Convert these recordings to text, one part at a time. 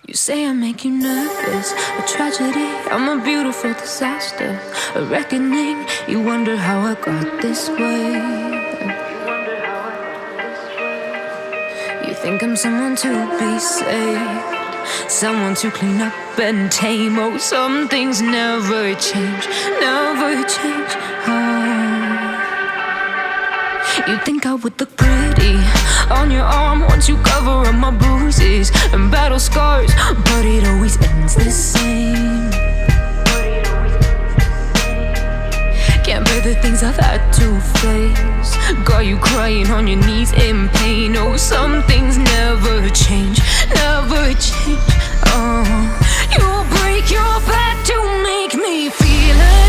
You say I make you nervous, a tragedy, I'm a beautiful disaster, a reckoning, you wonder how I got this way. You think I'm someone to be saved, someone to clean up and tame. Oh, some things never change, never change. You think I would look pretty on your arm once you cover up my bruises and battle scars, but it always ends the same. Can't bear the things I've had to face, got you crying on your knees in pain. Oh, some things never change, never change. You'll break your back to make me feel again.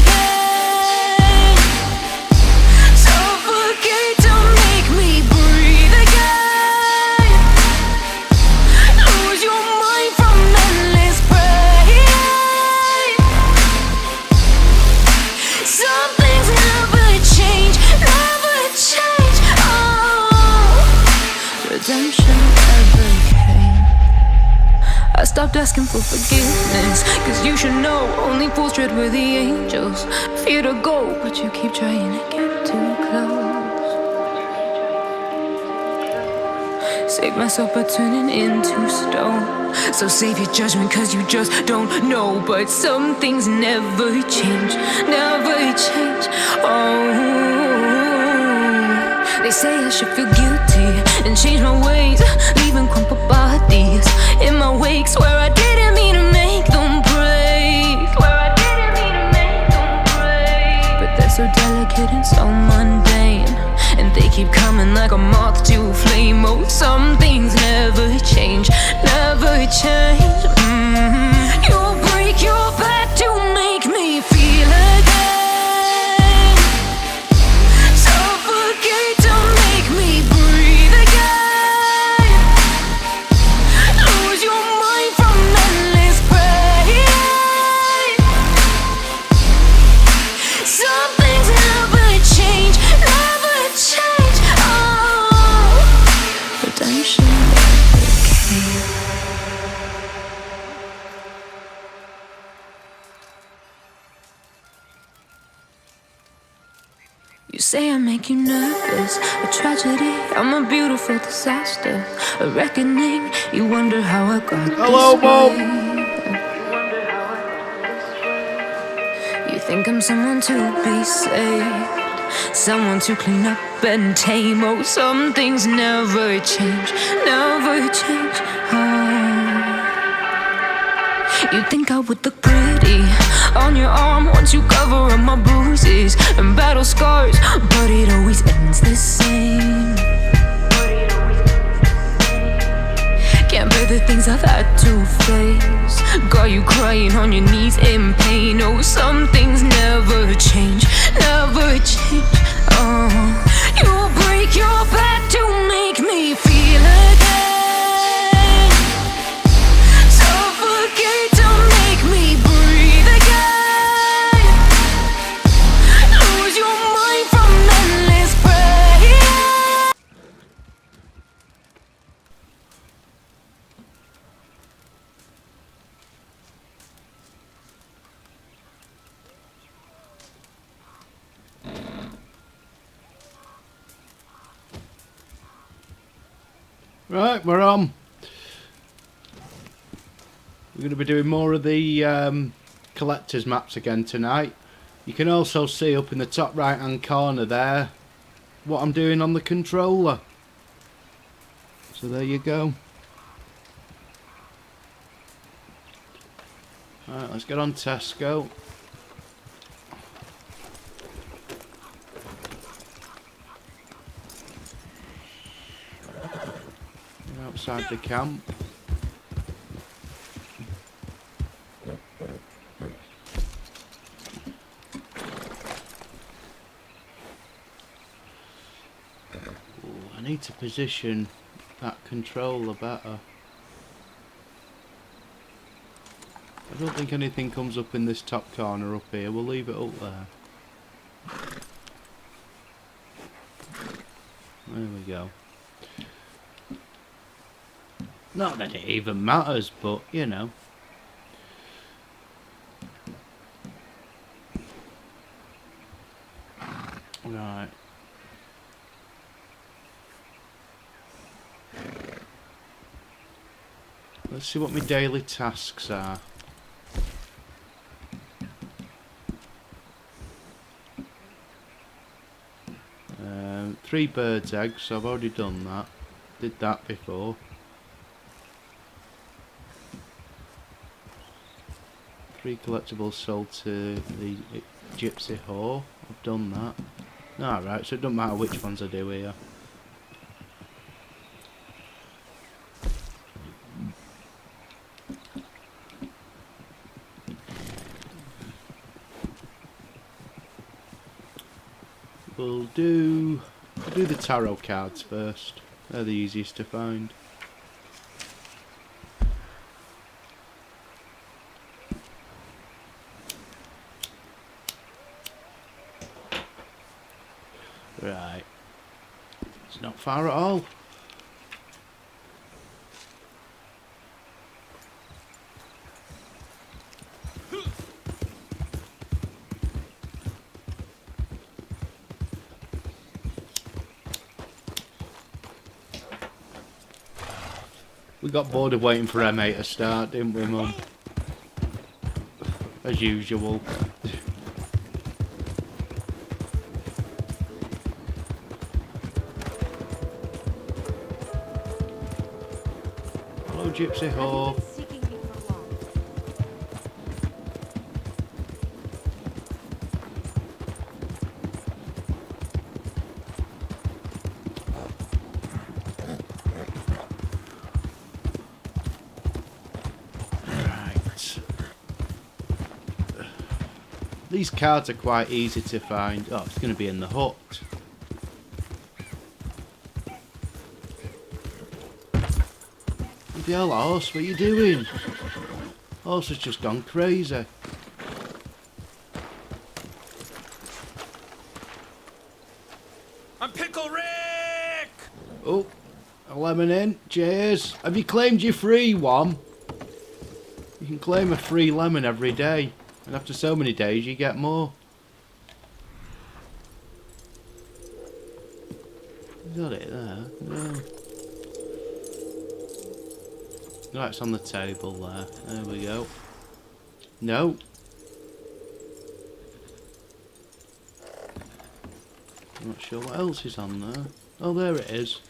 I stopped asking for forgiveness, cause you should know only fools tread where the angels fear to go, but you keep trying to get too close. Save myself by turning into stone, so save your judgment cause you just don't know. But some things never change, never change. They say I should feel guilty and change my ways, leaving crumpled bodies in my wake. Swear I didn't mean to make them break, but they're so delicate and so mundane, and they keep coming like a moth to a flame. Oh, some things never change, never change. You'll break your back to make me feel again. You say I make you nervous, a tragedy, I'm a beautiful disaster, a reckoning, you wonder how I got this way. You think I'm someone to be saved, someone to clean up and tame. Oh, some things never change, never change. You think I would look pretty on your arm once you cover up my bruises and battle scars, but it always ends the same. Can't bear the things I've had to face, got you crying on your knees in pain. Oh, some things never change, never change. You'll break your back to make me feel again. Right, we're on. We're going to be doing more of the collector's maps again tonight. You can also see up in the top right hand corner there what I'm doing on the controller. So there you go. Alright, let's get on Tesco. Outside the camp. Ooh, I need to position that controller better. I don't think anything comes up in this top corner up here. We'll leave it up there. There we go. Not that it even matters, but you know. Right. Let's see what my daily tasks are. 3 birds' eggs, so I've already done that. Did that before. 3 collectibles sold to the gypsy whore. I've done that. Alright, so it doesn't matter which ones I do here. We'll do the tarot cards first. They're the easiest to find. Right. It's not far at all. We got bored of waiting for M8 to start, didn't we, Mum? As usual. Hello, Gypsy Whore. These cards are quite easy to find. Oh, it's going to be in the hut. Bloody hell, horse, what are you doing? Horse has just gone crazy. I'm Pickle Rick! Oh, a lemon in. Cheers. Have you claimed your free one? You can claim a free lemon every day. And after so many days, you get more. Got it there. No. Right, it's on the table there. There we go. No. I'm not sure what else is on there. Oh, there it is.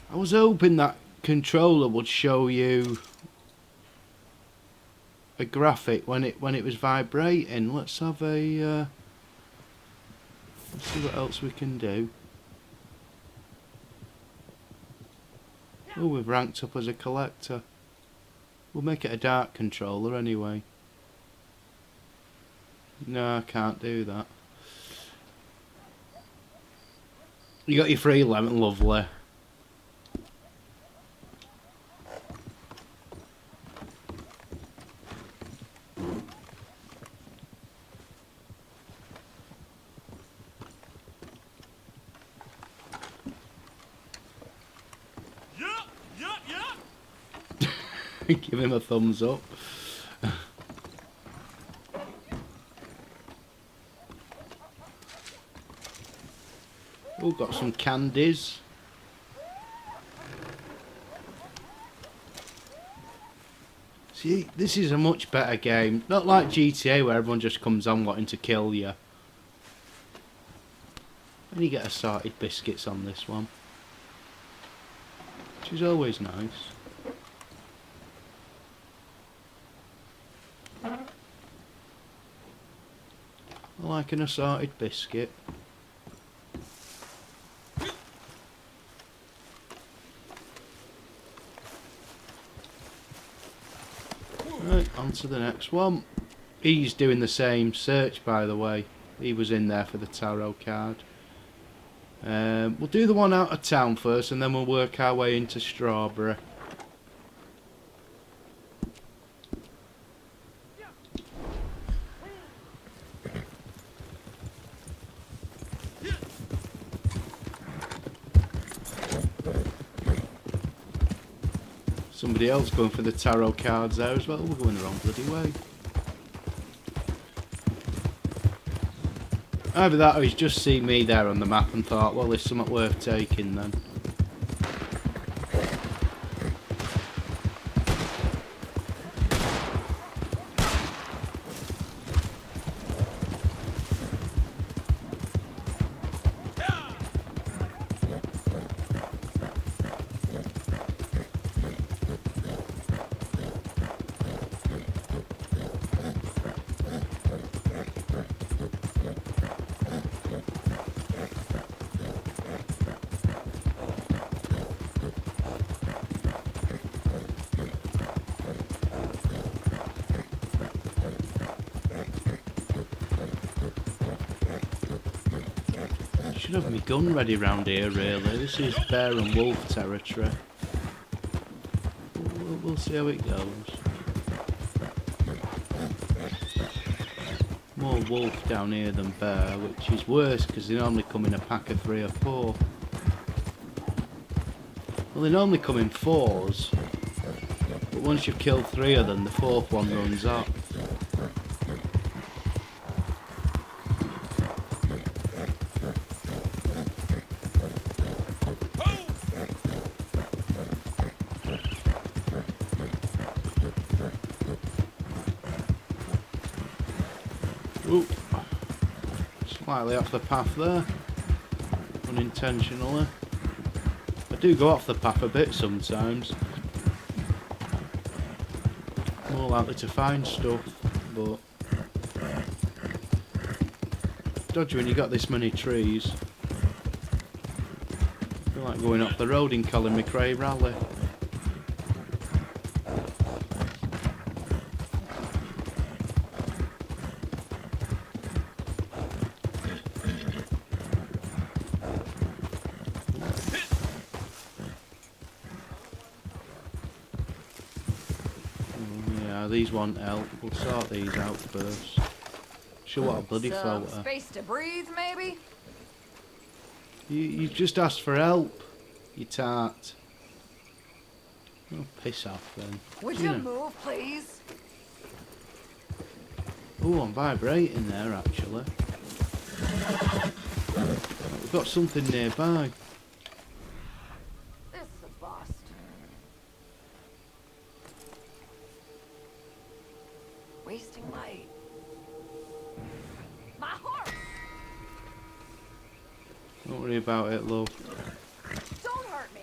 I was hoping that controller would show you a graphic when it was vibrating. Let's have a let's see what else we can do. Oh, we've ranked up as a collector. We'll make it a dark controller anyway. No, I can't do that. You got your free lemon, lovely. Give him a thumbs up. Oh, got some candies. See, this is a much better game. Not like GTA where everyone just comes on wanting to kill you. And you get assorted biscuits on this one, which is always nice. I like an assorted biscuit. Right, on to the next one. He's doing the same search, by the way. He was in there for the tarot card. We'll do the one out of town first, and then we'll work our way into Strawberry. Somebody else going for the tarot cards there as well. We're going the wrong bloody way. Either that or he's just seen me there on the map and thought, well, there's something worth taking then. Should have my gun ready round here really. This is bear and wolf territory. We'll see how it goes. More wolf down here than bear, which is worse because they normally come in a pack of 3 or 4. Well, they normally come in 4s, but once you've killed 3 of them, the 4th one runs off. Oop. Slightly off the path there, unintentionally. I do go off the path a bit sometimes. More likely to find stuff, but dodgy when you got this many trees. I feel like going up the road in Colin McRae Rally. These want help. We'll sort these out first. Sure, what a bloody photo. Space to breathe, maybe? You just asked for help, you tart. Oh, piss off then. Would you move, please? Oh, I'm vibrating there actually. We've got something nearby. This is a bust. Wasting light. My horse! Don't worry about it, love. Don't hurt me!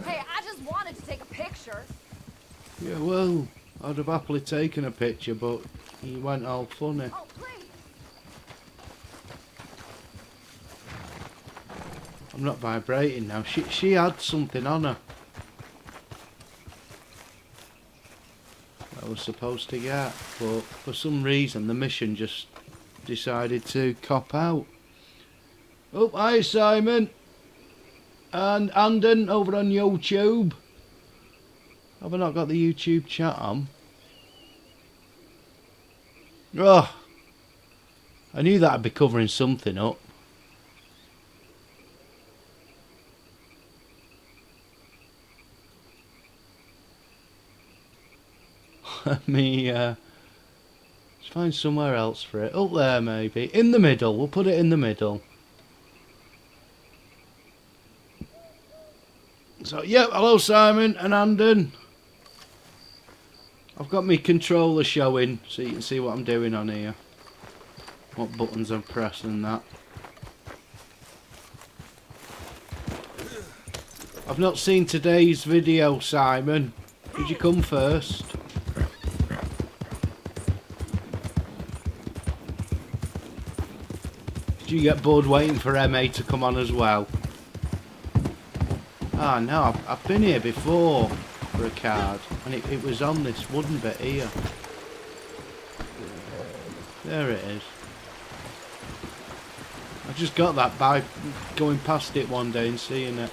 Hey, I just wanted to take a picture. Yeah, well, I'd have happily taken a picture, but you went all funny. Oh, please! I'm not vibrating now. She had something on her. I was supposed to get, but for some reason the mission just decided to cop out. Oh, hi Simon and Andon over on YouTube. Have I not got the YouTube chat on? Oh, I knew that I'd be covering something up. Let me let's find somewhere else for it. Up there maybe. In the middle. We'll put it in the middle. So, yep, hello Simon and Andon. I've got my controller showing so you can see what I'm doing on here. What buttons I'm pressing and that. I've not seen today's video, Simon. Did you come first? Did you get bored waiting for MA to come on as well? Ah, no, I've been here before for a card, and it was on this wooden bit here. There it is. I just got that by going past it one day and seeing it.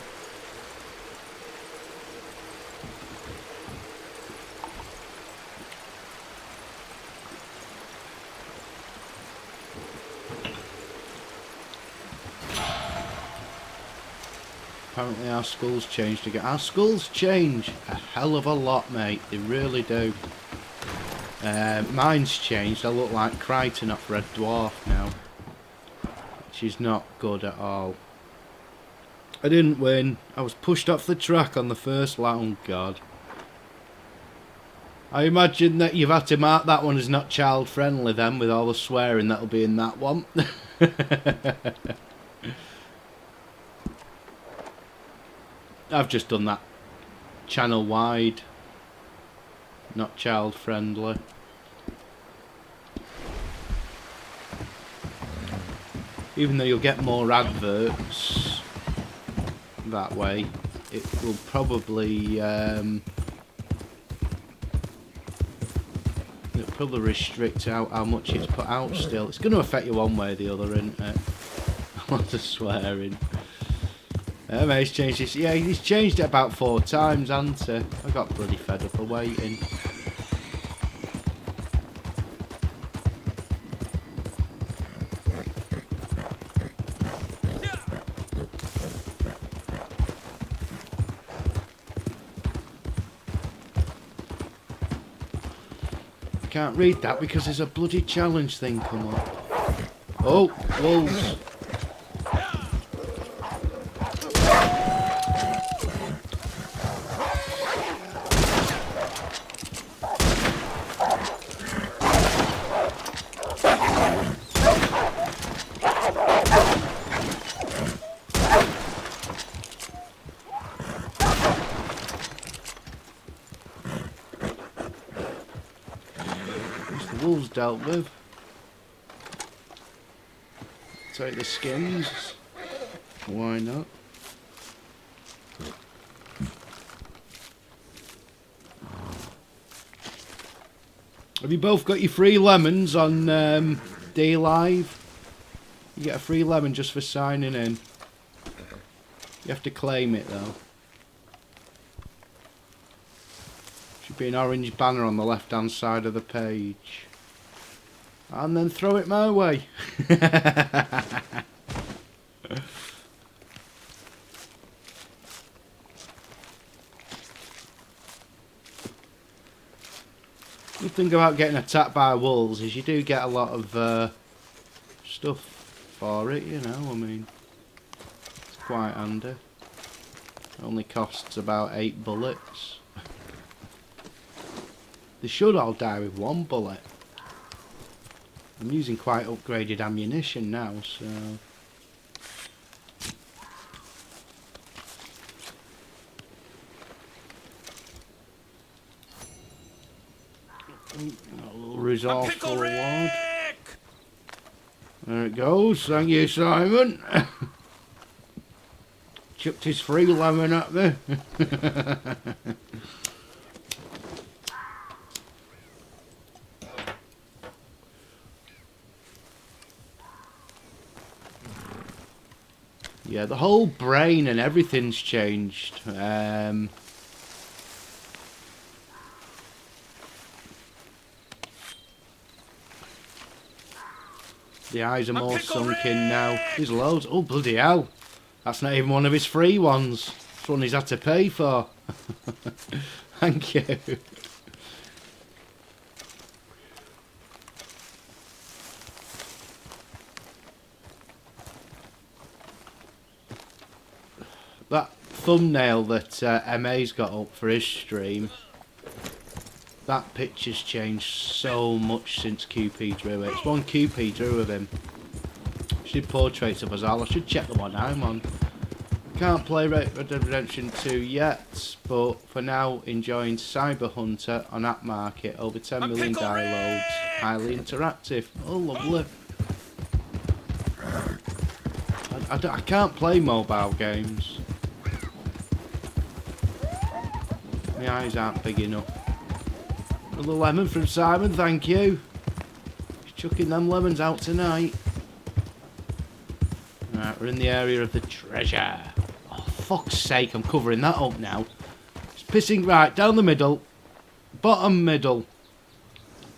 Apparently our schools changed again. Our schools change a hell of a lot, mate. They really do. Mine's changed. I look like Crichton off Red Dwarf now. She's not good at all. I didn't win. I was pushed off the track on the first lap. Oh, God. I imagine that you've had to mark that one as not child friendly then, with all the swearing that'll be in that one. I've just done that channel wide, not child friendly. Even though you'll get more adverts that way, it will probably it'll probably restrict out how much it's put out still. It's going to affect you one way or the other, isn't it? A lot of swearing. He's changed this. Yeah, he's changed it about 4 times, hasn't he? I got bloody fed up of waiting. I can't read that because there's a bloody challenge thing come up. Oh, wolves. Wolves dealt with. Take the skins. Why not? Have you both got your free lemons on D Live? You get a free lemon just for signing in. You have to claim it though. Should be an orange banner on the left hand side of the page. And then throw it my way. The thing about getting attacked by wolves is you do get a lot of stuff for it, you know, I mean, it's quite handy. It only costs about 8 bullets. They should all die with 1 bullet. I'm using quite upgraded ammunition now, so... A little resourceful award. There it goes, thank you, Simon. Chucked his free lemon at me. Yeah, the whole brain and everything's changed. The eyes are more sunk in now. There's loads. Oh, bloody hell. That's not even one of his free ones. It's one he's had to pay for. Thank you. That thumbnail that MA's got up for his stream, that picture's changed so much since QP drew it. It's one QP drew of him. She did portraits of us all. I should check the one I'm on. Can't play Red Dead Redemption 2 yet, but for now enjoying Cyber Hunter on App Market. Over 10 million downloads. Highly interactive. Oh, lovely. I can't play mobile games. My eyes aren't big enough. Another lemon from Simon, thank you. He's chucking them lemons out tonight. Right, we're in the area of the treasure. Oh, fuck's sake, I'm covering that up now. It's pissing right down the middle. Bottom middle.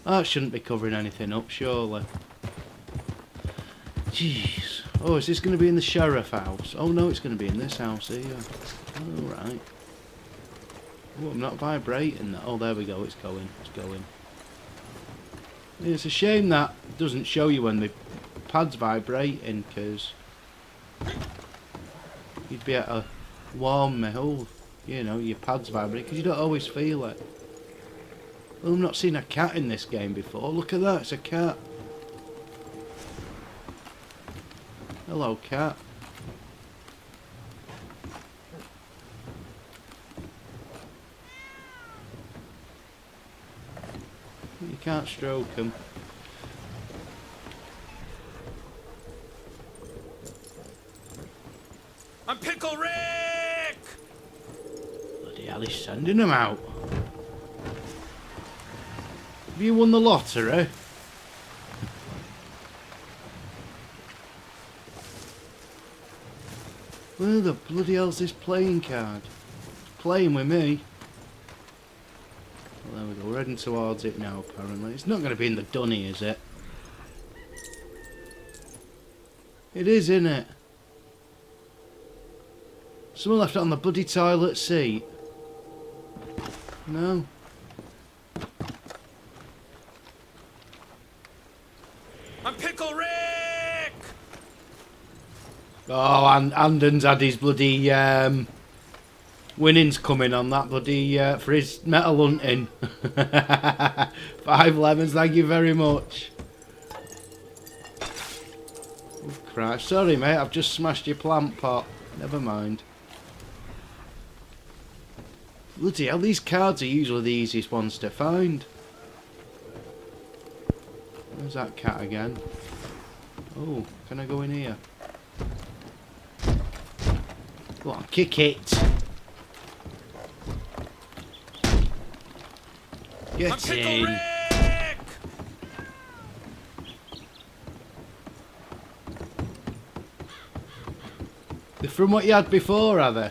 That shouldn't be covering anything up, surely. Jeez. Oh, is this going to be in the sheriff house? Oh no, it's going to be in this house here. Alright. Oh, I'm not vibrating that. Oh, there we go, it's going, it's going. Yeah, it's a shame that it doesn't show you when the pad's vibrating, because you'd be able to warm me. Oh, you know, your pad's vibrating, because you don't always feel it. Oh, I've not seen a cat in this game before. Look at that, it's a cat. Hello, cat. You can't stroke him. I'm Pickle Rick! Bloody hell, he's sending them out. Have you won the lottery? Where the bloody hell's this playing card? It's playing with me. Well, there we go, we're heading towards it now apparently. It's not going to be in the dunny, is it? It is, isn't it? Someone left it on the bloody toilet seat. No. I'm Pickle Rick! Oh, and Andon's had his bloody winnings coming on that bloody for his metal hunting. 5 lemons, thank you very much. Oh, Christ. Sorry, mate, I've just smashed your plant pot. Never mind. Bloody hell, these cards are usually the easiest ones to find. Where's that cat again? Oh, can I go in here? Go on, kick it! I'm Get Pickle in! Rick! They're from what you had before, are they?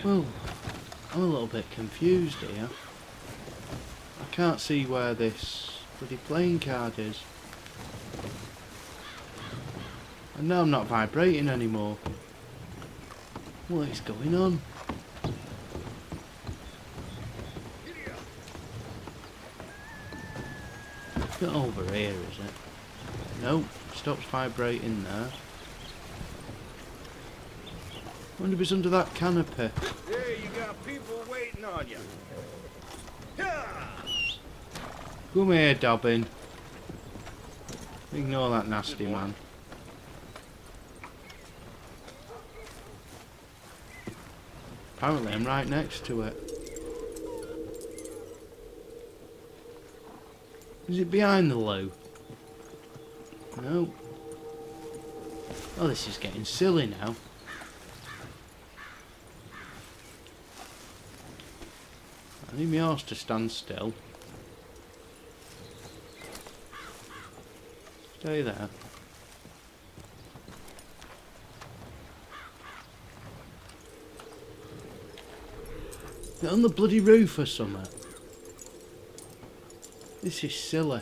Well, I'm a little bit confused here. I can't see where this bloody playing card is. And now I'm not vibrating anymore. What is going on? It's not over here, is it? Nope, stops vibrating there. Wonder if it's under that canopy. There you got people waiting on you. Yeah. Come here, Dobbin. Ignore that nasty man. Apparently I'm right next to it. Is it behind the loo? No. Oh, this is getting silly now. I need my horse to stand still. Stay there. Get on the bloody roof or something. This is silly.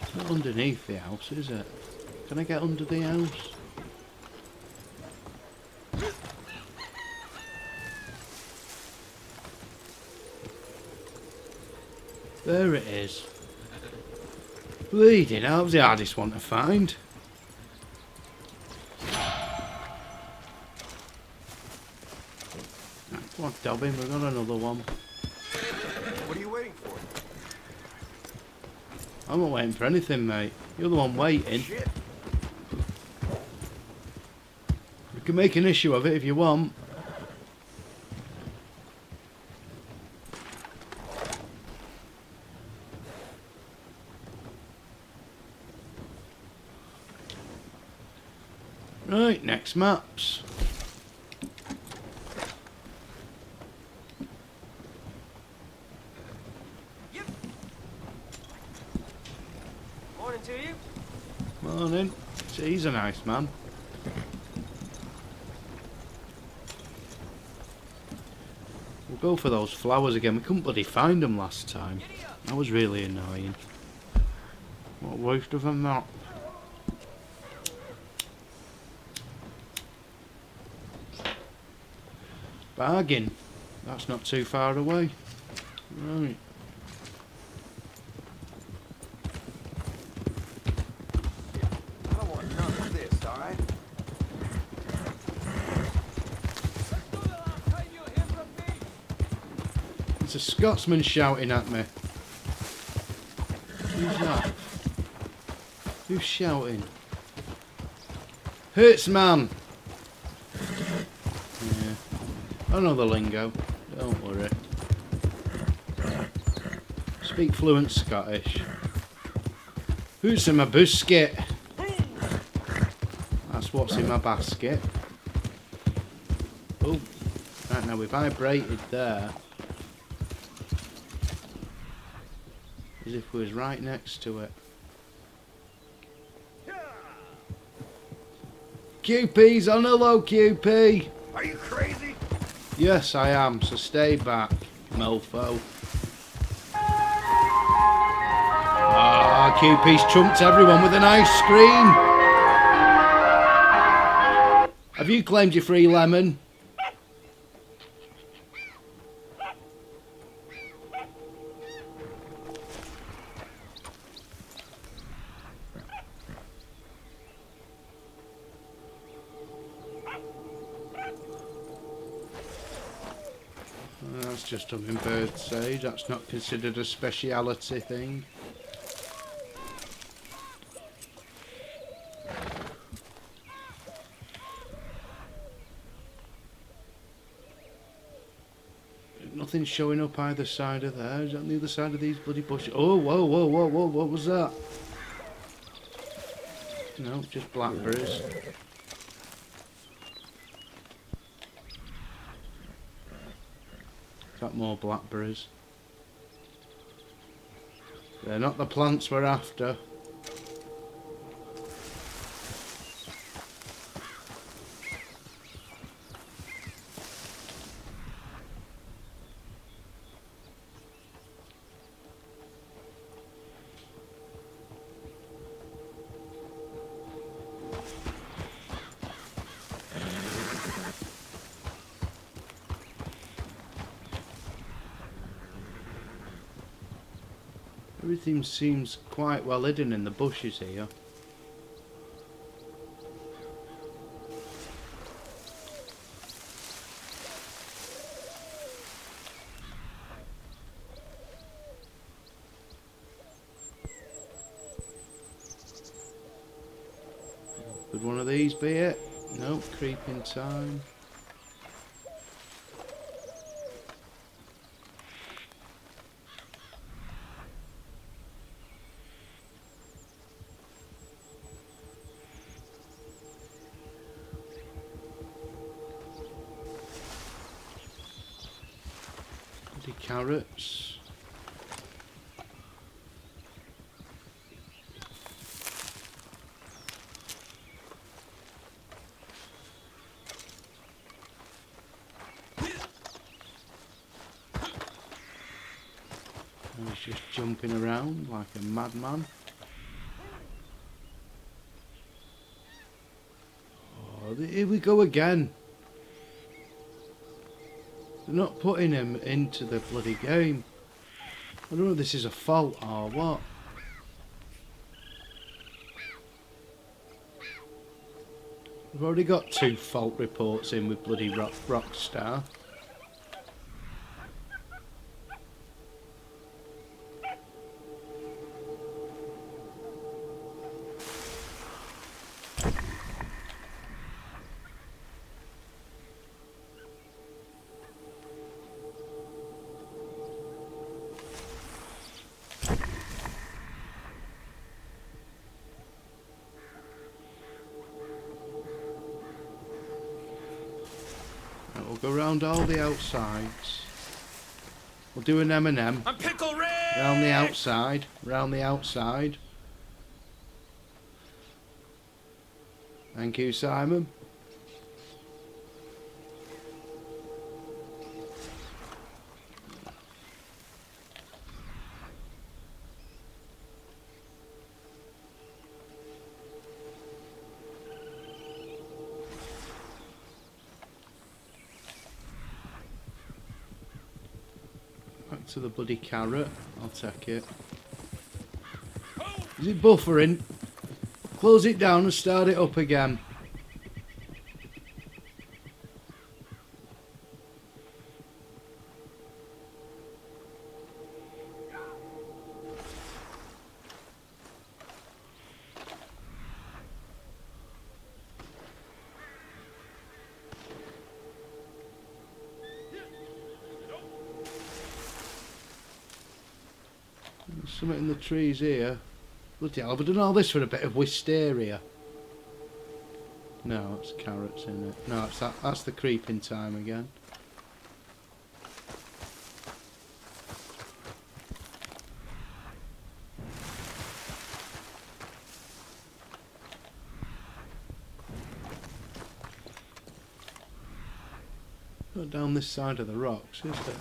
It's not underneath the house, is it? Can I get under the house? There it is. Bleeding hell, that was the hardest one to find. Come on, Dobbin, we've got another one. What are you waiting for? I'm not waiting for anything, mate. You're the one waiting. Shit. We can make an issue of it if you want. Right, next maps. Morning to you. Morning. See, he's a nice man. We'll go for those flowers again. We couldn't bloody find them last time. That was really annoying. What a waste of a map. Bargain. That's not too far away. Right. I don't want none of this, alright? There's a Scotsman shouting at me. Who's that? Who's shouting? Hurts, man! Yeah. I know the lingo. Don't worry. Speak fluent Scottish. Who's in my biscuit? That's what's in my basket. Oh, right, now we vibrated there. As if we was right next to it. QP's on hello, QP! Are you crazy? Yes, I am, so stay back, mofo. Ah, QP's chumped everyone with an ice cream! Have you claimed your free lemon? That's just hummingbird sage, that's not considered a speciality thing. Nothing's showing up either side of there. Is that on the other side of these bloody bushes? Oh, whoa, whoa, whoa, whoa, what was that? No, just blackberries. Got more blackberries. They're not the plants we're after. Everything seems quite well hidden in the bushes here. Could one of these be it? Nope, creeping time. Carrots. He's just jumping around like a madman. Oh, here we go again. They're not putting him into the bloody game. I don't know if this is a fault or what. We've already got 2 fault reports in with bloody Rockstar. We'll go round all the outsides. We'll do an M&M. I'm Pickle Rick! Round the outside. Round the outside. Thank you, Simon. To the bloody carrot. I'll take it. Is it buffering? Close it down and start it up again. There's something in the trees here. Bloody hell, have I done all this for a bit of wisteria? No, it's carrots in it. No, it's that's the creeping time again. Not down this side of the rocks, is it?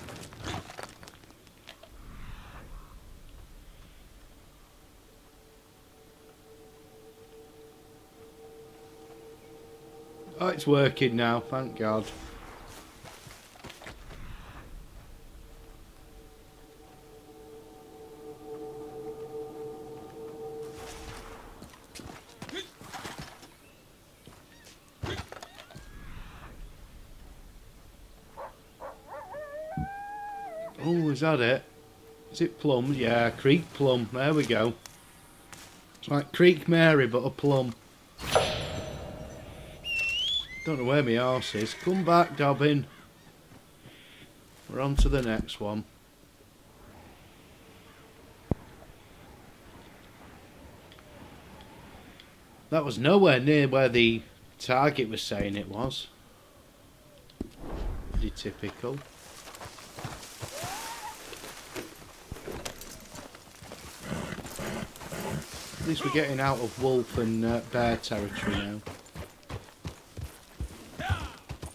Oh, it's working now, thank God. Oh, is that it? Is it plums? Yeah, Creek plum. There we go. It's like Creek Mary, but a plum. Don't know where my arse is. Come back, Dobbin. We're on to the next one. That was nowhere near where the target was saying it was. Pretty typical. At least we're getting out of wolf and bear territory now.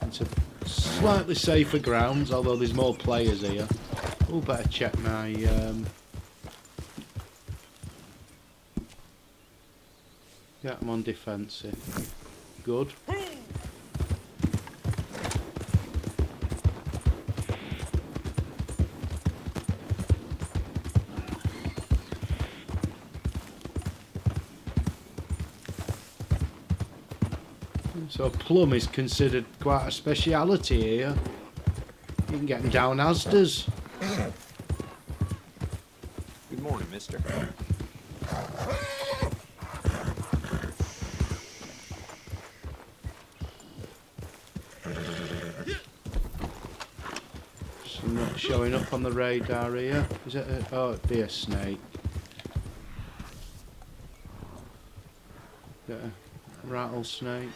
Into slightly safer grounds, although there's more players here. Oh, better check my... Yeah, I'm on defensive. Good. So plum is considered quite a speciality here. You can get them down Asda's. Good morning, mister. Some not showing up on the radar here. Is it a, oh, it'd be a snake. Got a rattlesnake.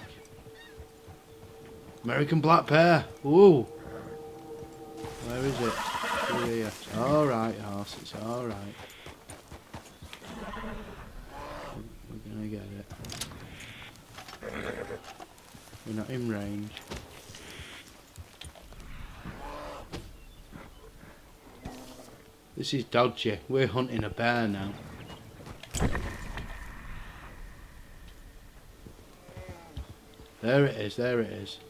American black bear. Ooh. Where is it? Here. Alright, horse, it's alright. We're gonna get it. We're not in range. This is dodgy. We're hunting a bear now. There it is, there it is.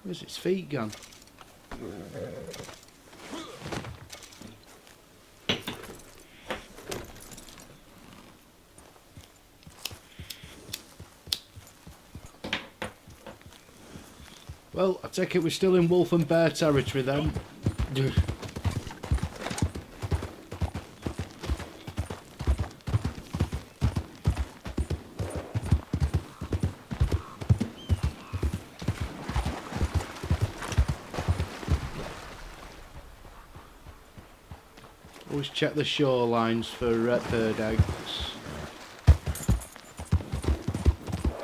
Where's its feet gone? Well, I take it we're still in wolf and bear territory then. Always check the shorelines for bird eggs.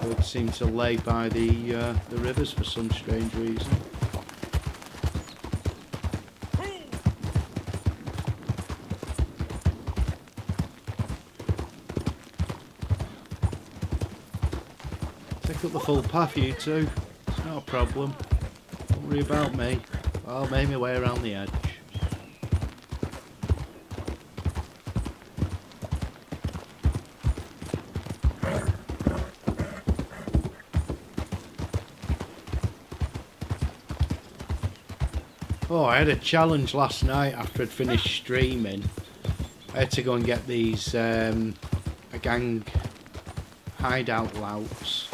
Birds seem to lay by the rivers for some strange reason. Take up the full path, you two. It's not a problem. Don't worry about me. I'll make my way around the edge. Oh, I had a challenge last night after I'd finished streaming. I had to go and get these a gang hideout louts.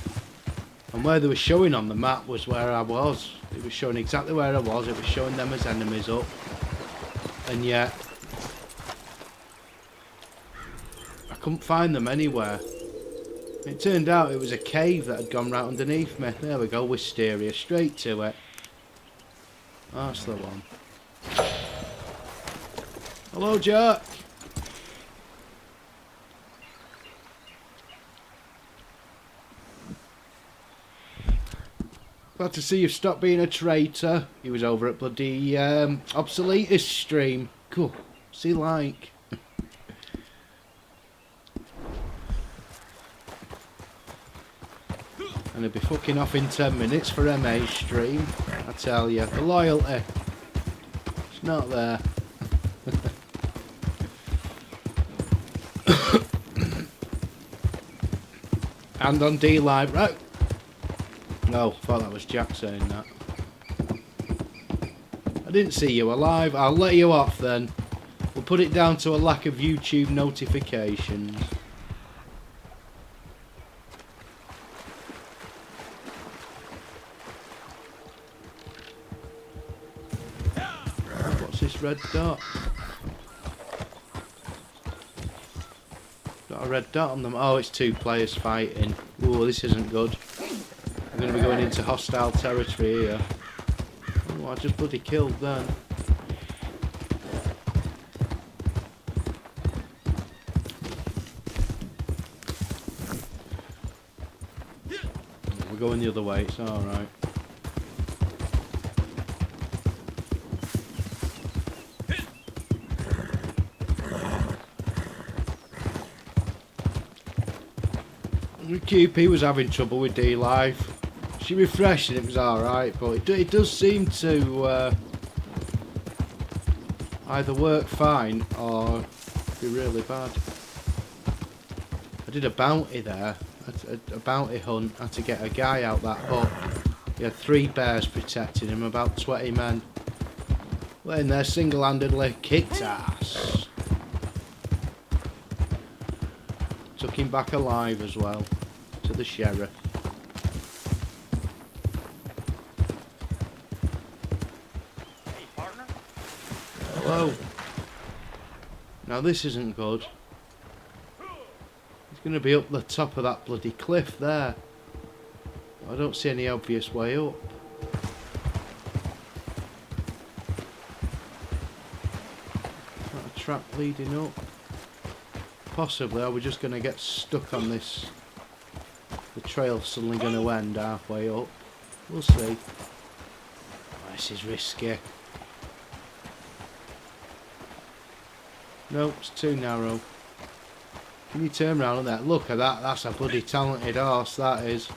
And where they were showing on the map was where I was. It was showing exactly where I was. It was showing them as enemies up. And yet I couldn't find them anywhere. It turned out it was a cave that had gone right underneath me. There we go, Wisteria, straight to it. That's the one. Hello, Jack. Glad to see you've stopped being a traitor. He was over at bloody Obsoletist stream. Cool. See like. And he'll be fucking off in 10 minutes for MA's stream. I tell you, the loyalty. It's not there. And on D Live, right? No, thought that was Jack saying that. I didn't see you alive. I'll let you off then. We'll put it down to a lack of YouTube notifications. What's this red dot? Got a red dot on them. Oh, it's two players fighting. Ooh, this isn't good. I'm going to be going into hostile territory here. Oh, I just bloody killed then. We're going the other way, it's alright. QP was having trouble with D-Live. She refreshed and it was alright, but it does seem to either work fine or be really bad. I did a bounty there, a bounty hunt. I had to get a guy out that hut. He had 3 bears protecting him, about 20 men. Went in there single-handedly, kicked ass. Took him back alive as well, to the sheriff. Hello. Now this isn't good. He's going to be up the top of that bloody cliff there. I don't see any obvious way up. Is that a trap leading up? Possibly, are we just going to get stuck on this? The trail's suddenly going to end halfway up. We'll see. Oh, this is risky. No, it's too narrow. Can you turn around on that? Look at that, that's a bloody talented horse, that is.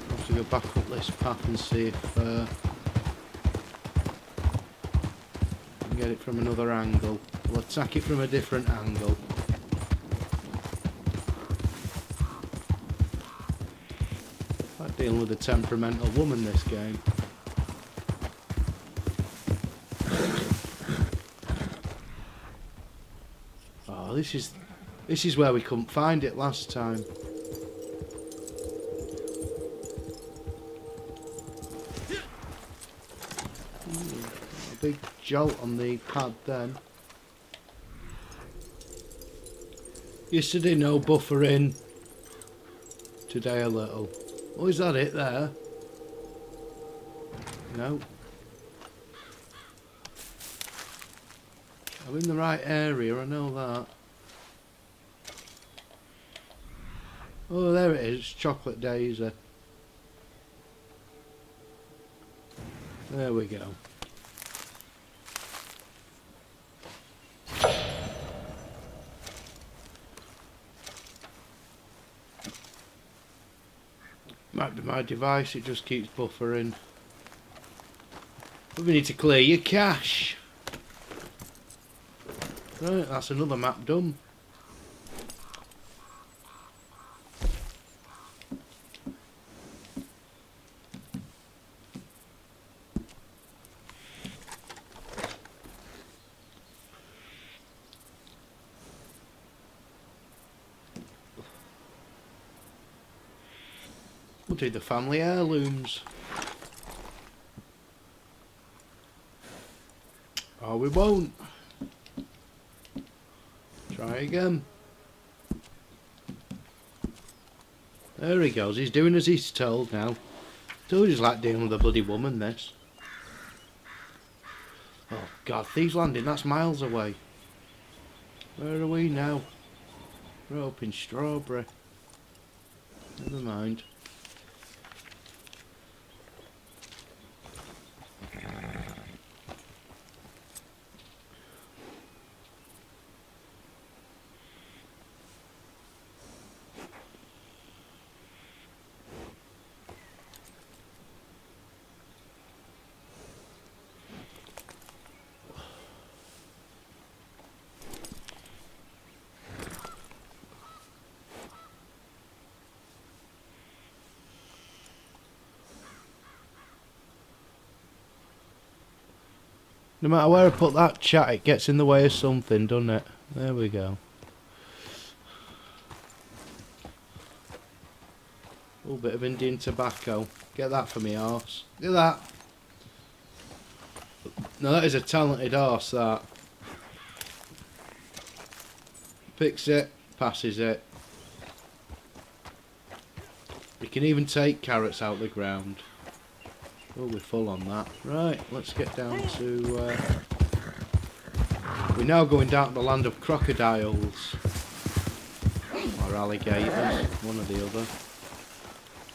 I'll have to go back up this path and see if I can get it from another angle. We'll attack it from a different angle. Dealing with a temperamental woman this game. Oh, this is where we couldn't find it last time. A big jolt on the pad then. Yesterday no buffering. Today a little. Oh, is that it there? No. I'm in the right area, I know that. Oh, there it is, Chocolate Daisy. There we go. be my device, it just keeps buffering. But we need to clear your cache. Right, that's another map done. We'll do the family heirlooms. Or we won't. Try again. There he goes, he's doing as he's told now. Told he's like dealing with a bloody woman, this. Oh god, Thieves Landing, that's miles away. Where are we now? We're up in Strawberry. Never mind. No matter where I put that chat, it gets in the way of something, doesn't it? There we go. A little bit of Indian tobacco. Get that for me, horse. Get that. Now that is a talented horse, that. Picks it, passes it. You can even take carrots out the ground. Oh, we're full on that. Right, let's get down to... we're now going down to the land of crocodiles. Or alligators, one or the other.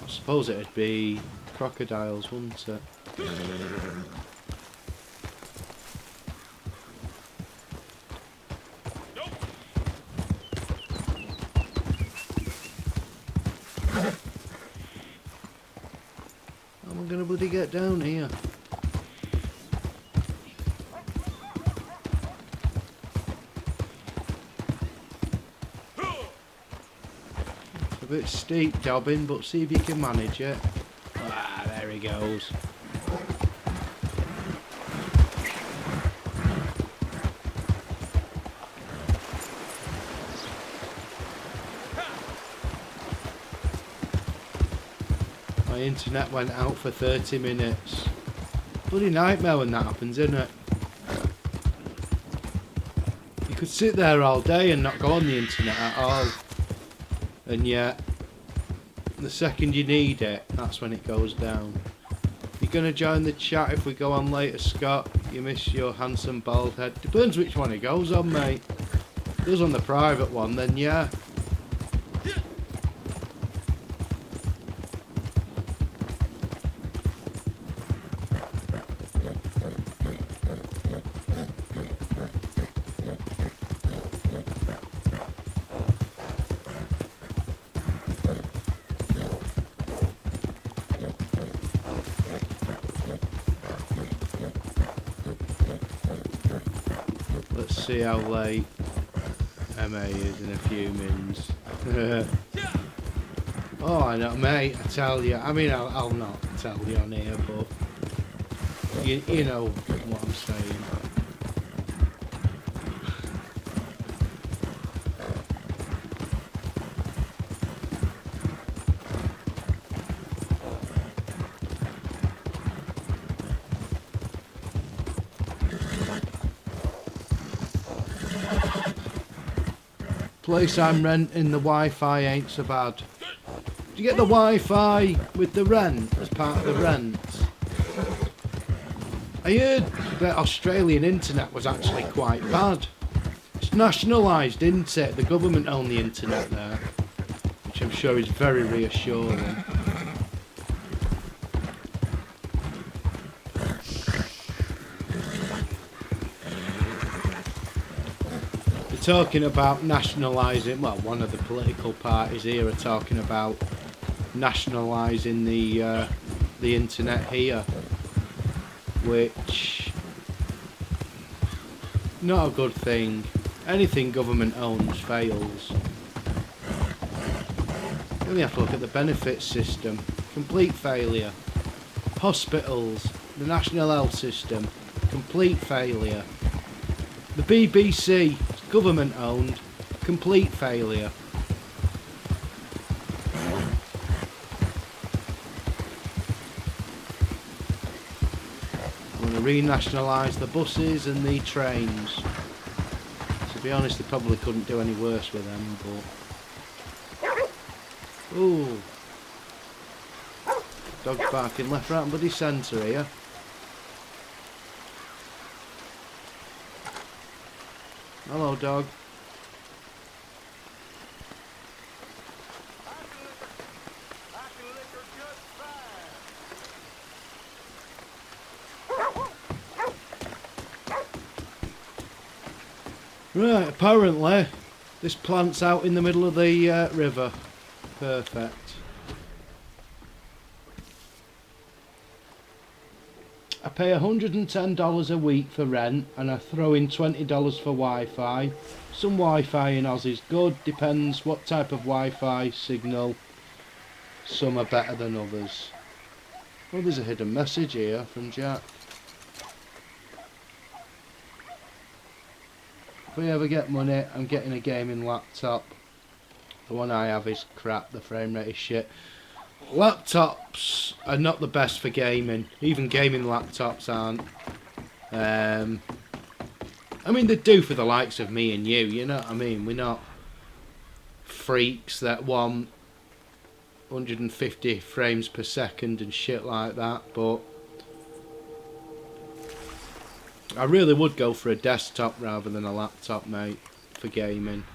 I suppose it'd be crocodiles, wouldn't it? How am I gonna bloody get down here? A bit steep jobbing, but see if you can manage it. Ah, there he goes. My internet went out for 30 minutes. Bloody nightmare when that happens, isn't it? You could sit there all day and not go on the internet at all. And yet, the second you need it, that's when it goes down. You're going to join the chat if we go on later, Scott? You miss your handsome bald head. Depends which one it goes on, mate. If it goes on the private one, then yeah. Let's see how late MA is in a few minutes. Oh, I know, mate, I tell you. I mean, I'll not tell you on here, but you know what I'm saying. Place I'm renting, the Wi-Fi ain't so bad. Do you get the Wi-Fi with the rent as part of the rent? I heard that Australian internet was actually quite bad. It's nationalised, isn't it? The government own the internet there, which I'm sure is very reassuring. Talking about nationalising, well, one of the political parties here are talking about nationalising the internet here, which not a good thing. Anything government owns fails. Then we have to look at the benefits system. Complete failure. Hospitals, the National Health System, complete failure. The BBC, government owned, complete failure. I want to renationalise the buses and the trains. To be honest, they probably couldn't do any worse with them, but... Ooh. Dog barking left, right and bloody centre here. Hello, dog. Right, apparently this plant's out in the middle of the river. Perfect. I pay $110 a week for rent and I throw in $20 for Wi-Fi. Some Wi-Fi in Oz is good, depends what type of Wi-Fi signal. Some are better than others. Oh, there's a hidden message here from Jack. If we ever get money, I'm getting a gaming laptop. The one I have is crap, the frame rate is shit. Laptops are not the best for gaming. Even gaming laptops aren't. I mean, they do for the likes of me and you know what I mean? We're not freaks that want 150 frames per second and shit like that, but I really would go for a desktop rather than a laptop, mate, for gaming.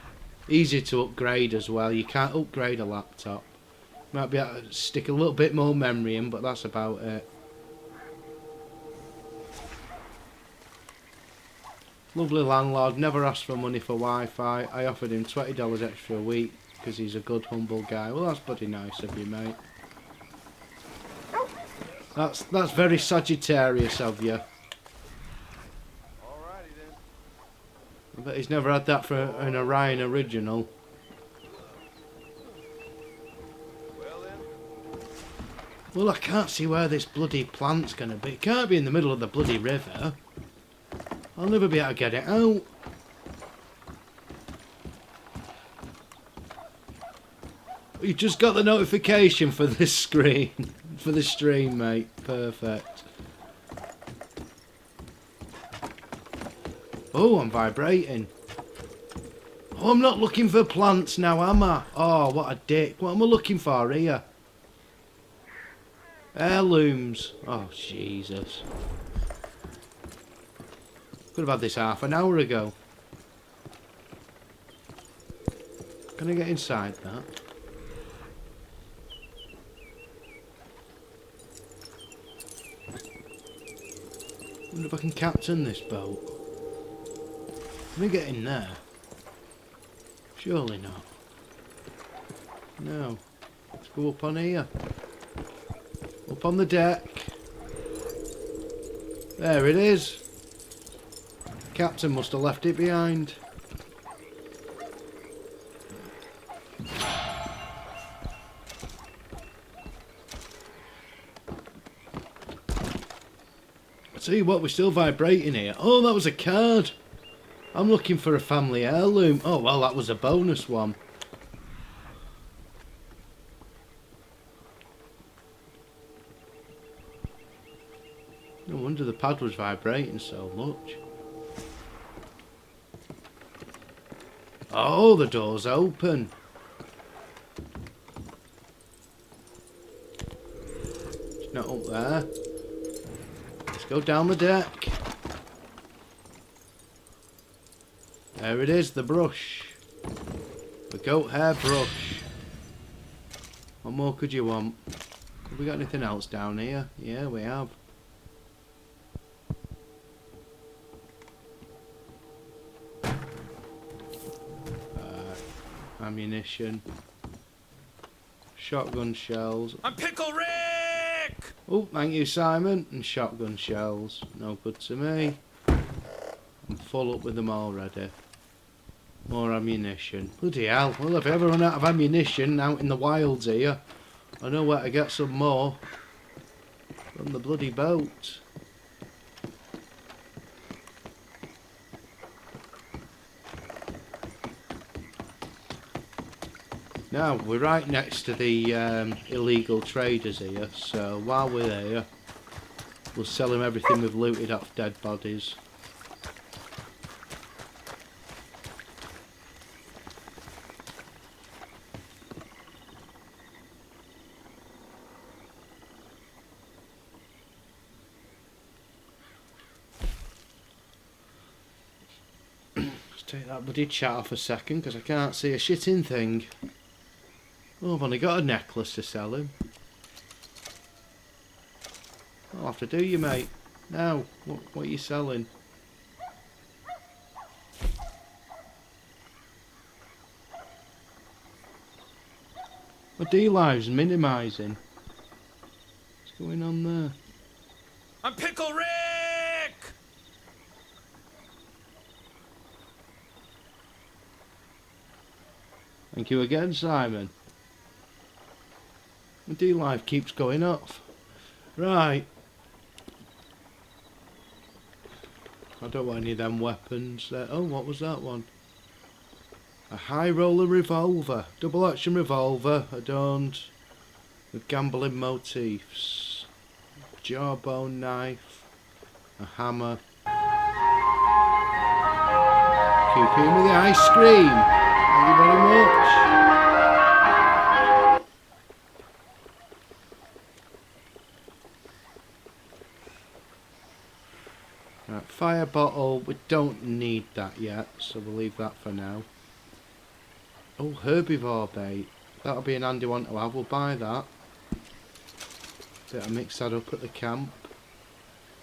Easy to upgrade as well. You can't upgrade a laptop. Might be able to stick a little bit more memory in, but that's about it. Lovely landlord, never asked for money for Wi-Fi. I offered him $20 extra a week because he's a good, humble guy. Well, that's bloody nice of you, mate. That's very Sagittarius of you. Alrighty then. I bet he's never had that for an Orion original. Well then. Well, I can't see where this bloody plant's going to be. It can't be in the middle of the bloody river. I'll never be able to get it out. You just got the notification for this screen. For the stream, mate. Perfect. Oh, I'm vibrating. Oh, I'm not looking for plants now, am I? Oh, what a dick. What am I looking for here? Heirlooms. Oh, Jesus. Could have had this half an hour ago. Can I get inside that? Wonder if I can captain this boat. Can we get in there? Surely not. No. Let's go up on here. Up on the deck. There it is. Captain must have left it behind. I tell you what, we're still vibrating here. Oh, that was a card. I'm looking for a family heirloom. Oh, well, that was a bonus one. No wonder the pad was vibrating so much. Oh, the door's open. It's not up there. Let's go down the deck. There it is, the brush. The goat hair brush. What more could you want? Have we got anything else down here? Yeah, we have. Ammunition. Shotgun shells. I'm Pickle Rick! Oh, thank you, Simon. And shotgun shells. No good to me. I'm full up with them already. More ammunition. Bloody hell. Well, if I ever run out of ammunition out in the wilds here, I know where to get some more. From the bloody boat. Now, we're right next to the illegal traders here, so while we're there, we'll sell them everything we've looted off dead bodies. Let's take that bloody chat off a second, because I can't see a shitting thing. Oh, I've only got a necklace to sell him. I'll have to do you, mate. Now, what are you selling? My D-Live's minimising. What's going on there? I'm Pickle Rick! Thank you again, Simon. My D-Live keeps going off. Right. I don't want any of them weapons there. Oh, what was that one? A high roller revolver. Double action revolver adorned with gambling motifs. Jawbone knife. A hammer. Keep in with the ice cream. Thank you very much. Right, fire bottle, we don't need that yet, so we'll leave that for now. Oh, herbivore bait. That'll be an handy one to have, we'll buy that. Better mix that up at the camp.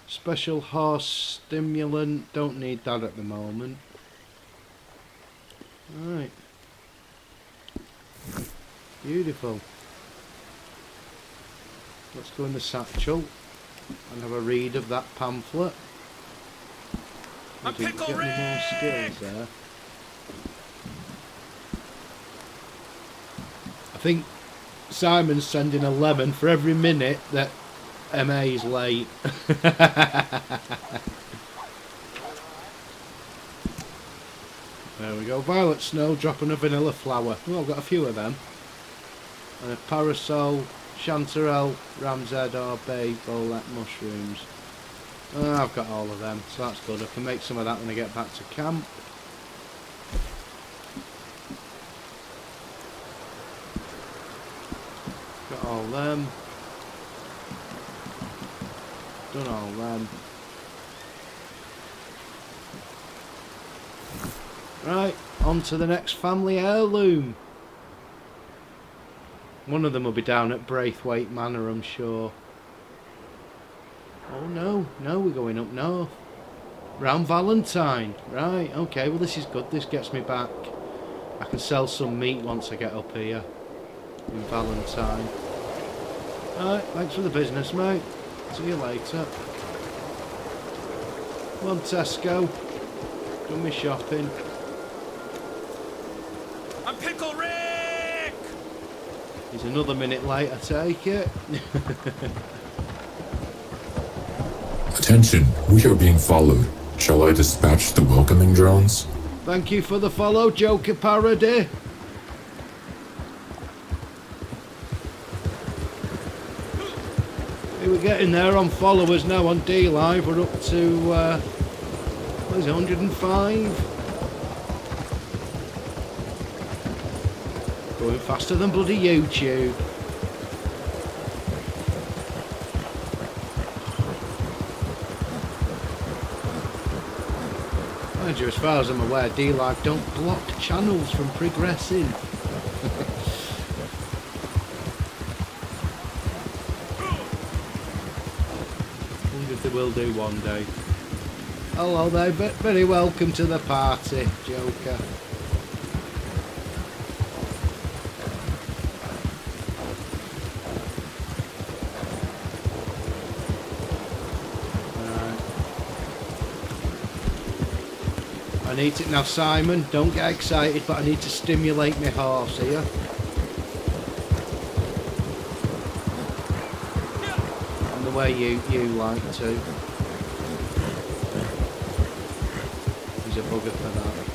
Special horse stimulant, don't need that at the moment. Right. Beautiful. Let's go in the satchel and have a read of that pamphlet. I'm Pickle Get any more Rick! skills there. I think Simon's sending a lemon for every minute that MA's late. There we go. Violet snowdrop and a vanilla flower. Oh, I've got a few of them. And a parasol, chanterelle, ram's head, orbe, bolette mushrooms. Oh, I've got all of them, so that's good. I can make some of that when I get back to camp. Got all them. Done all them. Right, on to the next family heirloom. One of them will be down at Braithwaite Manor, I'm sure. Oh no, we're going up north. Round Valentine. Right, okay, well this is good, this gets me back. I can sell some meat once I get up here. In Valentine. Alright, thanks for the business, mate. See you later. Come on, Tesco. Done me shopping. I'm Pickle Rick! He's another minute late, I take it. Attention, we are being followed. Shall I dispatch the welcoming drones? Thank you for the follow, Joker Parody. Hey, we're getting there on followers now on D-Live. We're up to, what is it, 105? Going faster than bloody YouTube. Mind you, as far as I'm aware, D-Live don't block channels from progressing. Wonder if they will do one day. Hello there, very welcome to the party, Joker. I need to... Now, Simon, don't get excited, but I need to stimulate my horse here. And the way you like to. He's a bugger for that.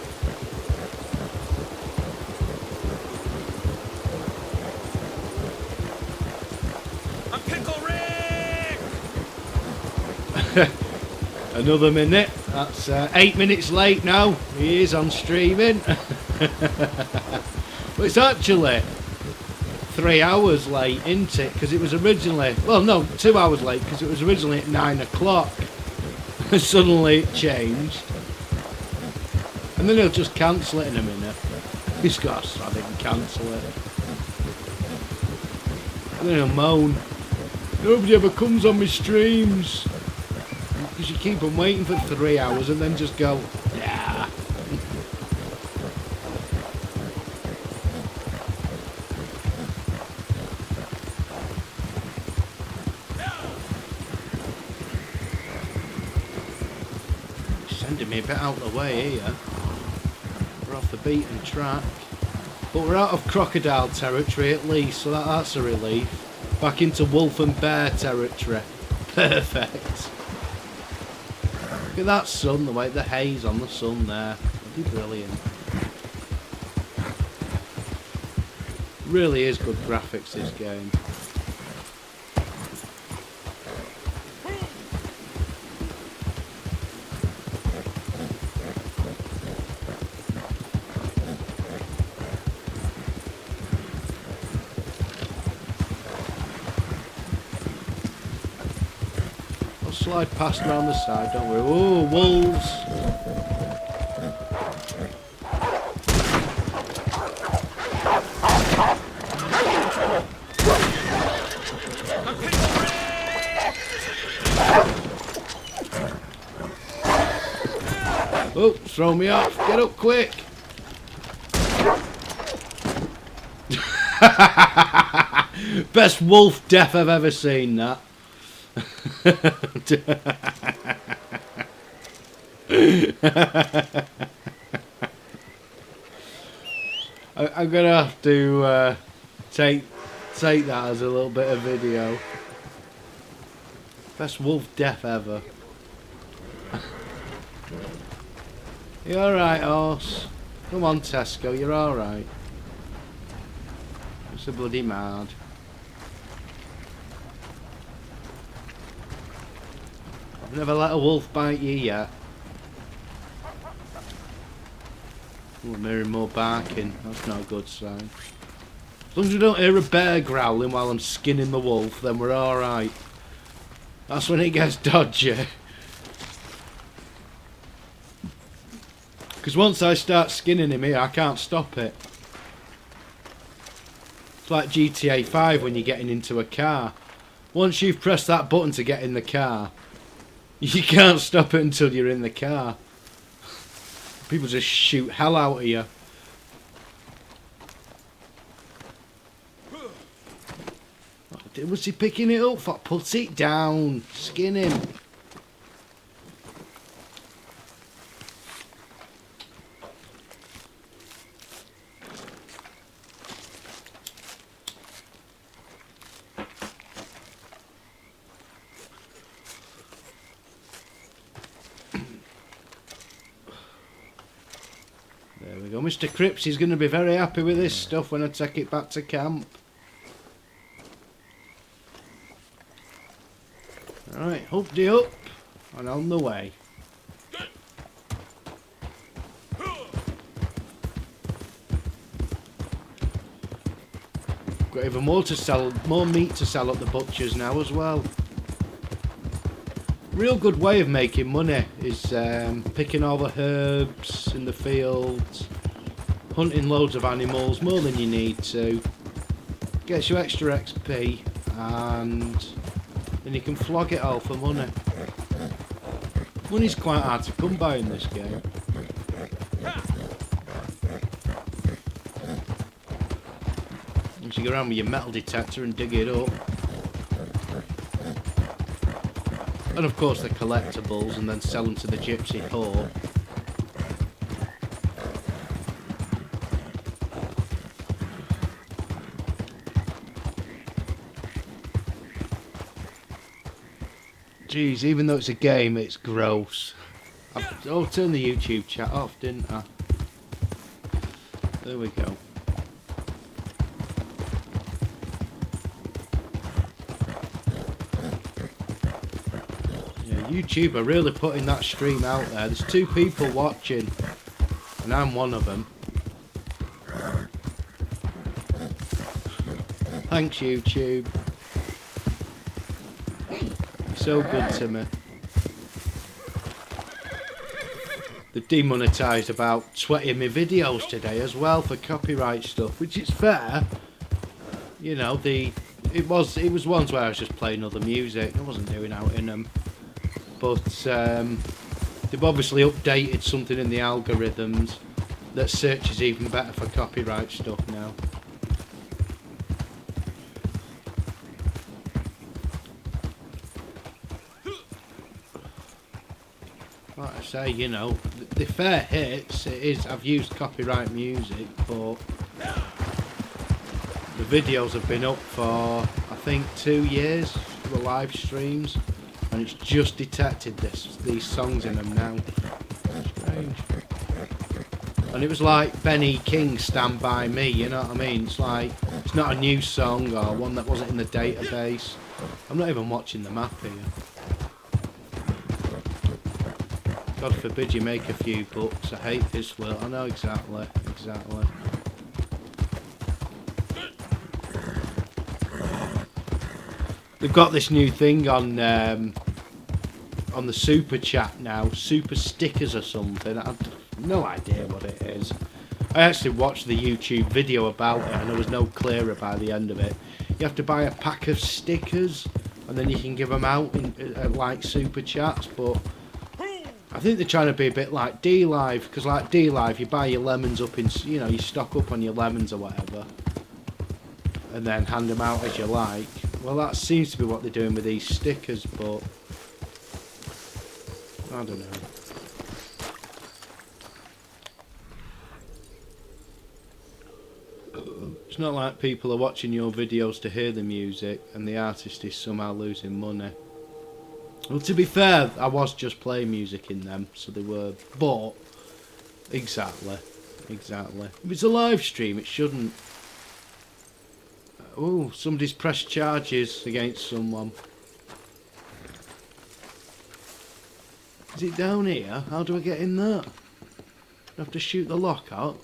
Another minute. That's 8 minutes late now. He is on streaming. But it's actually 3 hours late, isn't it? Because it was originally... Well, no, 2 hours late, because it was originally at 9 o'clock. Suddenly it changed. And then he'll just cancel it in a minute. He's got to stop it and cancel it. And then he'll moan. Nobody ever comes on my streams. Because you keep them waiting for 3 hours and then just go, yeah. Sending me a bit out of the way here. We're off the beaten track. But we're out of crocodile territory at least, so that's a relief. Back into wolf and bear territory. Perfect. Look at that sun, the way the haze on the sun there. Bloody brilliant. Really is good graphics, this game. I'll slide past around the side, don't worry. Oh, wolves! Oh, throw me off. Get up quick. Best wolf death I've ever seen, that. I'm gonna have to take that as a little bit of video. Best wolf death ever. You alright, horse? Come on, Tesco, you're alright. It's a bloody mad. I've never let a wolf bite you yet. Oh, I'm hearing more barking. That's not a good sign. As long as we don't hear a bear growling while I'm skinning the wolf, then we're alright. That's when it gets dodgy. Because once I start skinning him here, I can't stop it. It's like GTA 5 when you're getting into a car. Once you've pressed that button to get in the car, you can't stop it until you're in the car. People just shoot hell out of you. Was he picking it up? Fuck, put it down. Skin him. There we go. Mr. Cripps is going to be very happy with this stuff when I take it back to camp. Alright, hoopty up and on the way. Got even more to sell, more meat to sell at the butchers now as well. Real good way of making money is picking all the herbs in the fields, hunting loads of animals, more than you need to. Gets you extra XP and then you can flog it all for money. Money's quite hard to come by in this game. You go around with your metal detector and dig it up. And of course the collectibles, and then sell them to the gypsy poor. Jeez, even though it's a game, it's gross. Oh, turn the YouTube chat off, didn't I? There we go. Yeah, YouTube are really putting that stream out there. There's 2 people watching, and I'm one of them. Thanks, YouTube. You're so good to me. They demonetised about 20 of my videos today as well for copyright stuff, which is fair. You know, it was ones where I was just playing other music. I wasn't doing out in them. But they've obviously updated something in the algorithms that search is even better for copyright stuff now. Like I say, you know, the fair hits, it is, I've used copyright music, but the videos have been up for, I think, 2 years, the live streams, and it's just detected these songs in them now. Strange. And it was like Benny King's Stand By Me, you know what I mean? It's like, it's not a new song or one that wasn't in the database. I'm not even watching the map here. God forbid you make a few bucks. I hate this world. I know exactly. They've got this new thing on the super chat now. Super stickers or something. I've no idea what it is. I actually watched the YouTube video about it and I was no clearer by the end of it. You have to buy a pack of stickers and then you can give them out in like super chats, but I think they're trying to be a bit like D-Live, because like D-Live, you buy your lemons up in, you know, you stock up on your lemons or whatever, and then hand them out as you like. Well, that seems to be what they're doing with these stickers, but I don't know. It's not like people are watching your videos to hear the music, and the artist is somehow losing money. Well, to be fair, I was just playing music in them, so they were, but exactly. If it's a live stream, it shouldn't. Oh, somebody's pressed charges against someone. Is it down here? How do I get in there? I have to shoot the lock up.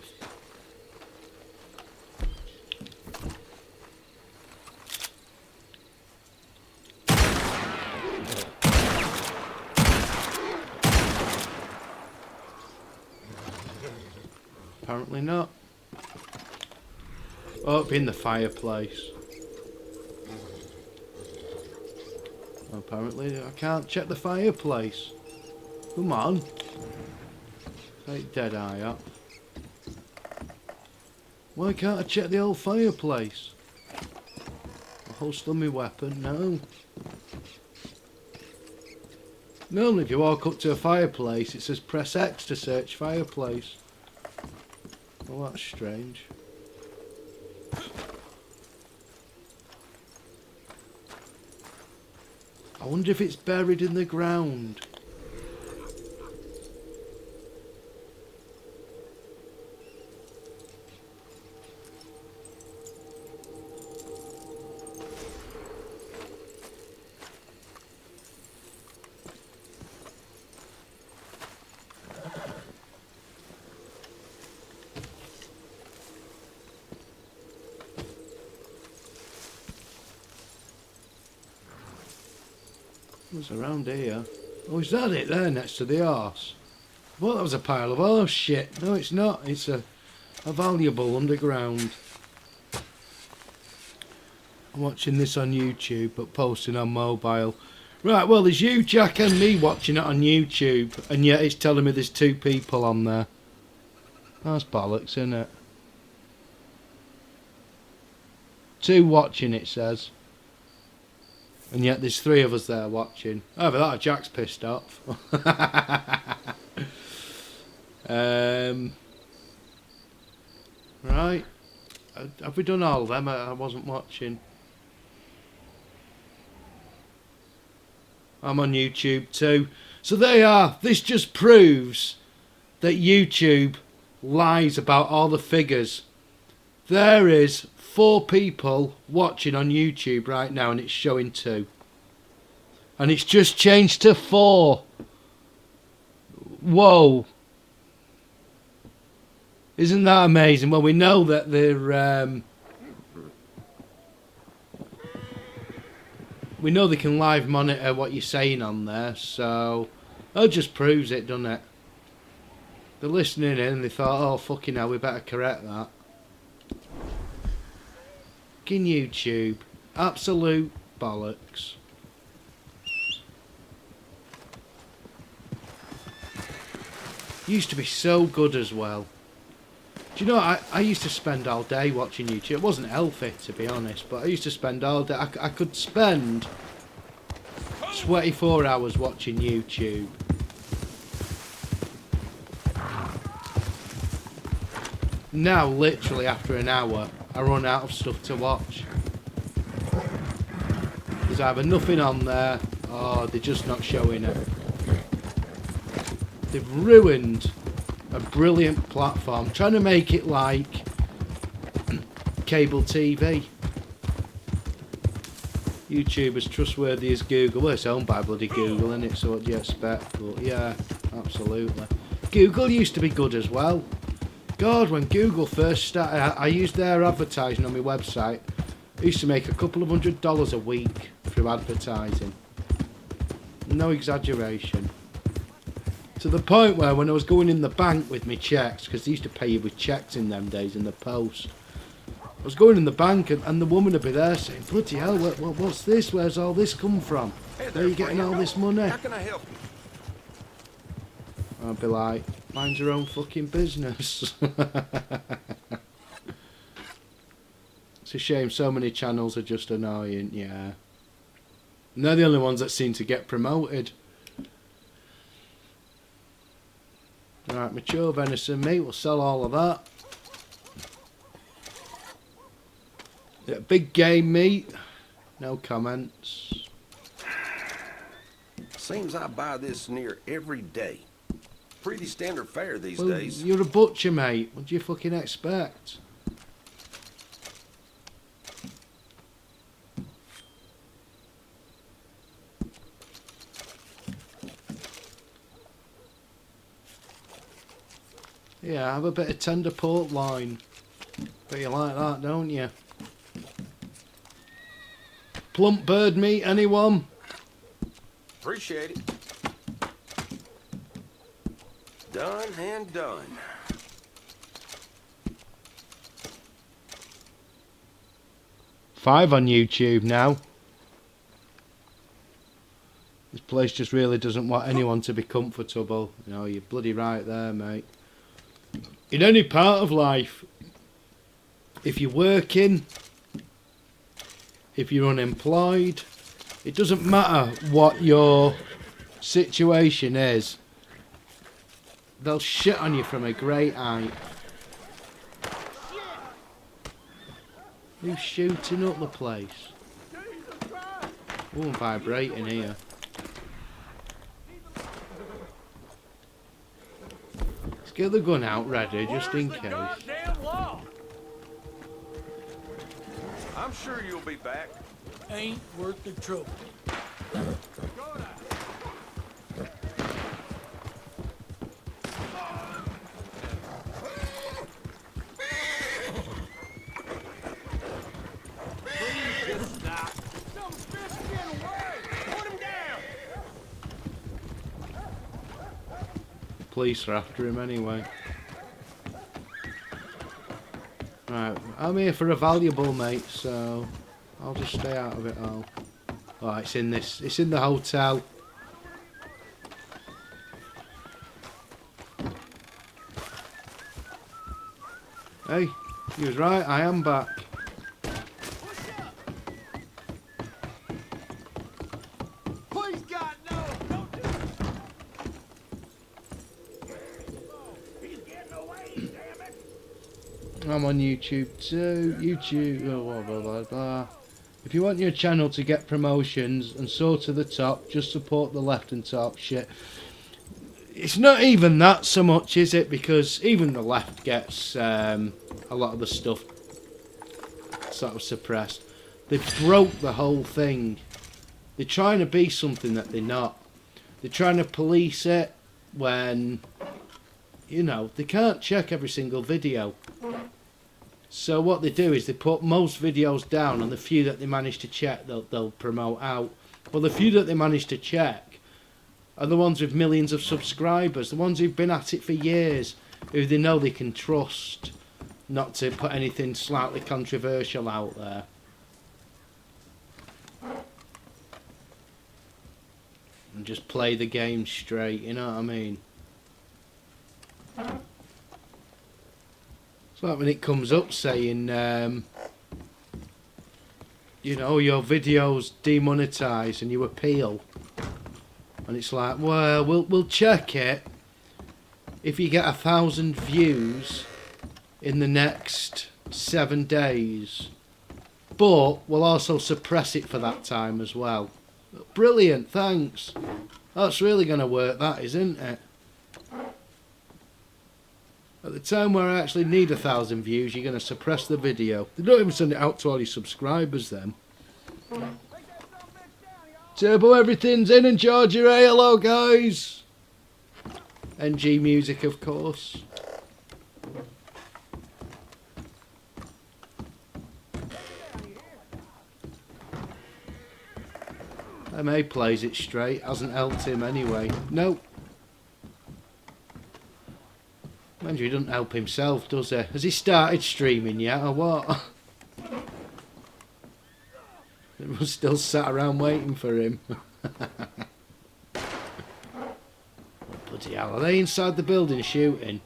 Apparently not. Oh, it'd be in the fireplace. Apparently I can't check the fireplace. Come on. Take dead eye up. Why can't I check the old fireplace? A holster my weapon? No. Normally if you walk up to a fireplace it says press X to search fireplace. Well, that's strange. I wonder if it's buried in the ground. What's around here? Oh, is that it there next to the horse? I thought that was a pile of horse shit. No, it's not. It's a valuable underground. I'm watching this on YouTube, but posting on mobile. Right, well, there's you, Jack, and me watching it on YouTube, and yet it's telling me there's 2 people on there. That's bollocks, isn't it? 2 watching, it says. And yet there's 3 of us there watching. Over that, Jack's pissed off. Right. Have we done all of them? I wasn't watching. I'm on YouTube too. So there you are. This just proves that YouTube lies about all the figures. There is 4 people watching on YouTube right now and it's showing 2. And it's just changed to 4. Whoa. Isn't that amazing? Well, we know that they're... we know they can live monitor what you're saying on there, so... that just proves it, doesn't it? They're listening in and they thought, oh, fucking hell, we better correct that. Fucking YouTube. Absolute bollocks. Used to be so good as well. Do you know, I used to spend all day watching YouTube. It wasn't healthy, to be honest, but I used to spend all day. I could spend 24 hours watching YouTube. Now, literally after an hour, I run out of stuff to watch. There's either nothing on there, or they're just not showing it. They've ruined a brilliant platform, trying to make it like cable TV. YouTube as trustworthy as Google. Well, it's owned by bloody Google, isn't it? So what do you expect? But yeah, absolutely. Google used to be good as well. God, when Google first started, I used their advertising on my website. I used to make a couple of $100 a week through advertising. No exaggeration. To the point where when I was going in the bank with my checks, because they used to pay you with checks in them days in the post. I was going in the bank and the woman would be there saying, bloody hell, what's this? Where's all this come from? Hey Where are you getting all this money? How can I help you? I'd be like, mind your own fucking business. It's a shame so many channels are just annoying, yeah. And they're the only ones that seem to get promoted. Alright, mature venison meat, we'll sell all of that. Yeah, big game meat, no comments. Seems I buy this near every day. Pretty standard fare these Well, days. you're a butcher, mate. What do you fucking expect? Yeah, have a bit of tender pork loin. But you like that, don't you? Plump bird meat, anyone? Appreciate it. Done and done. Five on YouTube now. This place just really doesn't want anyone to be comfortable. You know, you're bloody right there, mate. In any part of life, if you're working, if you're unemployed, it doesn't matter what your situation is. They'll shit on you from a great height. Who's shooting up the place? Oh, I'm vibrating here. Let's get the gun out ready, just in case. Goddamn law. I'm sure you'll be back. Ain't worth the trouble. Police are after him anyway. Right, I'm here for a valuable, mate, so I'll just stay out of it all. Oh, it's in the hotel. Hey, he was right, I am back. Please, God, no! Don't do it! He's getting away, damn it! I'm on YouTube too. YouTube, oh, blah, blah, blah, blah. If you want your channel to get promotions and soar to the top, just support the left and talk shit. It's not even that so much, is it? Because even the left gets a lot of the stuff sort of suppressed. They broke the whole thing. They're trying to be something that they're not. They're trying to police it when, you know, they can't check every single video. So what they do is they put most videos down, and the few that they manage to check, they'll promote out. Well, the few that they manage to check are the ones with millions of subscribers, the ones who've been at it for years, who they know they can trust not to put anything slightly controversial out there. And just play the game straight, you know what I mean? It's like when it comes up saying, you know, your video's demonetized and you appeal. And it's like, well, we'll check it if you get 1,000 views in the next 7 days. But we'll also suppress it for that time as well. Brilliant, thanks. That's really going to work, that, isn't it? At the time where I actually need 1,000 views, you're going to suppress the video. They don't even send it out to all your subscribers then. Turbo Everything's in and Georgia A. Hello, guys. NG music, of course. MA plays it straight, hasn't helped him anyway. Nope. Mind you, he doesn't help himself, does he? Has he started streaming yet, or what? Everyone's still sat around waiting for him. Bloody hell, are they inside the building shooting?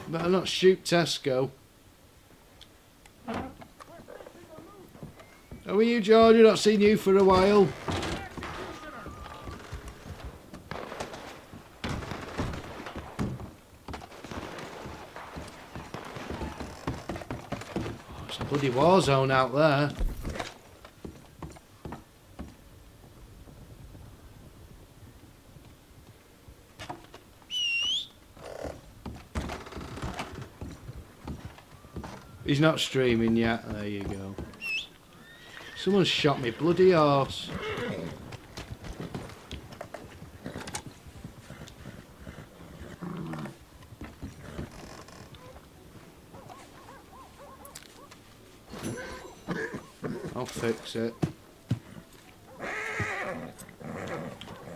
Better not shoot Tesco. How are you, George? I've not seen you for a while. Oh, it's a bloody war zone out there. He's not streaming yet. There you go. Someone's shot me bloody arse. I'll fix it.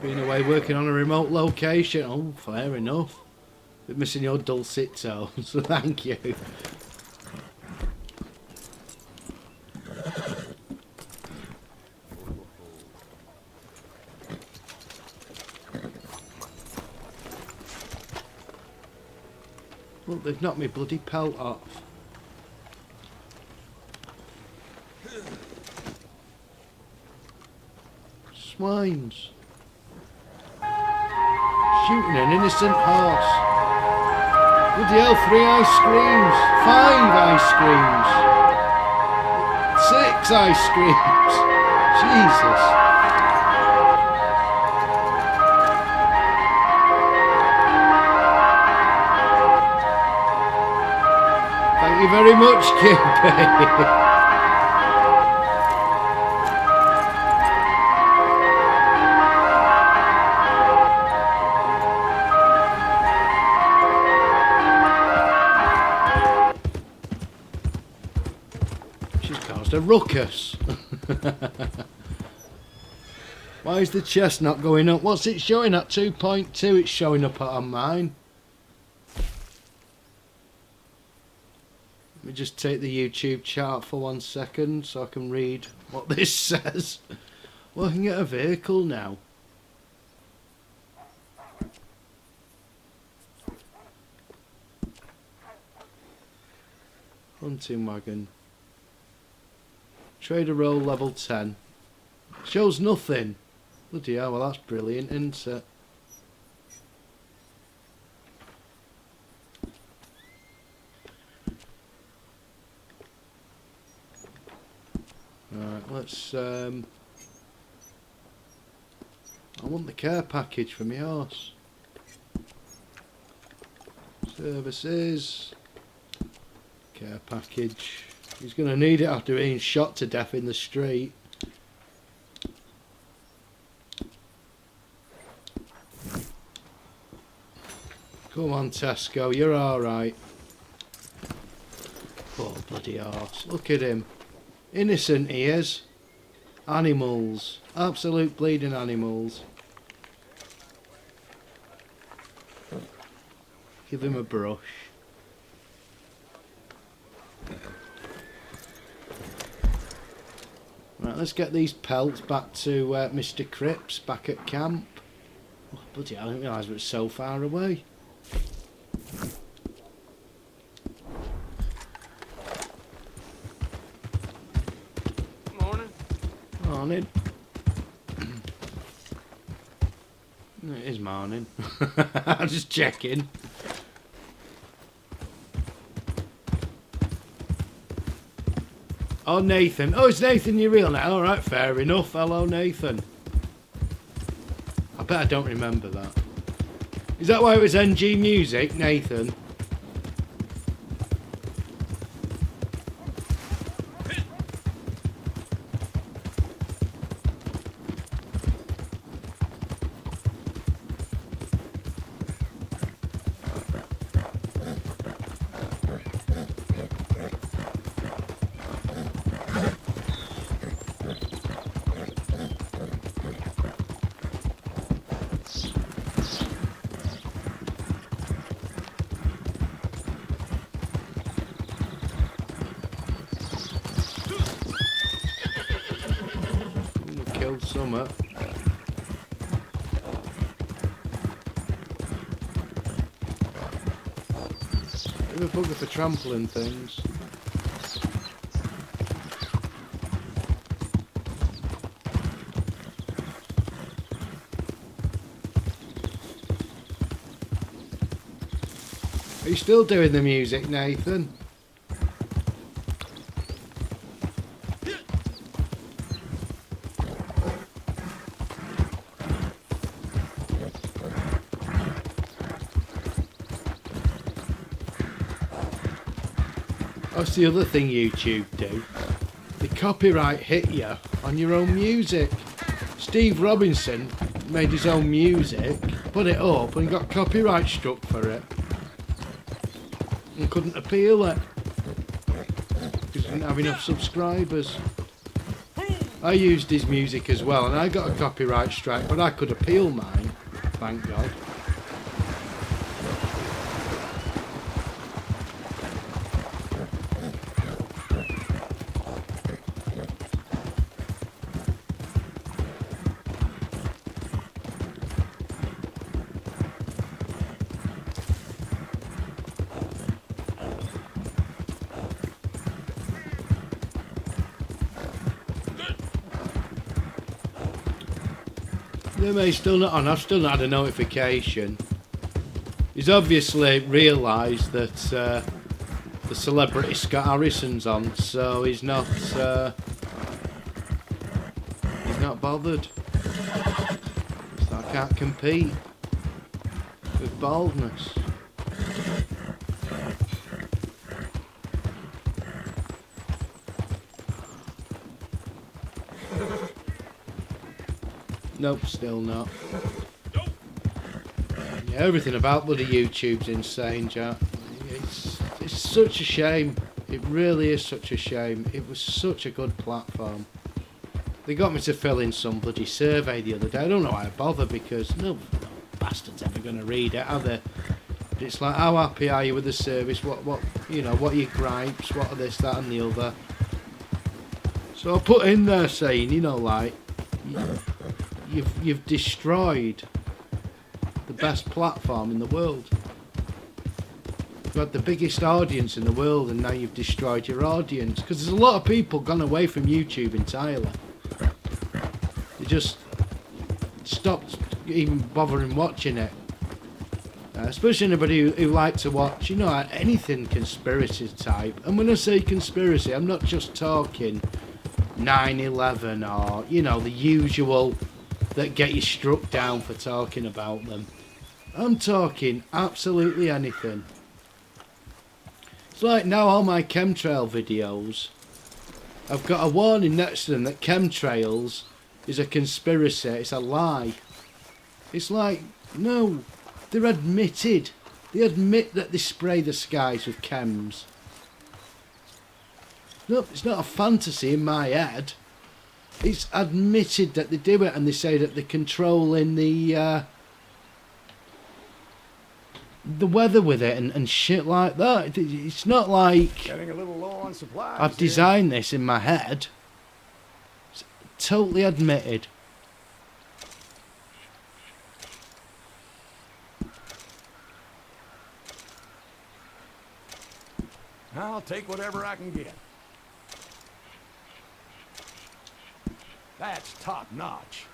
Being away working on a remote location. Oh, fair enough. Bit missing your dulcet tones, so thank you. Look, they've knocked me bloody pelt off. Swines. Shooting an innocent horse. Bloody hell, 3 ice creams. 5 ice creams. 6 ice creams. Jesus. Thank you very much, Kimpy. She's caused a ruckus. Why is the chest not going up? What's it showing at? 2.2. It's showing up on mine. Let me just take the YouTube chart for 1 second so I can read what this says. Looking at a vehicle now. Hunting wagon. Trader role level 10. Shows nothing. Bloody hell, well that's brilliant, isn't it? let's I want the care package for my horse. Services. Care package. He's going to need it after being shot to death in the street. Come on, Tesco, you're alright. Poor bloody horse. Look at him. Innocent he is. Animals. Absolute bleeding animals. Give him a brush. Right, let's get these pelts back to Mr. Cripps back at camp. Oh, bloody hell, I didn't realise it was so far away. Morning. Morning. It is morning. I'm just checking. Oh, Nathan. Oh, it's Nathan, you're real now. Alright, fair enough. Hello, Nathan. I bet I don't remember that. Is that why it was NG Music, Nathan? Killed summer. Who the fuck are for trampling things? Are you still doing the music, Nathan? That's the other thing YouTube do. They copyright hit you on your own music. Steve Robinson made his own music, put it up and got copyright struck for it. And couldn't appeal it. Because he didn't have enough subscribers. I used his music as well and I got a copyright strike, but I could appeal mine, thank God. Yeah, mate, he's still not on. I've still not had a notification. He's obviously realised that the celebrity Scott Harrison's on, so he's not bothered. So I can't compete with baldness. Nope, still not. Yeah, everything about bloody YouTube's insane, Jack. It's such a shame. It really is such a shame. It was such a good platform. They got me to fill in some bloody survey the other day. I don't know why I bother because no bastard's ever going to read it, are they? But it's like, how happy are you with the service? What you know? What are your gripes? What are this, that, and the other? So I put in there saying, you know, like. You've destroyed the best platform in the world. You've had the biggest audience in the world and now you've destroyed your audience. Because there's a lot of people gone away from YouTube entirely. They just stopped even bothering watching it. Especially anybody who like to watch, you know, anything conspiracy type. And when I say conspiracy, I'm not just talking 9/11 or, you know, the usual that get you struck down for talking about them. I'm talking absolutely anything. It's like now all my chemtrail videos, I've got a warning next to them that chemtrails is a conspiracy, it's a lie. It's like, no, they're admitted. They admit that they spray the skies with chems. No, it's not a fantasy in my head. It's admitted that they do it, and they say that they're controlling the weather with it and shit like that. It's not like Getting a little low on supplies. I've designed this in my head. It's totally admitted. I'll take whatever I can get. That's top notch.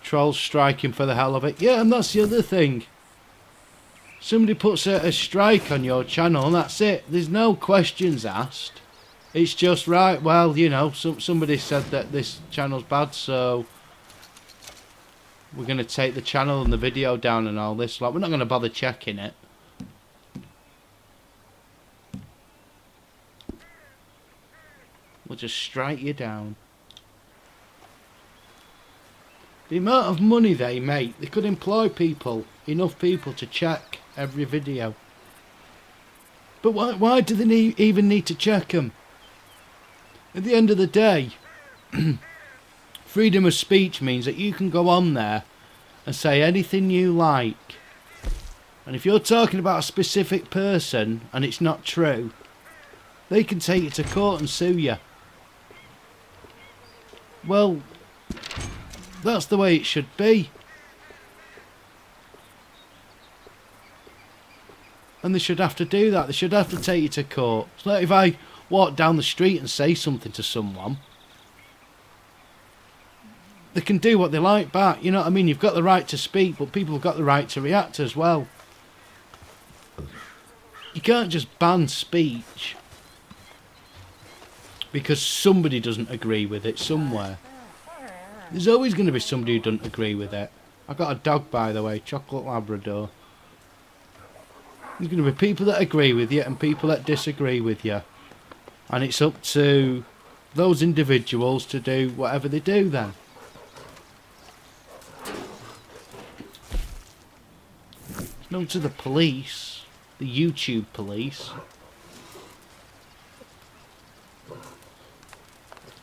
Trolls striking for the hell of it. Yeah, and that's the other thing. Somebody puts a strike on your channel and that's it. There's no questions asked. It's just, right, well, you know, somebody said that this channel's bad, so we're going to take the channel and the video down and all this. Like, we're not going to bother checking it. We'll just strike you down. The amount of money they make, they could employ people, enough people to check every video. But why do they even need to check them? At the end of the day, freedom of speech means that you can go on there and say anything you like. And if you're talking about a specific person and it's not true, they can take you to court and sue you. Well, that's the way it should be. And they should have to do that. They should have to take you to court. It's like if I walk down the street and say something to someone, they can do what they like back. You know what I mean? You've got the right to speak, but people have got the right to react as well. You can't just ban speech because somebody doesn't agree with it somewhere. There's always going to be somebody who doesn't agree with it. I've got a dog, by the way, chocolate Labrador. There's going to be people that agree with you and people that disagree with you. And it's up to those individuals to do whatever they do then. It's not to the police, the YouTube police.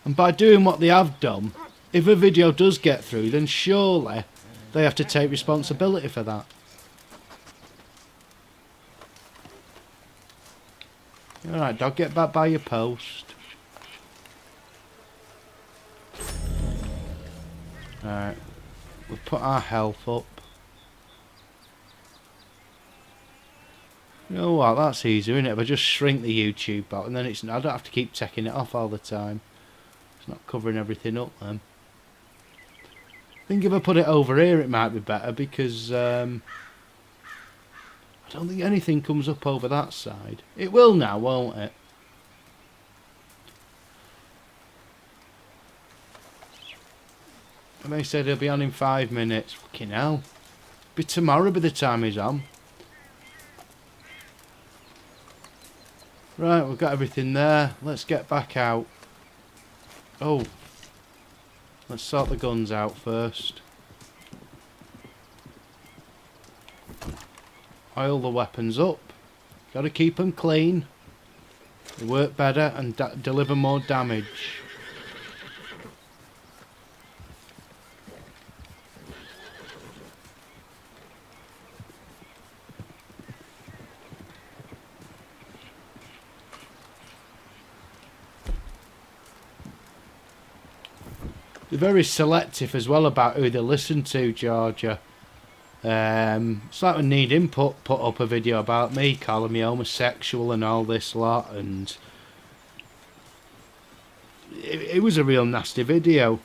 And by doing what they have done, if a video does get through, then surely they have to take responsibility for that. Alright, dog, get back by your post. Alright, we'll put our health up. You know what, that's easy, isn't it? If I just shrink the YouTube out and then I don't have to keep taking it off all the time. It's not covering everything up then. I think if I put it over here it might be better because I don't think anything comes up over that side. It will now, won't it? And they said he'll be on in 5 minutes. Fucking hell. Be tomorrow by the time he's on. Right, we've got everything there. Let's get back out. Oh. Let's sort the guns out first. Oil the weapons up. Got to keep them clean. They work better and deliver more damage. They're very selective as well about who they listen to, Georgia. It's like when Need Input put up a video about me calling me homosexual and all this lot, and it was a real nasty video,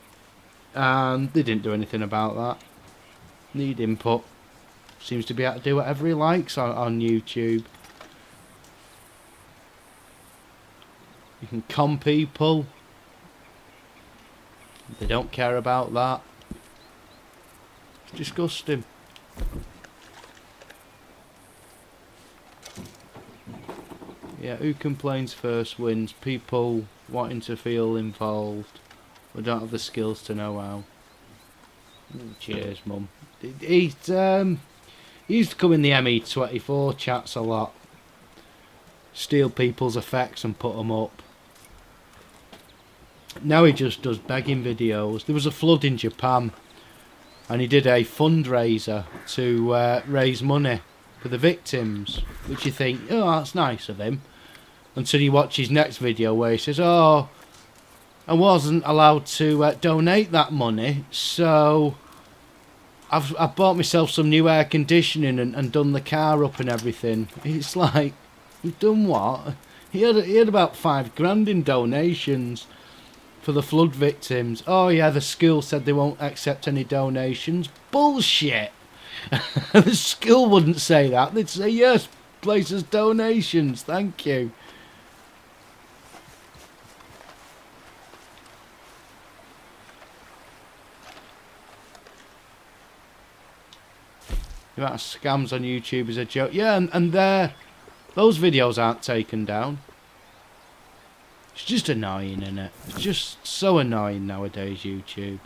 and they didn't do anything about that. Need Input seems to be able to do whatever he likes on YouTube. You can con people. They don't care about that. It's disgusting. Yeah, who complains first wins. People wanting to feel involved but don't have the skills to know how. Cheers, Mum. He used to come in the ME24 chats a lot. Steal people's effects and put them up. Now he just does begging videos. There was a flood in Japan and he did a fundraiser to raise money for the victims, which you think, oh, that's nice of him, until you watch his next video where he says, oh, I wasn't allowed to donate that money, so I've bought myself some new air conditioning and done the car up and everything. It's like, you've done what? He had about £5 in donations for the flood victims. Oh yeah, the school said they won't accept any donations. Bullshit! The school wouldn't say that. They'd say, yes, place us donations, thank you. The amount of scams on YouTube is a joke. Yeah, and those videos aren't taken down. It's just annoying, isn't it? It's just so annoying nowadays, YouTube.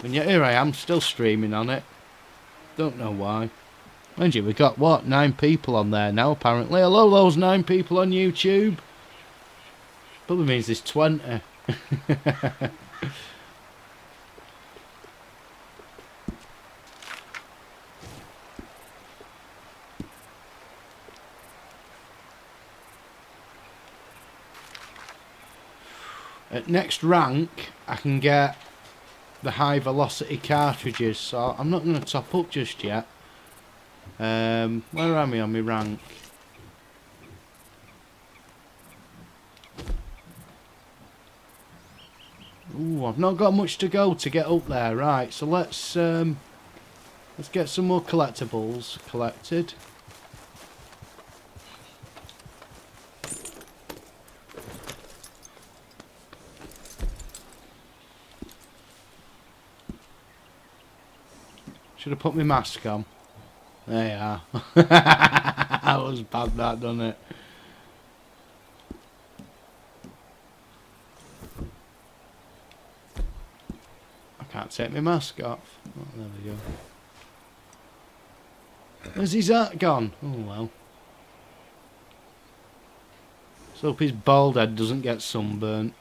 And yet here I am, still streaming on it. Don't know why. Mind you, we got, what, 9 people on there now, apparently. Hello, those 9 people on YouTube. Probably means there's 20. At next rank, I can get the high velocity cartridges, so I'm not going to top up just yet. Where am I on my rank? Ooh, I've not got much to go to get up there. Right, so let's get some more collectibles collected. Should have put my mask on. There you are. That was bad, that, doesn't it? I can't take my mask off. Oh, there we go. Where's his hat gone? Oh well. Let's hope his bald head doesn't get sunburnt.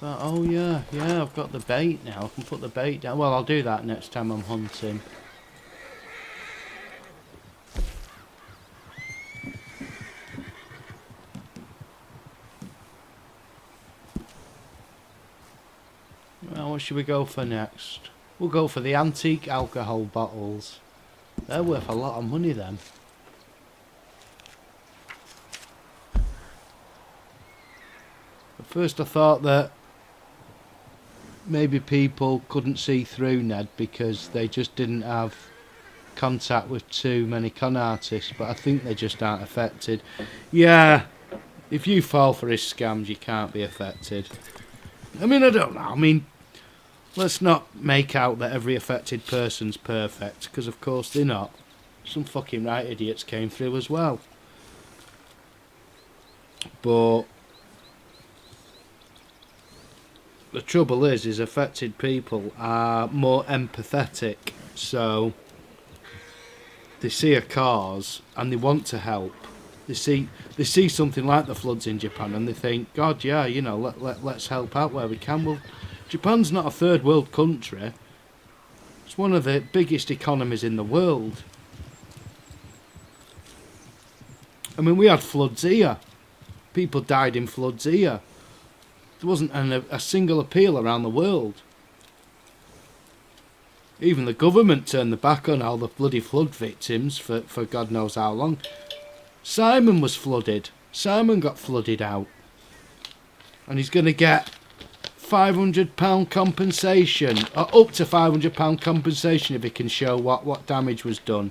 Oh yeah, I've got the bait now. I can put the bait down. Well, I'll do that next time I'm hunting. Well, what should we go for next? We'll go for the antique alcohol bottles. They're worth a lot of money then. At first I thought that maybe people couldn't see through Ned because they just didn't have contact with too many con artists, but I think they just aren't affected. Yeah, if you fall for his scams you can't be affected. I mean, I don't know. I mean, let's not make out that every affected person's perfect, because of course they're not. Some fucking right idiots came through as well. But the trouble is affected people are more empathetic, so they see a cause and they want to help. They see something like the floods in Japan and they think, God, yeah, you know, let's help out where we can. Well, Japan's not a third world country. It's one of the biggest economies in the world. I mean, we had floods here. People died in floods here. There wasn't a single appeal around the world. Even the government turned their back on all the bloody flood victims for God knows how long. Simon was flooded. Simon got flooded out. And he's going to get £500 compensation, or up to £500 compensation if he can show what damage was done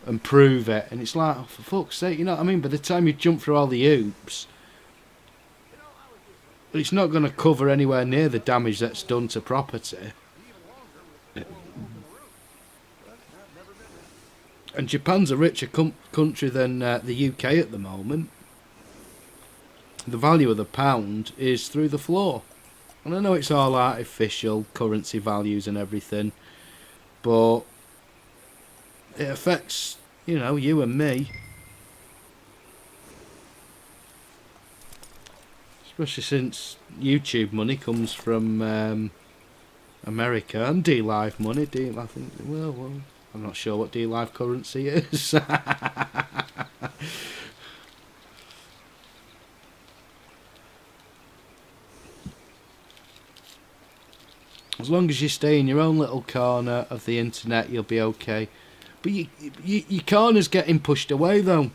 and prove it. And it's like, oh, for fuck's sake, you know what I mean? By the time you jump through all the hoops, it's not going to cover anywhere near the damage that's done to property. And Japan's a richer country than the UK at the moment. The value of the pound is through the floor. And I know it's all artificial, currency values and everything, but it affects, you know, you and me. Especially since YouTube money comes from America, and D-Live money. I think, well, I'm not sure what D-Live currency is. As long as you stay in your own little corner of the internet, you'll be okay. But your corner's getting pushed away, though.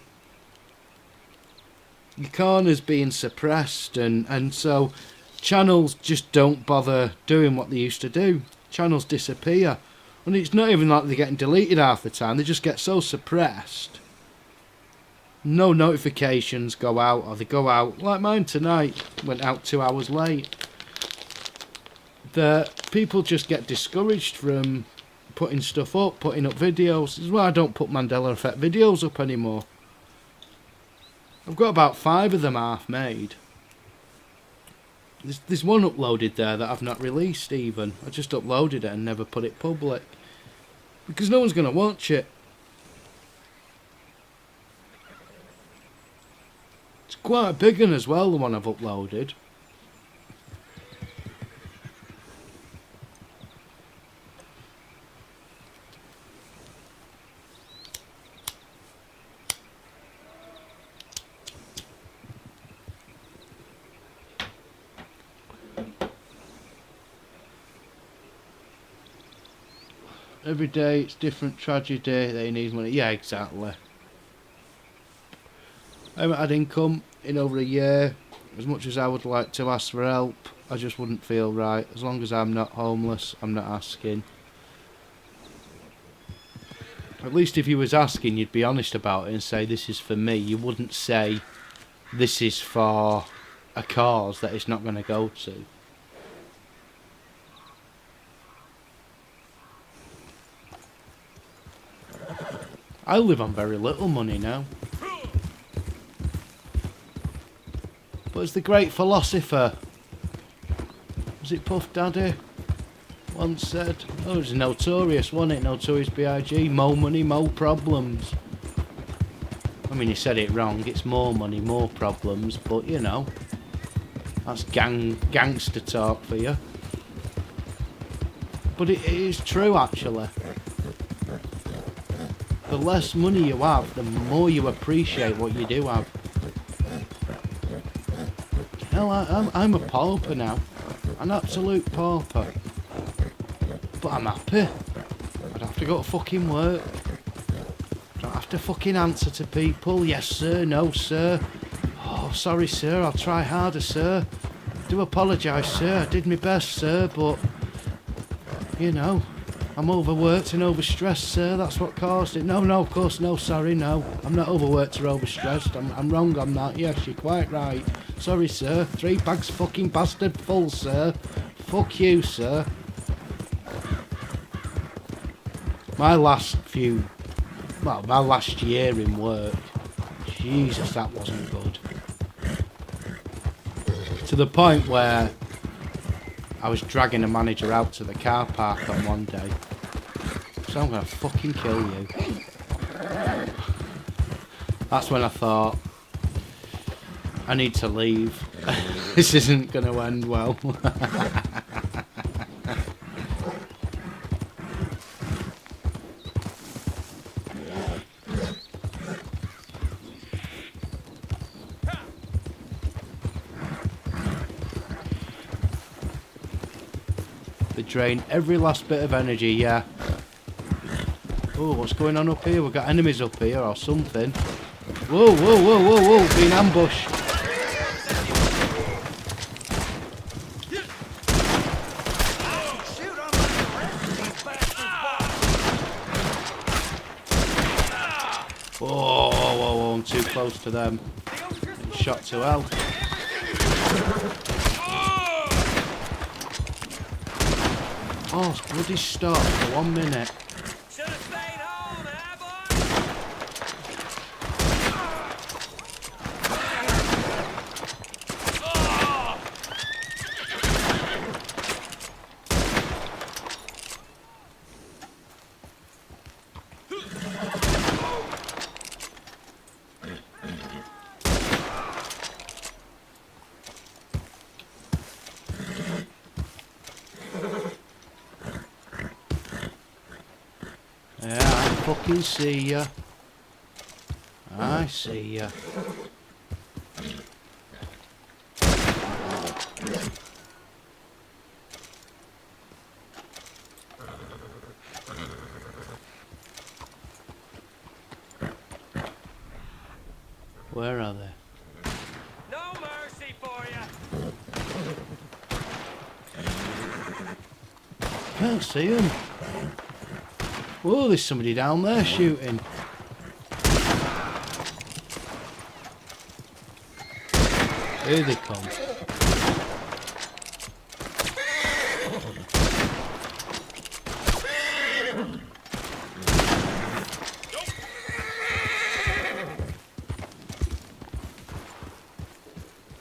Your corner's being suppressed, and so channels just don't bother doing what they used to do. Channels disappear. And it's not even like they're getting deleted half the time. They just get so suppressed. No notifications go out, or they go out, like mine tonight, went out 2 hours late. That people just get discouraged from putting stuff up, putting up videos. This is why I don't put Mandela Effect videos up anymore. I've got about 5 of them half made. There's one uploaded there that I've not released even. I just uploaded it and never put it public. Because no one's going to watch it. It's quite a big one as well, the one I've uploaded. Every day it's different tragedy that he needs money. Yeah, exactly. I haven't had income in over a year. As much as I would like to ask for help, I just wouldn't feel right. As long as I'm not homeless, I'm not asking. At least if you was asking, you'd be honest about it and say, this is for me. You wouldn't say, this is for a cause that it's not going to go to. I live on very little money now. But as the great philosopher, was it Puff Daddy, once said, oh, it was Notorious, wasn't it? Notorious B.I.G. More money, more problems. I mean, he said it wrong. It's more money, more problems. But, you know, that's gangster talk for you. But it is true, actually. The less money you have, the more you appreciate what you do have. Hell, I'm a pauper now. An absolute pauper. But I'm happy. I don't have to go to fucking work. I don't have to fucking answer to people. Yes sir, no sir. Oh, sorry sir, I'll try harder sir. I do apologise sir, I did my best sir, but... You know... I'm overworked and overstressed, sir. That's what caused it. No, of course, no, sorry, no. I'm not overworked or overstressed. I'm wrong on that. Yes, you're quite right. Sorry, sir. 3 bags fucking bastard full, sir. Fuck you, sir. My last year in work, Jesus, that wasn't good. To the point where I was dragging a manager out to the car park on one day. So I'm gonna fucking kill you. That's when I thought, I need to leave. This isn't gonna end well. They drain every last bit of energy, yeah. Oh, what's going on up here? We've got enemies up here or something. Whoa, whoa, whoa, whoa, whoa, being ambushed. Whoa, whoa, whoa, I'm too close to them. Getting shot to hell. Oh, it's bloody stop for 1 minute. Should have stayed home, huh, Yeah, I fucking see ya. I see ya. Where are they? No mercy for you. Can't see them. Whoa, there's somebody down there shooting. Here they come.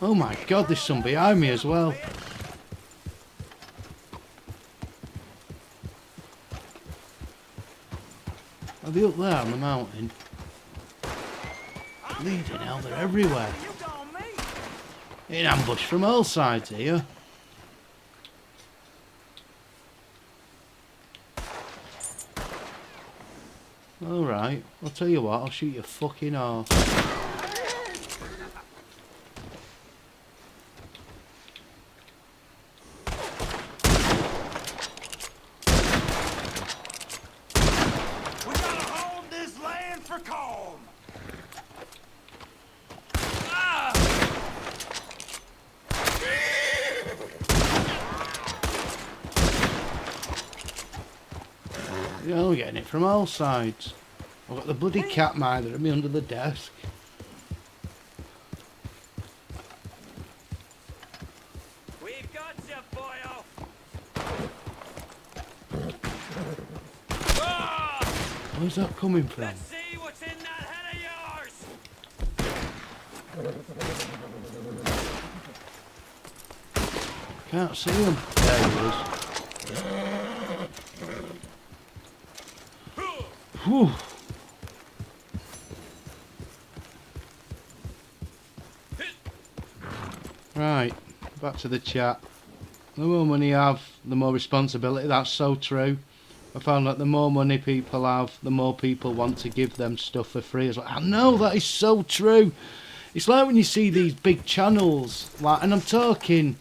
Oh my god, there's some behind me as well. Are they up there on the mountain? Bleeding hell, they're everywhere. In ambush from all sides here. Alright, I'll tell you what, I'll shoot your fucking arse. We gotta hold this land for calm. You know, we're getting it from all sides. I've got the bloody cat minder at me under the desk. We've got you, boyo. Where's that coming from? Let's see what's in that head of yours. Can't see him. There he is. Whew. Right, back to the chat. The more money you have, the more responsibility. That's so true. I found that the more money people have, the more people want to give them stuff for free. It's like, I know, that is so true. It's like when you see these big channels, like, and I'm talking,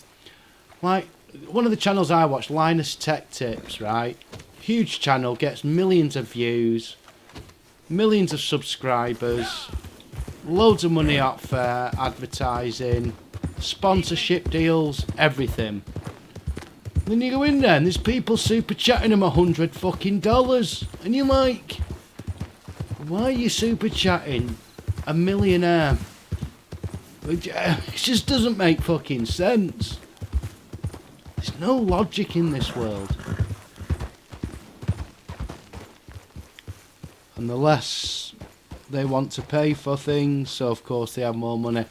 like, one of the channels I watch, Linus Tech Tips, right? Huge channel, gets millions of views, millions of subscribers, loads of money out for advertising, sponsorship deals, everything. Then you go in there and there's people super chatting them $100 fucking dollars, and you're like, why are you super chatting a millionaire? It just doesn't make fucking sense. There's no logic in this world. And the less they want to pay for things, so of course they have more money.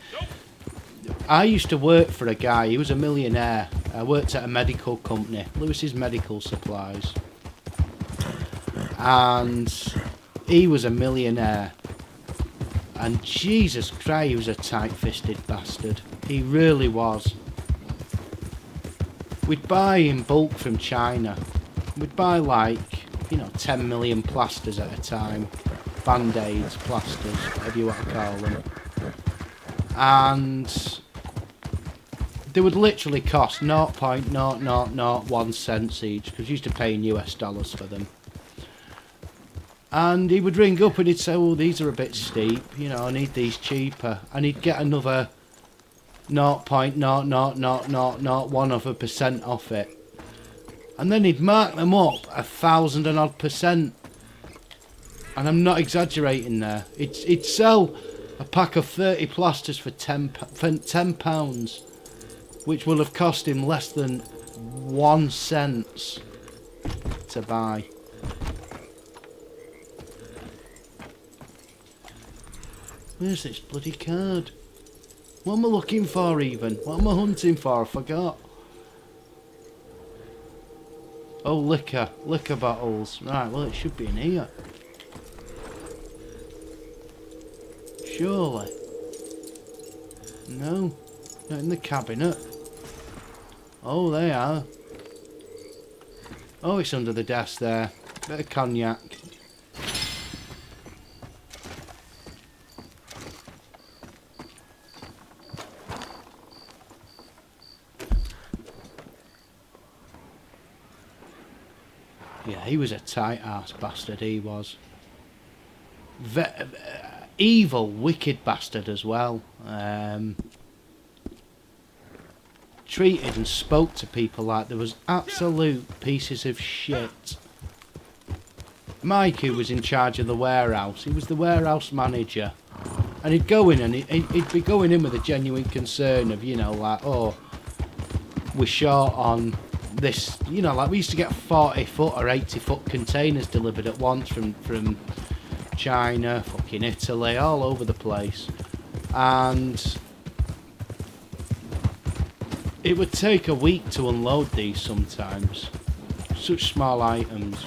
I used to work for a guy, he was a millionaire. I worked at a medical company, Lewis's Medical Supplies. And he was a millionaire. And Jesus Christ, he was a tight-fisted bastard. He really was. We'd buy in bulk from China. We'd buy like, 10 million plasters at a time. Band-aids, plasters, whatever you want to call them. And they would literally cost 0.0001 cents each, because you used to pay in US dollars for them. And he would ring up and he'd say, oh, these are a bit steep, I need these cheaper. And he'd get another 0.00001% off it. And then he'd mark them up 1,000 and odd %. And I'm not exaggerating there. He'd sell a pack of 30 plasters for £10, which will have cost him less than 1 cent to buy. Where's this bloody card? What am I looking for even? What am I hunting for? I forgot. Oh, liquor bottles. Right, well it should be in here. Surely. No, not in the cabinet. Oh, they are. Oh, it's under the desk there. Bit of cognac. Yeah, he was a tight-ass bastard, he was. Evil, wicked bastard as well. Treated and spoke to people like there was absolute pieces of shit. Mike, who was in charge of the warehouse, he was the warehouse manager. And he'd go in and he'd be going in with a genuine concern of, you know, like, oh, we're short on this, you know, like we used to get 40-foot or 80-foot containers delivered at once from China, fucking Italy, all over the place. And it would take a week to unload these sometimes. Such small items.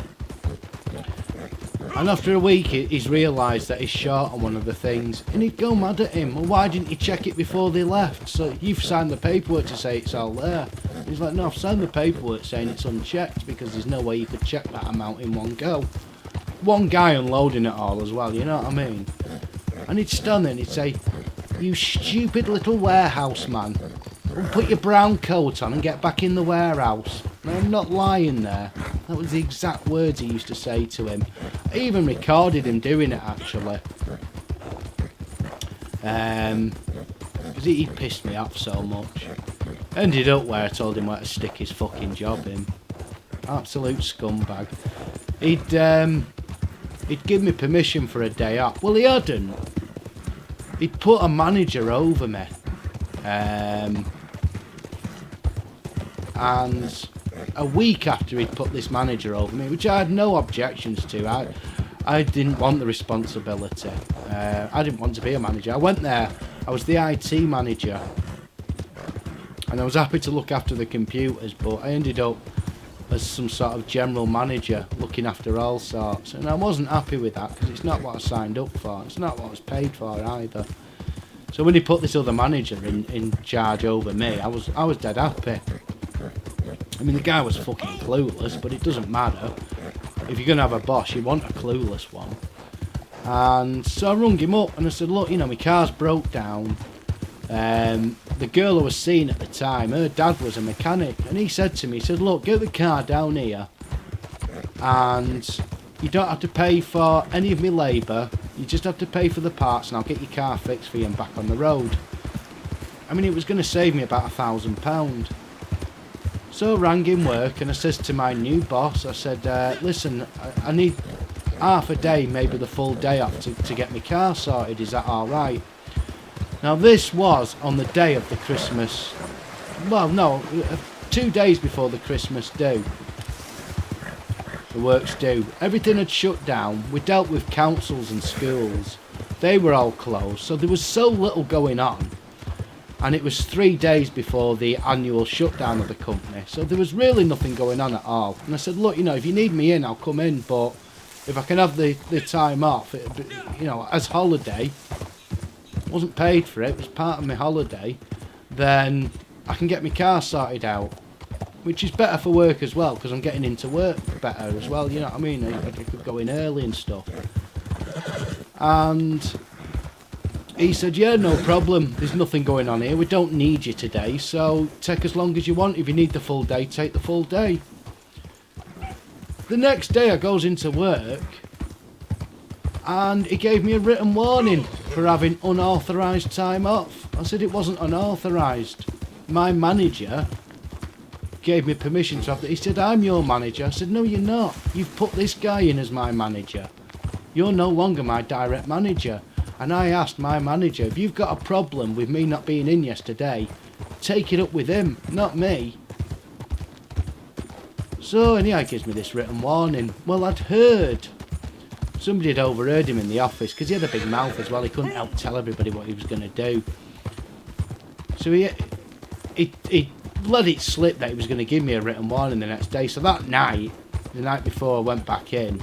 And after a week he's realised that he's short on one of the things, and he'd go mad at him. Well, why didn't you check it before they left? So you've signed the paperwork to say it's all there. He's like, no, I've signed the paperwork saying it's unchecked because there's no way you could check that amount in one go. One guy unloading it all as well, you know what I mean? And he'd stand there and he'd say, you stupid little warehouse man, put your brown coat on and get back in the warehouse. And I'm not lying there. That was the exact words he used to say to him. I even recorded him doing it, actually. Because he pissed me off so much. Ended up where I told him where to stick his fucking job in. Absolute scumbag. He'd give me permission for a day off. Well, he hadn't. He'd put a manager over me. And a week after he'd put this manager over me, which I had no objections to, I didn't want the responsibility. I didn't want to be a manager. I went there, I was the IT manager, and I was happy to look after the computers, but I ended up as some sort of general manager looking after all sorts, and I wasn't happy with that because it's not what I signed up for. It's not what I was paid for either. So when he put this other manager in charge over me, I was dead happy. I mean, the guy was fucking clueless, but it doesn't matter. If you're going to have a boss, you want a clueless one. And so I rung him up and I said, look, you know, my car's broke down. The girl I was seeing at the time, her dad was a mechanic. And he said to me, he said, look, get the car down here. And you don't have to pay for any of my labour. You just have to pay for the parts and I'll get your car fixed for you and back on the road. I mean, it was going to save me about £1,000. So I rang in work and I says to my new boss, I said, listen, I need half a day, maybe the full day off to get my car sorted. Is that alright? Now this was on the day of the Christmas, well no, 2 days before the Christmas due. The work's due. Everything had shut down. We dealt with councils and schools. They were all closed, so there was so little going on. And it was 3 days before the annual shutdown of the company, so there was really nothing going on at all. And I said, look, you know, if you need me in, I'll come in, but if I can have the time off, you know, as holiday, wasn't paid for it, it was part of my holiday, then I can get my car sorted out. Which is better for work as well, because I'm getting into work better as well, you know what I mean? I could go in early and stuff. And he said, yeah, no problem, there's nothing going on here, we don't need you today, so take as long as you want. If you need the full day, take the full day. The next day I goes into work, and he gave me a written warning for having unauthorised time off. I said it wasn't unauthorised. My manager gave me permission to have that. He said, I'm your manager. I said, no, you're not. You've put this guy in as my manager. You're no longer my direct manager. And I asked my manager, if you've got a problem with me not being in yesterday, take it up with him, not me. So, and he gives me this written warning. Well, I'd heard. Somebody had overheard him in the office, because he had a big mouth as well. He couldn't help tell everybody what he was going to do. So he let it slip that he was going to give me a written warning the next day. So that night, the night before I went back in,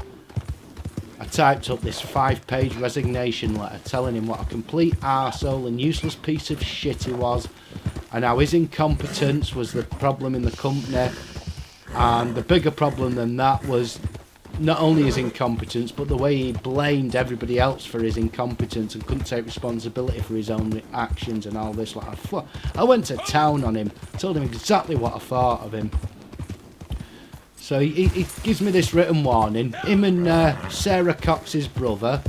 I typed up this 5-page resignation letter telling him what a complete arsehole and useless piece of shit he was, and how his incompetence was the problem in the company. And the bigger problem than that was not only his incompetence, but the way he blamed everybody else for his incompetence and couldn't take responsibility for his own actions and all this. Like, I went to town on him, told him exactly what I thought of him. So he gives me this written warning. Him and Sarah Cox's brother.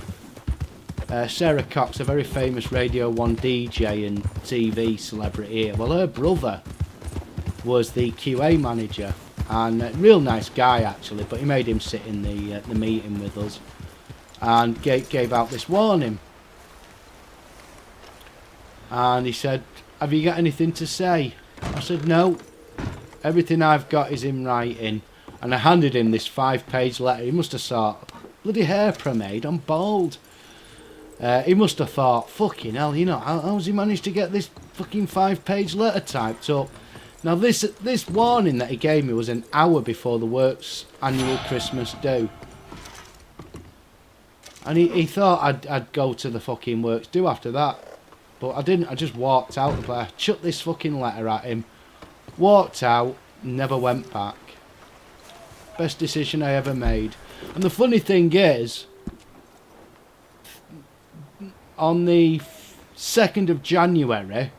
Sarah Cox, a very famous Radio 1 DJ and TV celebrity here. Well, her brother was the QA manager. And a real nice guy actually, but he made him sit in the meeting with us and gave out this warning. And he said, have you got anything to say? I said, no, everything I've got is in writing. And I handed him this 5-page letter. He must have thought, bloody hair pomade, I'm bald. He must have thought, fucking hell, you know, how's he managed to get this fucking 5-page letter typed up? Now this warning that he gave me was an hour before the work's annual Christmas do. And he thought I'd go to the fucking works do after that. But I didn't, I just walked out the place, chucked this fucking letter at him, walked out, never went back. Best decision I ever made. And the funny thing is, on the 2nd of January,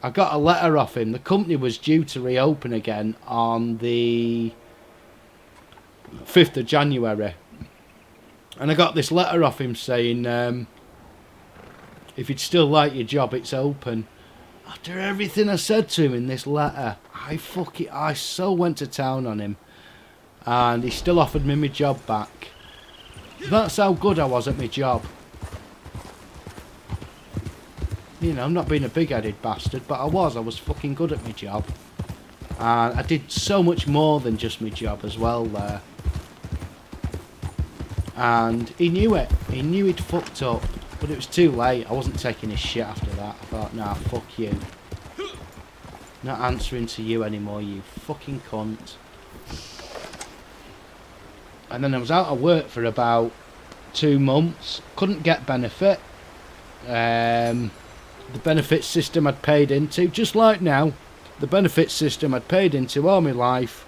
I got a letter off him. The company was due to reopen again on the 5th of January. And I got this letter off him saying, if you'd still like your job, it's open. After everything I said to him in this letter, I so went to town on him. And he still offered me my job back. That's how good I was at my job. You know, I'm not being a big-headed bastard, but I was fucking good at my job. And I did so much more than just my job as well there. And he knew it. He knew he'd fucked up. But it was too late. I wasn't taking his shit after that. I thought, nah, fuck you. Not answering to you anymore, you fucking cunt. And then I was out of work for about 2 months. Couldn't get benefit. The benefit system I'd paid into, just like now, the benefit system I'd paid into all my life,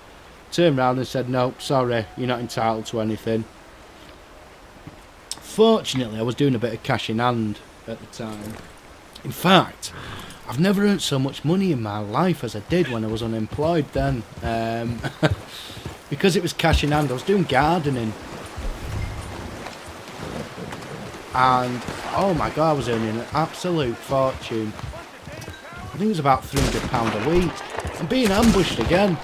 turned around and said, nope, sorry, you're not entitled to anything. Fortunately, I was doing a bit of cash in hand at the time. In fact, I've never earned so much money in my life as I did when I was unemployed then. Because it was cash in hand, I was doing gardening. And, oh my god, I was earning an absolute fortune. I think it was about £300 a week. I'm being ambushed again.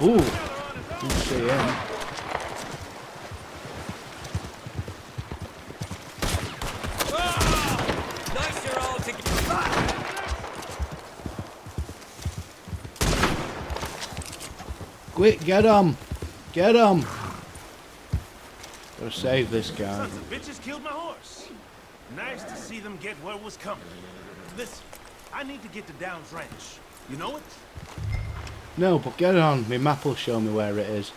Ooh, didn't see him. Quick, get him! Get him! Gotta save this guy. Sons of bitches killed my horse. Nice to see them get what was coming. Listen, I need to get to Downs Ranch. You know it? No, but get on. My map will show me where it is.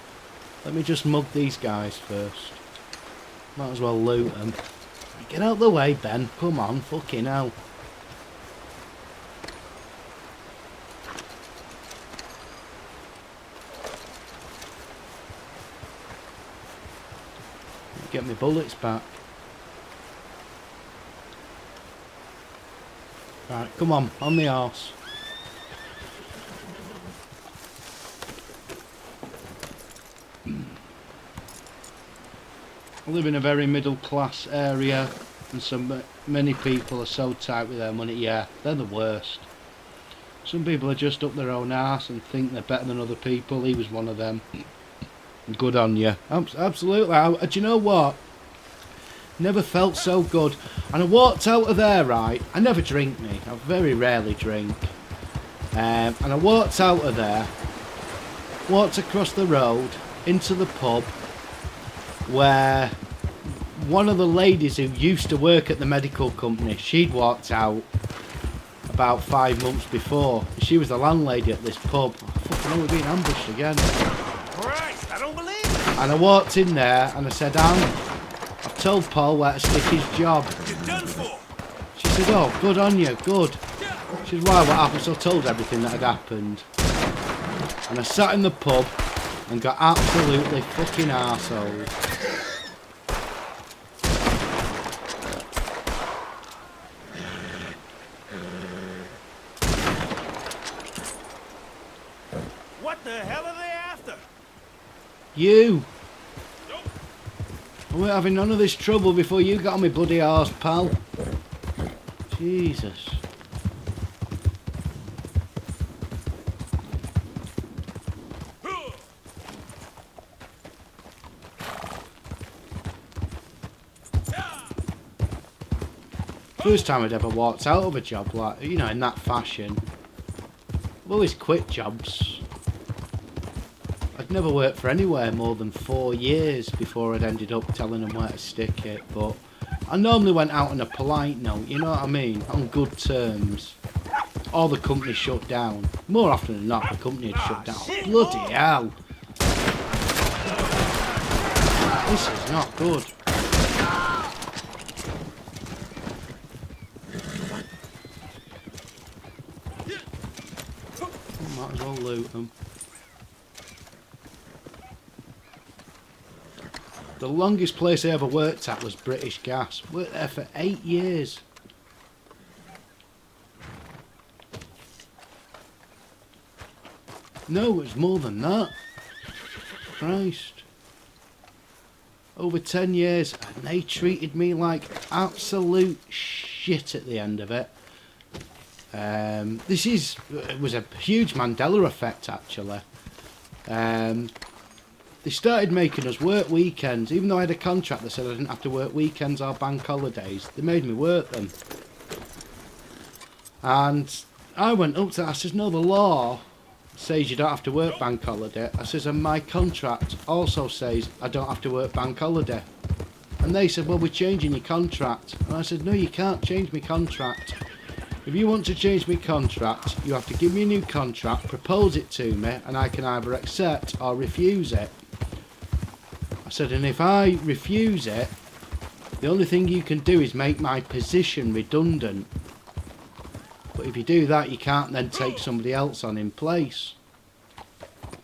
Let me just mug these guys first. Might as well loot them. Get out the way, Ben. Come on, fucking hell. Get my bullets back. Right, come on the arse. I live in a very middle class area, and so many people are so tight with their money. Yeah, they're the worst. Some people are just up their own arse and think they're better than other people. He was one of them. Good on you. Absolutely. Do you know what? Never felt so good. And I walked out of there, right? I never drink, me. I very rarely drink. And I walked out of there, walked across the road into the pub where one of the ladies who used to work at the medical company, she'd walked out about 5 months before. She was the landlady at this pub. Oh, fucking hell, we're being ambushed again. Christ, I don't believe it. And I walked in there and I said, I've told Paul where to stick his job. You're done for. She said, oh, good on you, good. She said, why, what happened? So I told everything that had happened. And I sat in the pub and got absolutely fucking arseholed. What the hell are they after? You! I weren't having none of this trouble before you got on my bloody arse, pal. Jesus. First time I'd ever walked out of a job like, you know, in that fashion. I've always quit jobs. I'd never worked for anywhere more than 4 years before I'd ended up telling them where to stick it, but I normally went out on a polite note, you know what I mean, on good terms. Or the company shut down. More often than not, the company had shut down. Bloody hell. This is not good. Might as well loot them. The longest place I ever worked at was British Gas. Worked there for 8 years. No, it was more than that. Christ. Over 10 years, and they treated me like absolute shit at the end of it. It was a huge Mandela effect, actually. They started making us work weekends. Even though I had a contract that said I didn't have to work weekends or bank holidays, they made me work them. And I went up to that, I says, no, the law says you don't have to work bank holiday. I says, and my contract also says I don't have to work bank holiday. And they said, well, we're changing your contract. And I said, no, you can't change my contract. If you want to change my contract, you have to give me a new contract, propose it to me, and I can either accept or refuse it. I said, and if I refuse it, the only thing you can do is make my position redundant. But if you do that, you can't then take somebody else on in place.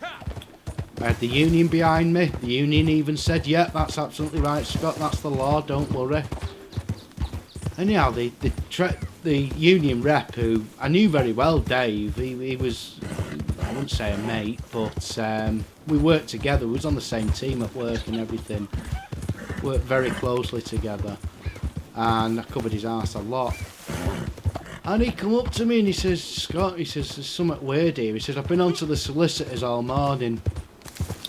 I had the union behind me. The union even said, yeah, that's absolutely right, Scott, that's the law, don't worry. Anyhow, the union rep, who I knew very well, Dave, he was, I wouldn't say a mate, but we worked together. We was on the same team at work and everything. Worked very closely together. And I covered his arse a lot. And he come up to me and he says, Scott, he says, there's something weird here. He says, I've been on to the solicitors all morning.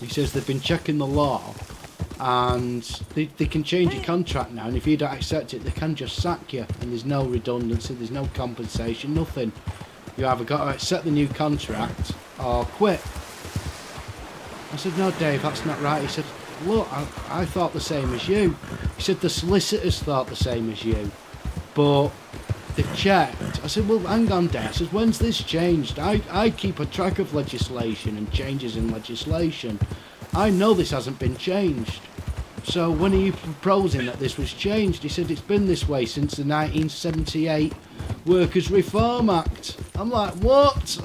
He says, they've been checking the law. And they can change your contract now, and if you don't accept it, they can just sack you, and there's no redundancy, there's no compensation, nothing. You either got to accept the new contract or quit. I said, no, Dave, that's not right. He said, look, I thought the same as you. He said, the solicitors thought the same as you, but they've checked. I said, well, hang on, Dave. I said, when's this changed? I keep a track of legislation and changes in legislation. I know this hasn't been changed. So when are you proposing that this was changed? He said, it's been this way since the 1978 Workers' Reform Act. I'm like, what?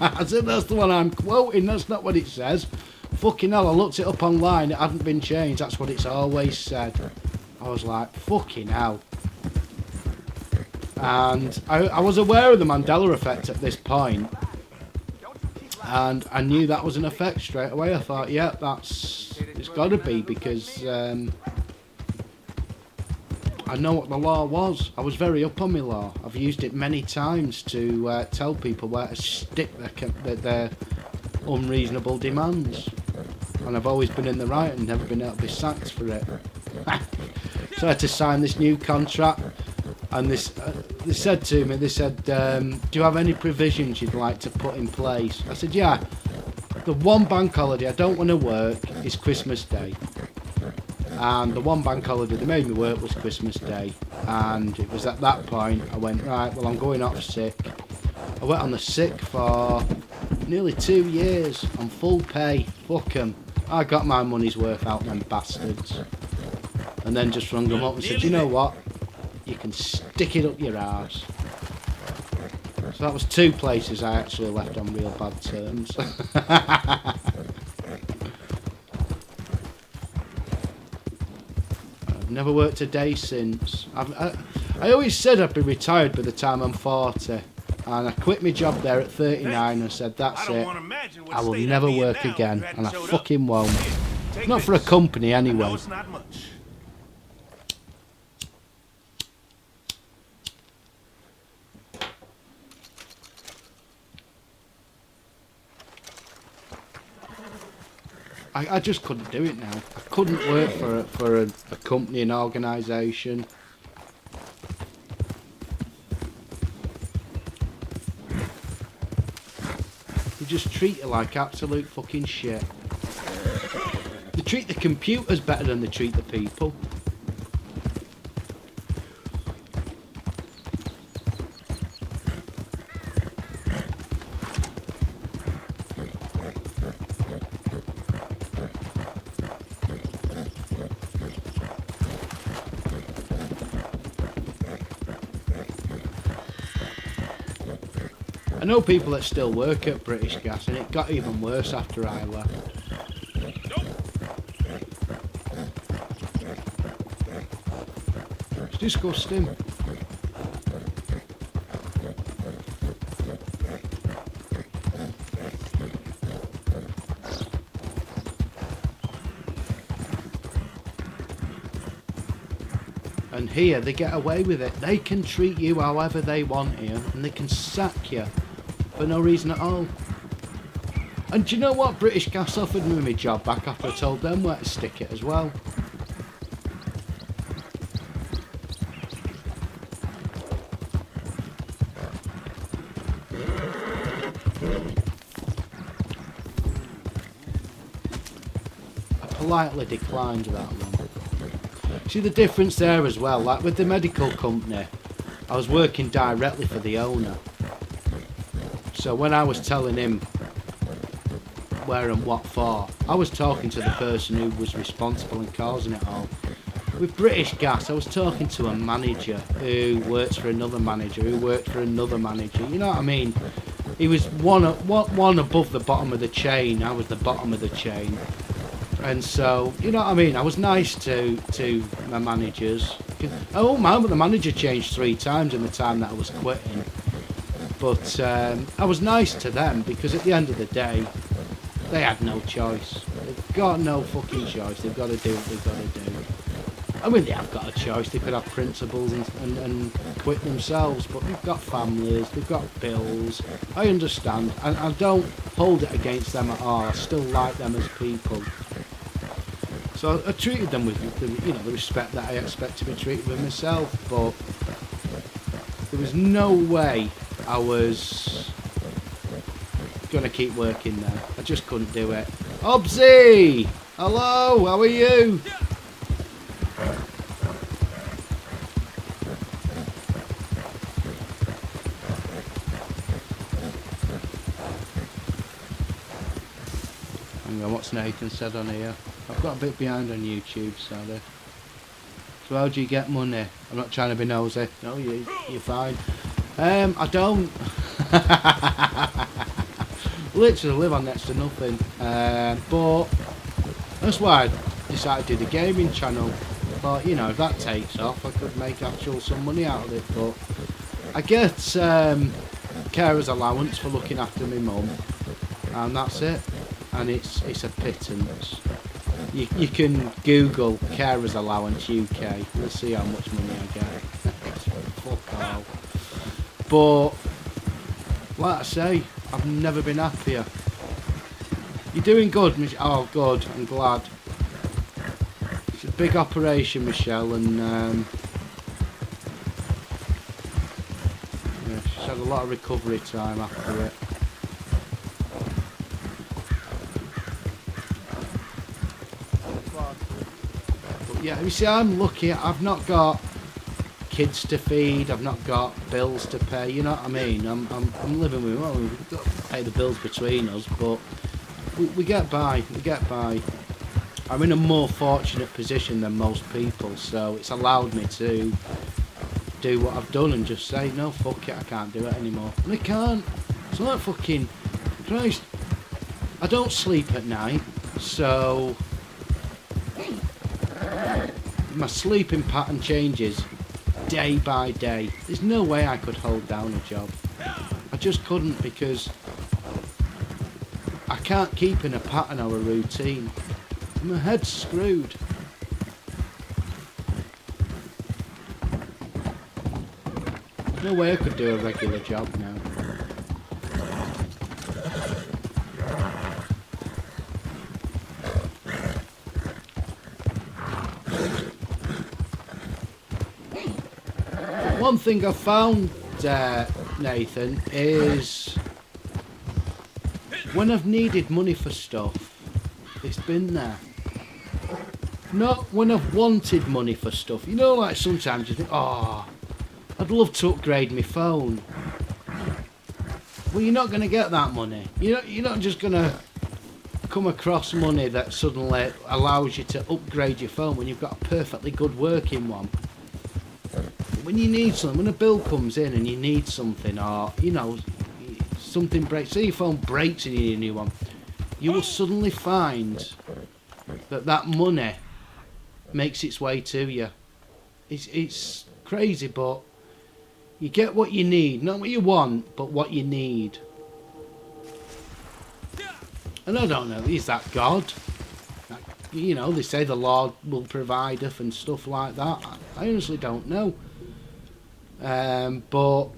I said, that's the one I'm quoting, that's not what it says. Fucking hell, I looked it up online, it hadn't been changed, that's what it's always said. I was like, fucking hell. And I was aware of the Mandela effect at this point. And I knew that was an effect straight away. I thought, yeah, it's got to be, because I I know what the law was. I was very up on my law. I've used it many times to tell people where to stick their unreasonable demands. And I've always been in the right and never been able to be sacked for it. So I had to sign this new contract, and they said to me, do you have any provisions you'd like to put in place? I said, yeah, the one bank holiday I don't want to work is Christmas Day. And the one bank holiday they made me work was Christmas Day. And it was at that point I went, right, well, I'm going off sick. I went on the sick for nearly 2 years on full pay. Fuck 'em. I got my money's worth out them bastards. And then just rung them up and said, you know what? You can stick it up your arse. So that was 2 places I actually left on real bad terms. I've never worked a day since. I always said I'd be retired by the time I'm 40. And I quit my job there at 39 and said, that's it. I will never work again. And I fucking won't. Not for a company anyway. It's not much. I just couldn't do it now. I couldn't work for a company, an organisation. They just treat you like absolute fucking shit. They treat the computers better than they treat the people. I know people that still work at British Gas, and it got even worse after I left. It's disgusting. And here they get away with it. They can treat you however they want here, and they can sack you for no reason at all. And do you know what? British Gas offered me my job back after I told them where to stick it as well. I politely declined that one. See the difference there as well, like with the medical company, I was working directly for the owner. So when I was telling him where and what for, I was talking to the person who was responsible and causing it all. With British Gas, I was talking to a manager who works for another manager, who worked for another manager, you know what I mean? He was one above the bottom of the chain, I was the bottom of the chain. And so, you know what I mean, I was nice to my managers. Oh man, but the manager changed 3 times in the time that I was quitting. But I was nice to them because at the end of the day, they had no choice. They've got no fucking choice. They've got to do what they've got to do. I mean, they have got a choice. They could have principles and quit themselves, but they've got families, they've got bills. I understand, and I don't hold it against them at all. I still like them as people. So I treated them with the respect that I expect to be treated with myself, but there was no way I was going to keep working there. I just couldn't do it. Obsy! Hello, how are you? Hang on, what's Nathan said on here? I've got a bit behind on YouTube, sorry. So how do you get money? I'm not trying to be nosy. No, you're fine. I don't. Literally live on next to nothing. But that's why I decided to do the gaming channel. But you know, if that takes off, I could make some money out of it. But I get carer's allowance for looking after my mum, and that's it. And it's a pittance. You can Google carers allowance UK. We'll see how much money I get. Fuck all. But like I say, I've never been happier. You're doing good, oh good, I'm glad. It's a big operation, Michelle, and yeah, she's had a lot of recovery time after it. But yeah, you see, I'm lucky. I've not got kids to feed. I've not got bills to pay. You know what I mean? I'm living with. Well, we've got to pay the bills between us, but we get by. We get by. I'm in a more fortunate position than most people, so it's allowed me to do what I've done and just say, no, fuck it, I can't do it anymore. And I can't. It's like fucking Christ. I don't sleep at night, so my sleeping pattern changes day by day. There's no way I could hold down a job. I just couldn't, because I can't keep in a pattern or a routine. My head's screwed. No way I could do a regular job now. One thing I found, Nathan, is when I've needed money for stuff, it's been there. Not when I've wanted money for stuff. You know, like sometimes you think, oh, I'd love to upgrade my phone. Well, you're not going to get that money. You're not just going to come across money that suddenly allows you to upgrade your phone when you've got a perfectly good working one. When you need something, when a bill comes in and you need something, or, you know, something breaks, say your phone breaks and you need a new one, you will suddenly find that money makes its way to you. It's crazy, but you get what you need, not what you want, but what you need. And I don't know, is that God? You know, they say the Lord will provide us and stuff like that. I honestly don't know. But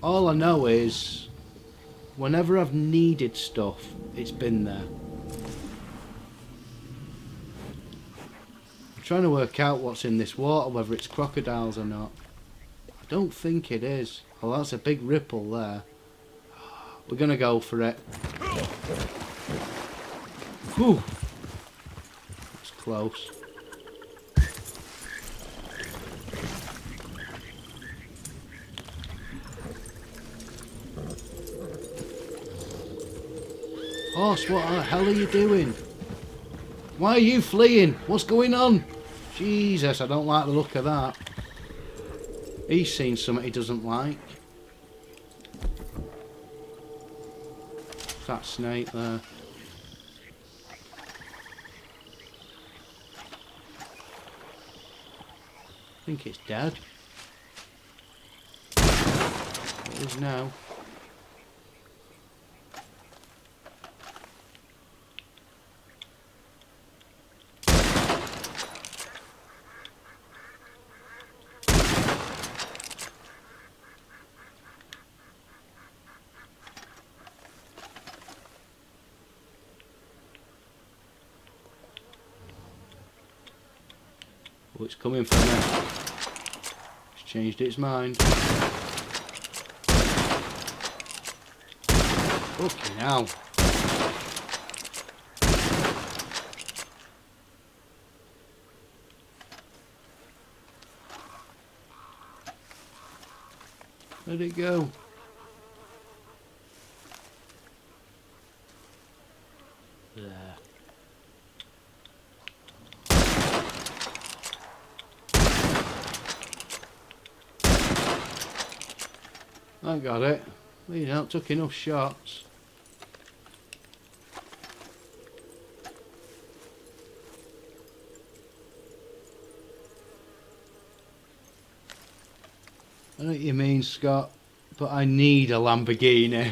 all I know is whenever I've needed stuff, it's been there. I'm trying to work out what's in this water, whether it's crocodiles or not. I don't think it is. Oh, that's a big ripple there. We're gonna go for it. Whew. It's close. Horse, what the hell are you doing? Why are you fleeing? What's going on? Jesus, I don't like the look of that. He's seen something he doesn't like. That snake there. I think it's dead. It is now. Oh, it's coming for me. It's changed its mind. Fucking hell. Where'd it go? There. I got it. You know, took enough shots. I know what you mean, Scott, but I need a Lamborghini.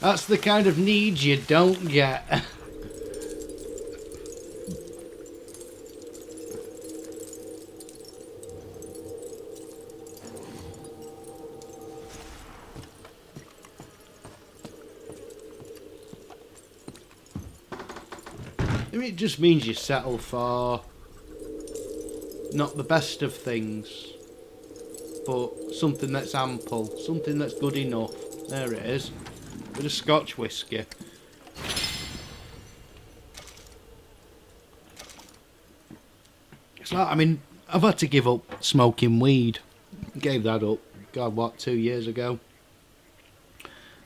That's the kind of need you don't get. I mean, it just means you settle for not the best of things, but something that's ample, something that's good enough. There it is. Bit of Scotch whiskey. It's like, I mean, I've had to give up smoking weed. Gave that up, God, what, 2 years ago?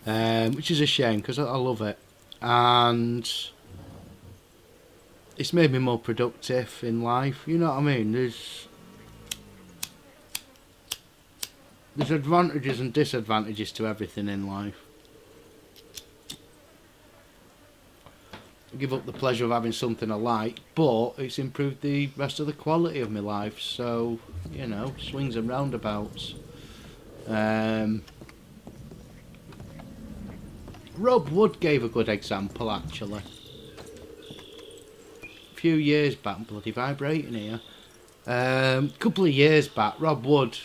Which is a shame, because I love it. And it's made me more productive in life, you know what I mean? There's advantages and disadvantages to everything in life. I give up the pleasure of having something I like, but it's improved the rest of the quality of my life, so, you know, swings and roundabouts. Rob Wood gave a good example, actually. A few years back, I'm bloody vibrating here. A couple of years back, Rob Wood,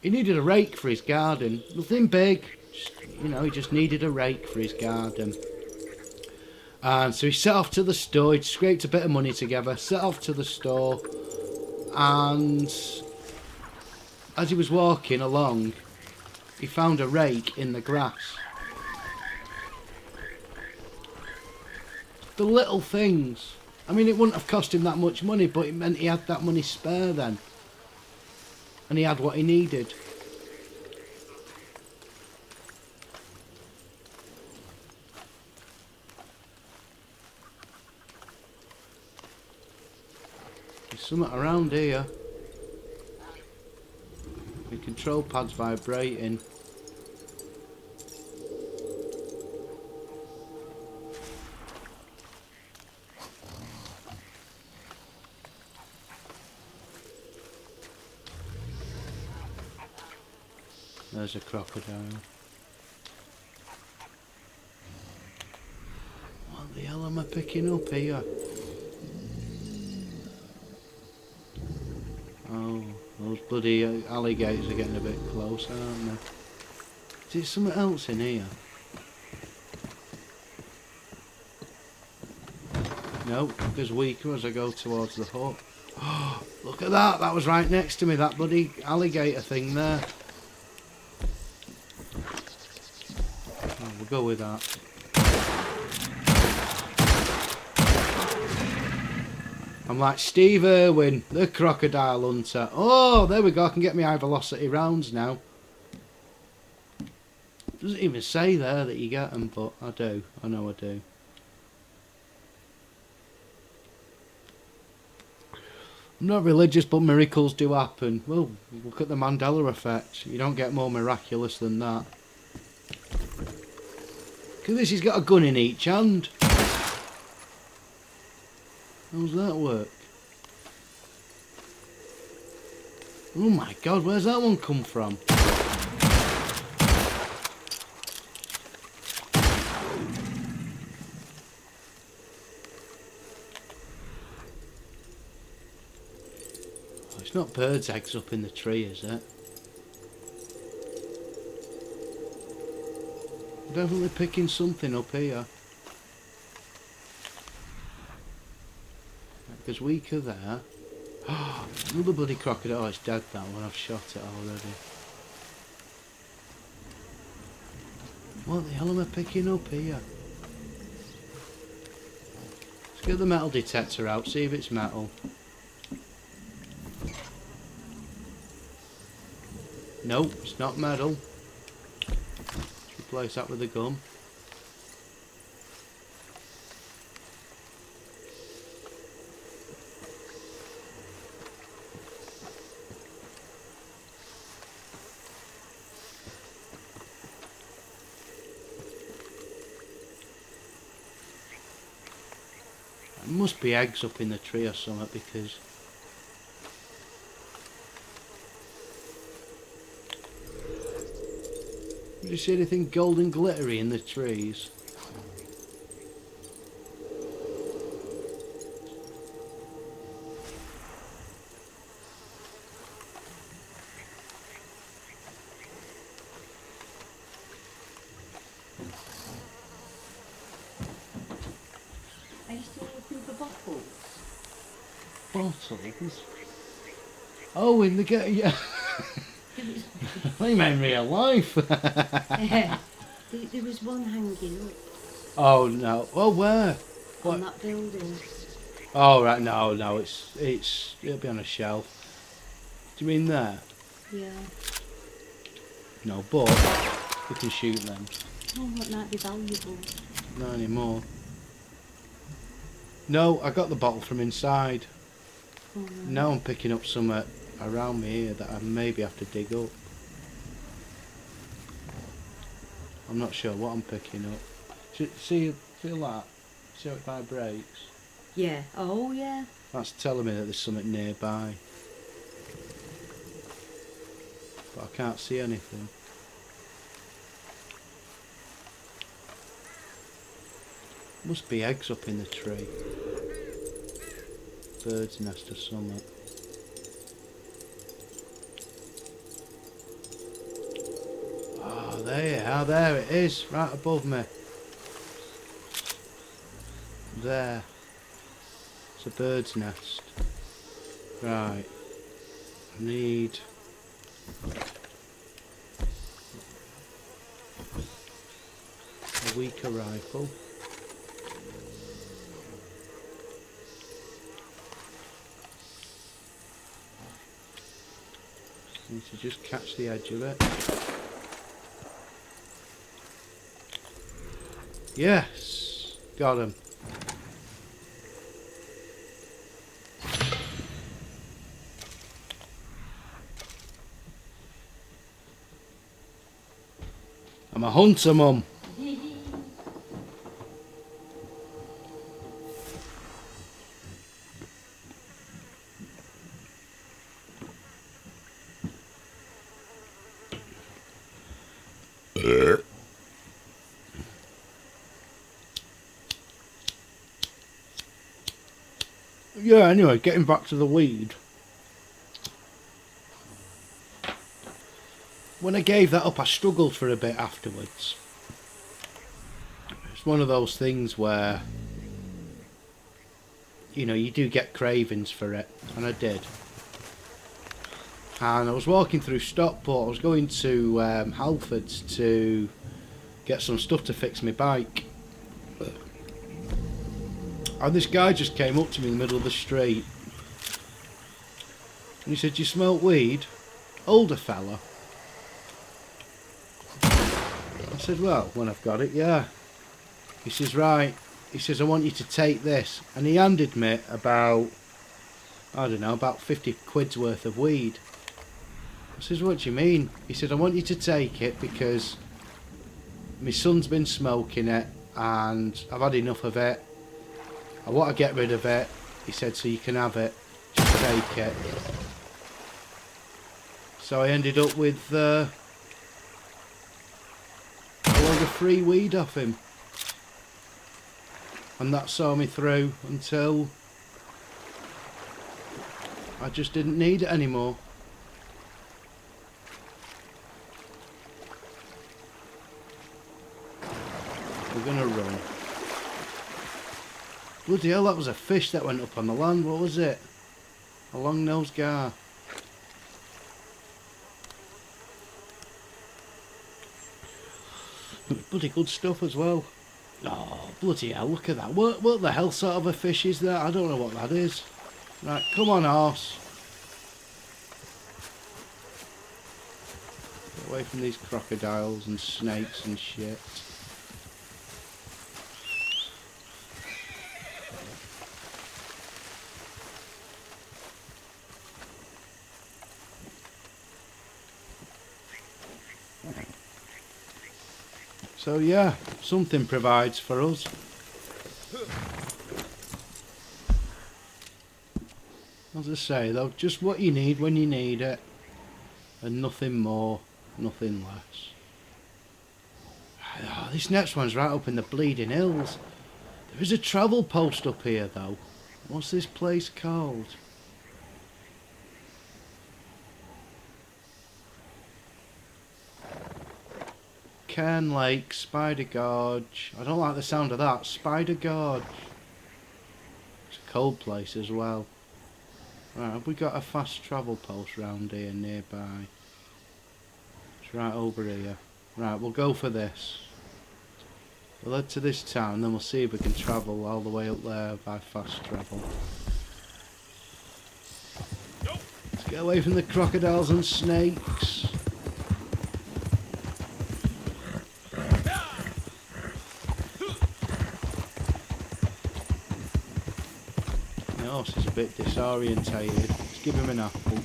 he needed a rake for his garden. Nothing big, just, you know, he just needed a rake for his garden. And so he set off to the store, he'd scraped a bit of money together, set off to the store, and as he was walking along, he found a rake in the grass. The little things. I mean, it wouldn't have cost him that much money, but it meant he had that money spare then. And he had what he needed. There's something around here. The control pad's vibrating. There's a crocodile. What the hell am I picking up here? Oh, those bloody alligators are getting a bit close, aren't they? Is there something else in here? No, it gets weaker as I go towards the hut. Oh, look at that! That was right next to me, that bloody alligator thing there. We'll go with that. I'm like Steve Irwin, the crocodile hunter. Oh, there we go. I can get my high velocity rounds now. Doesn't even say there that you get them, but I do. I know I do. I'm not religious, but miracles do happen. Well, look at the Mandela effect. You don't get more miraculous than that. Look at this, he's got a gun in each hand. How's that work? Oh my god, where's that one come from? Oh, it's not birds' eggs up in the tree, is it? Definitely picking something up here. There's weaker there. Oh, another bloody crocodile. Oh, it's dead, that one. I've shot it already. What the hell am I picking up here? Let's get the metal detector out, see if it's metal. Nope, it's not metal. Let's replace that with a gun. There must be eggs up in the tree or something, because did you see anything golden glittery in the trees? bottles? Bottles? Oh, in the game, yeah. They made real life. There was one hanging up Oh no. Oh, where? on What? that building. Oh right, no, it'll be on a shelf. Do you mean there? Yeah. No, but we can shoot them. Oh, that might be valuable. Not anymore. No, I got the bottle from inside. Oh, no. Now I'm picking up some around me here that I maybe have to dig up. I'm not sure what I'm picking up. See, feel that? See how it vibrates? Yeah. Oh, yeah. That's telling me that there's something nearby. But I can't see anything. Must be eggs up in the tree. Bird's nest or something. Oh, there it is, right above me. There. It's a bird's nest. Right. I need... a weaker rifle. Need to just catch the edge of it. Yes! Got him. I'm a hunter, Mum. Yeah, anyway, getting back to the weed. When I gave that up, I struggled for a bit afterwards. It's one of those things where, you know, you do get cravings for it, and I did. And I was walking through Stockport. I was going to Halfords to get some stuff to fix my bike. And this guy just came up to me in the middle of the street. And he said, "You smoke weed?" Older fella. I said, "Well, when I've got it, yeah." He says, "Right." He says, "I want you to take this." And he handed me about, I don't know, about 50 quid's worth of weed. I says, "What do you mean?" He said, "I want you to take it because my son's been smoking it and I've had enough of it. I want to get rid of it." He said, "So you can have it. Just take it." So I ended up with a load of free weed off him. And that saw me through until I just didn't need it anymore. We're gonna run. Bloody hell, that was a fish that went up on the land. What was it? A long-nosed gar. Bloody good stuff as well. Oh, bloody hell, look at that. What the hell sort of a fish is that? I don't know what that is. Right, come on, horse. Get away from these crocodiles and snakes and shit. So yeah, something provides for us. As I say though, just what you need when you need it. And nothing more, nothing less. Oh, this next one's right up in the bleeding hills. There is a travel post up here though. What's this place called? Cairn Lake, Spider Gorge. I don't like the sound of that. Spider Gorge. It's cold place as well. Right, have we got a fast travel post round here nearby? It's right over here. Right, we'll go for this. We'll head to this town, then we'll see if we can travel all the way up there by fast travel. Let's get away from the crocodiles and snakes. The horse is a bit disorientated. Let's give him an apple.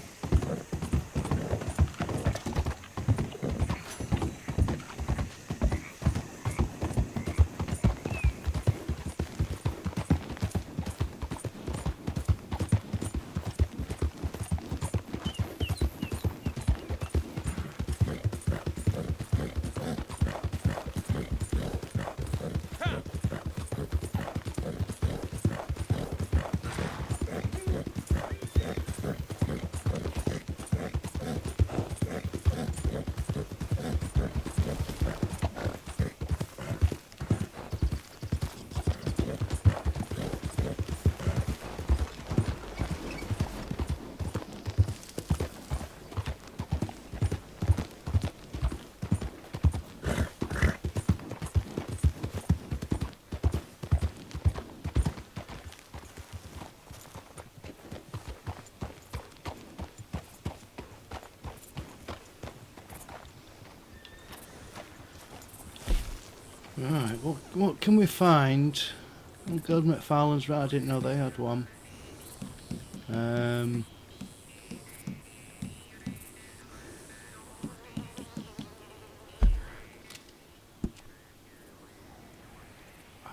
Right, what can we find? Oh God, McFarlane's right, I didn't know they had one. I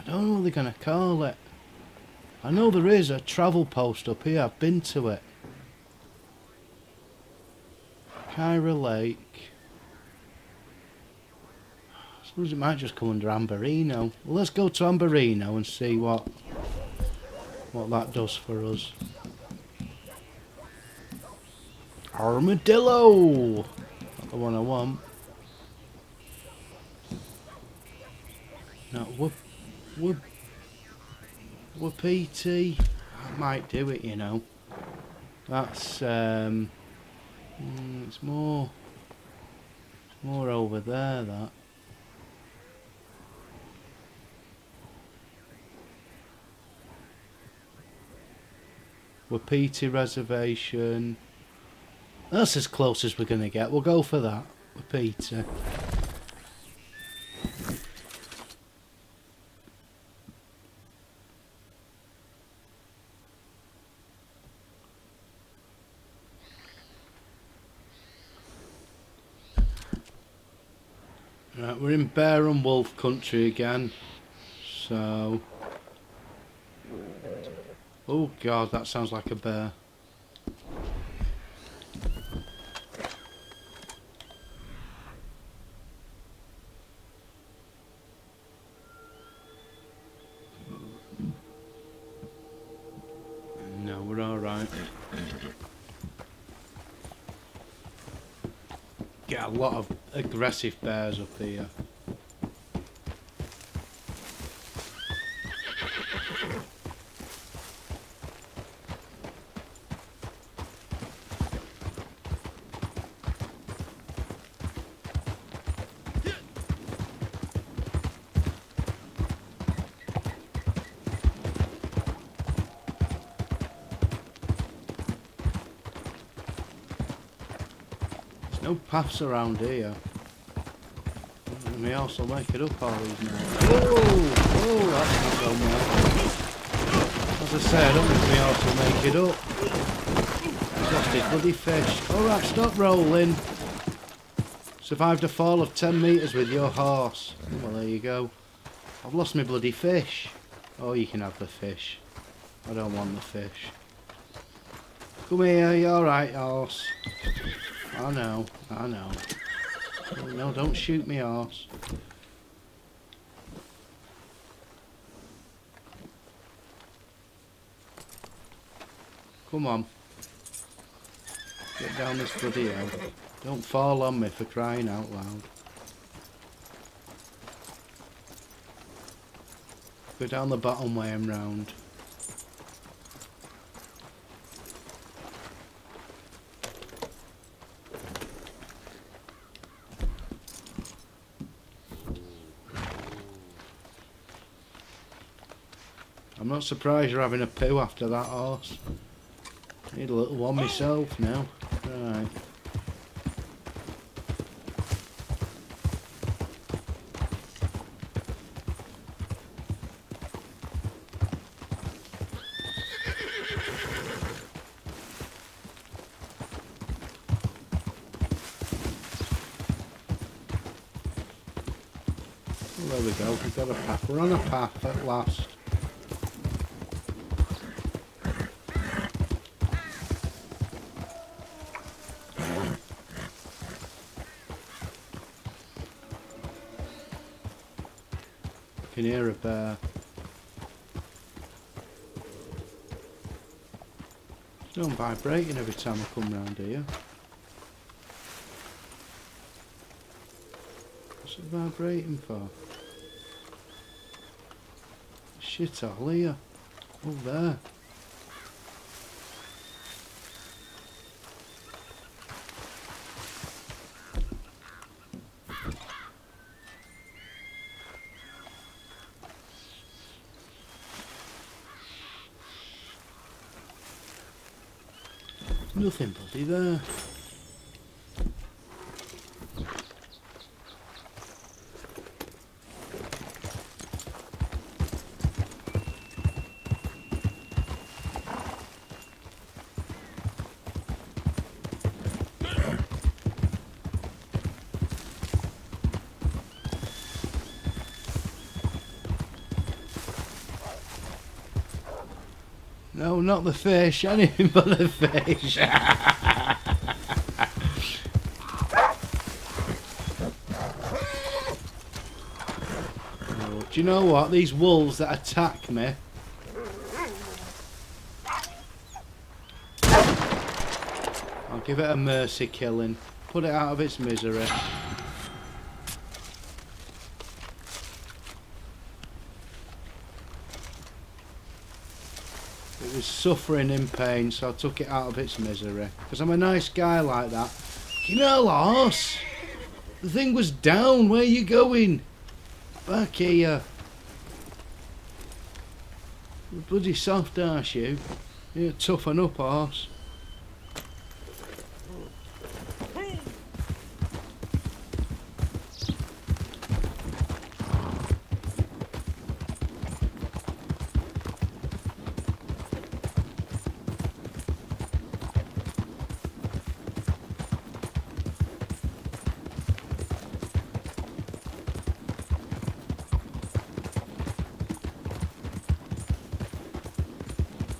don't know what they're going to call it. I know there is a travel post up here, I've been to it. Kyra Lake. I suppose it might just come under Amberino. Well, let's go to Amberino and see what that does for us. Armadillo! Not the one I want. No, Whoopity. That might do it, you know. That's it's more over there, that. Wapiti Reservation. That's as close as we're going to get. We'll go for that. Wapiti. Right, we're in bear and wolf country again. So... oh God, that sounds like a bear. No, we're alright. Get a lot of aggressive bears up here. No paths around here. Let me also make it up all these now. Whoa! That's not going well. As I say, I don't think we also make it up. He's lost his bloody fish. Alright, stop rolling. Survived a fall of 10 metres with your horse. Well, there you go. I've lost my bloody fish. Oh, you can have the fish. I don't want the fish. Come here, you alright, horse? I know. No, don't shoot me, horse. Come on. Get down this bloody hill. Don't fall on me for crying out loud. Go down the bottom way and round. I'm not surprised you're having a poo after that horse. Need a little one myself now. Right. Well, there we go. We've got a path. We're on a path at last. I can hear a bear. It's not vibrating every time I come round here. What's it vibrating for? Shit all here. Oh, there. Nothing bloody there. No, not the fish. Anything but the fish. Oh, do you know what? These wolves that attack me. I'll give it a mercy killing. Put it out of its misery. It was suffering in pain, so I took it out of its misery. Because I'm a nice guy like that. You know, horse! The thing was down. Where are you going? Back here. You're bloody soft, aren't you? You toughen up, horse.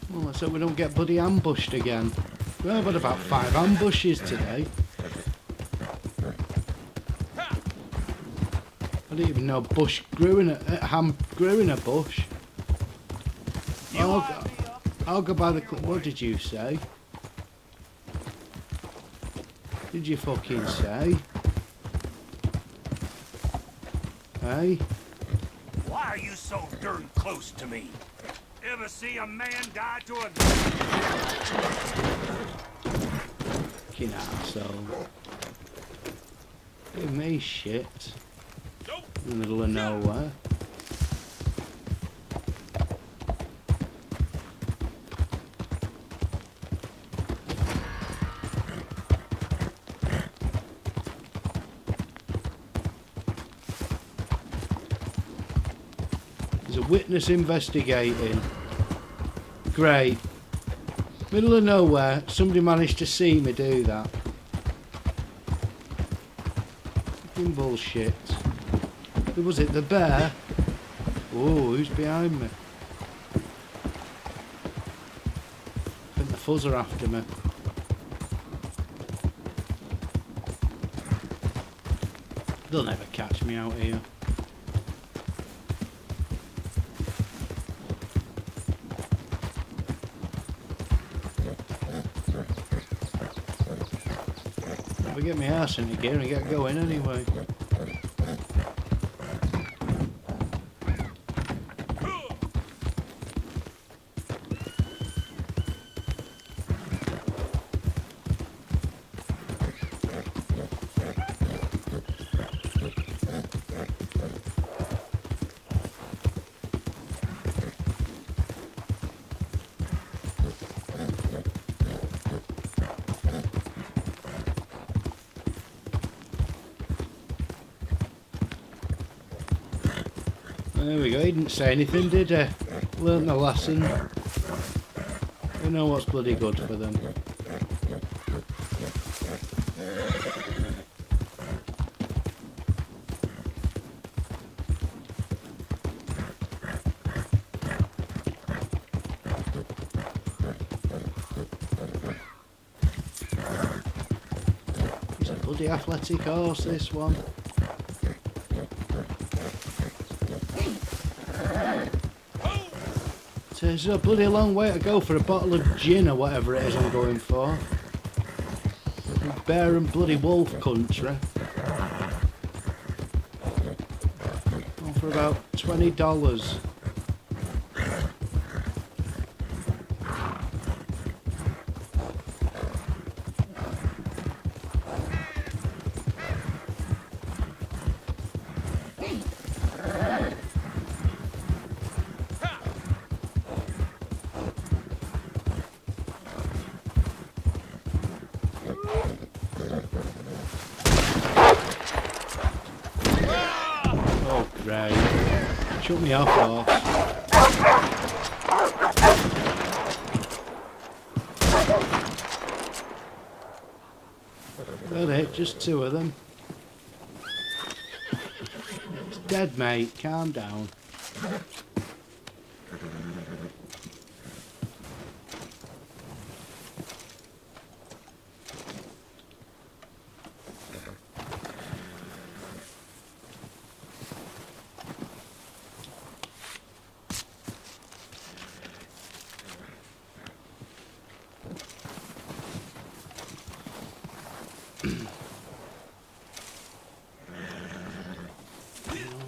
Well, let's hope we don't get bloody ambushed again. Well, I've had about 5 ambushes today. I didn't even know bush grew in ham grew in a bush. I'll go by the... What did you say? Did you fucking say? Hey? Why are you so darn close to me? Ever see a man die to a... Fucking arsehole. Give me shit. In the middle of nowhere. There's a witness investigating. Great. Middle of nowhere, somebody managed to see me do that. Fucking bullshit. Who was it? The bear? Oh, who's behind me? I think the fuzz are after me. They'll never catch me out here. I'll get my ass into gear and get going anyway. There we go, he didn't say anything, did he? Learned the lesson. We know what's bloody good for them. He's a bloody athletic horse, this one. It's a bloody long way to go for a bottle of gin or whatever it is I'm going for. Bear and bloody wolf country. Going for about $20. Oh, great. Shut me off, horse. Got it, just two of them. It's dead, mate. Calm down.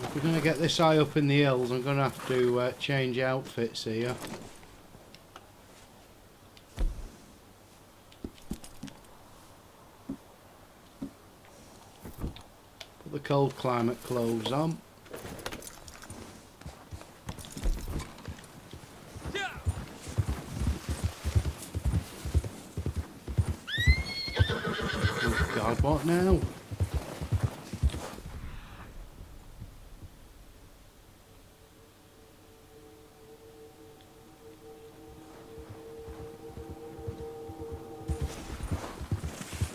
If we're going to get this high up in the hills, I'm going to have to change outfits here. Put the cold climate clothes on. Oh God, what now?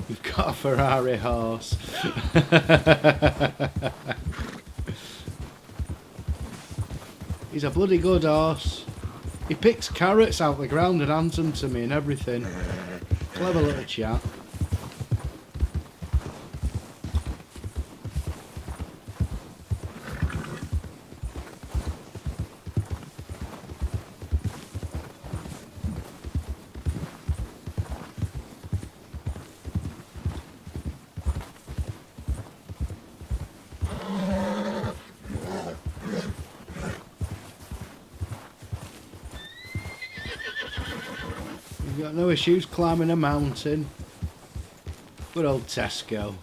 You've got a Ferrari horse. He's a bloody good horse. He picks carrots out the ground and hands them to me and everything. Clever little chap. You've got no issues climbing a mountain. Good old Tesco.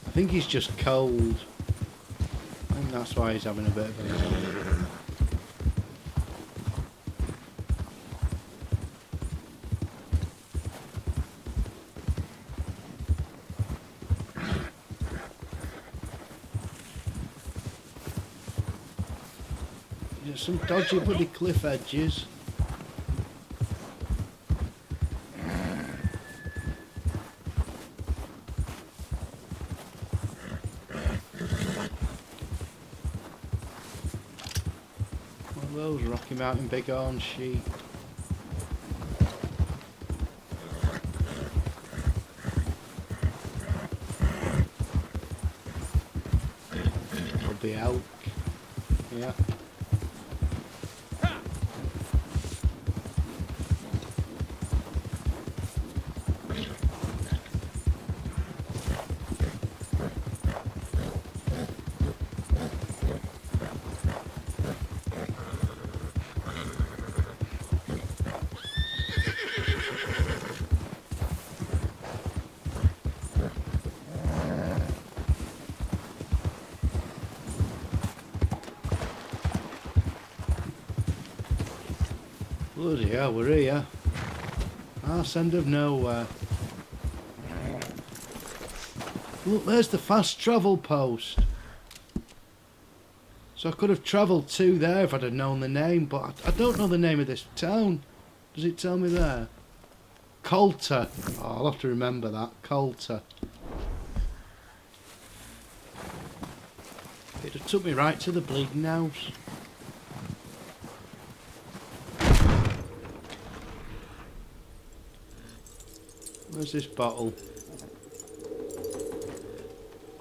I think he's just cold. I think that's why he's having a bit of a... There's some dodgy bloody cliff edges. Those Rocky Mountain bighorn sheep. Could be elk. Yeah. Bloody hell, we're here. Arse end of nowhere. Look, there's the fast travel post. So I could have travelled to there if I'd have known the name, but I don't know the name of this town. Does it tell me there? Coulter. Oh, I'll have to remember that. Coulter. It have took me right to the bleeding house. Where's this bottle?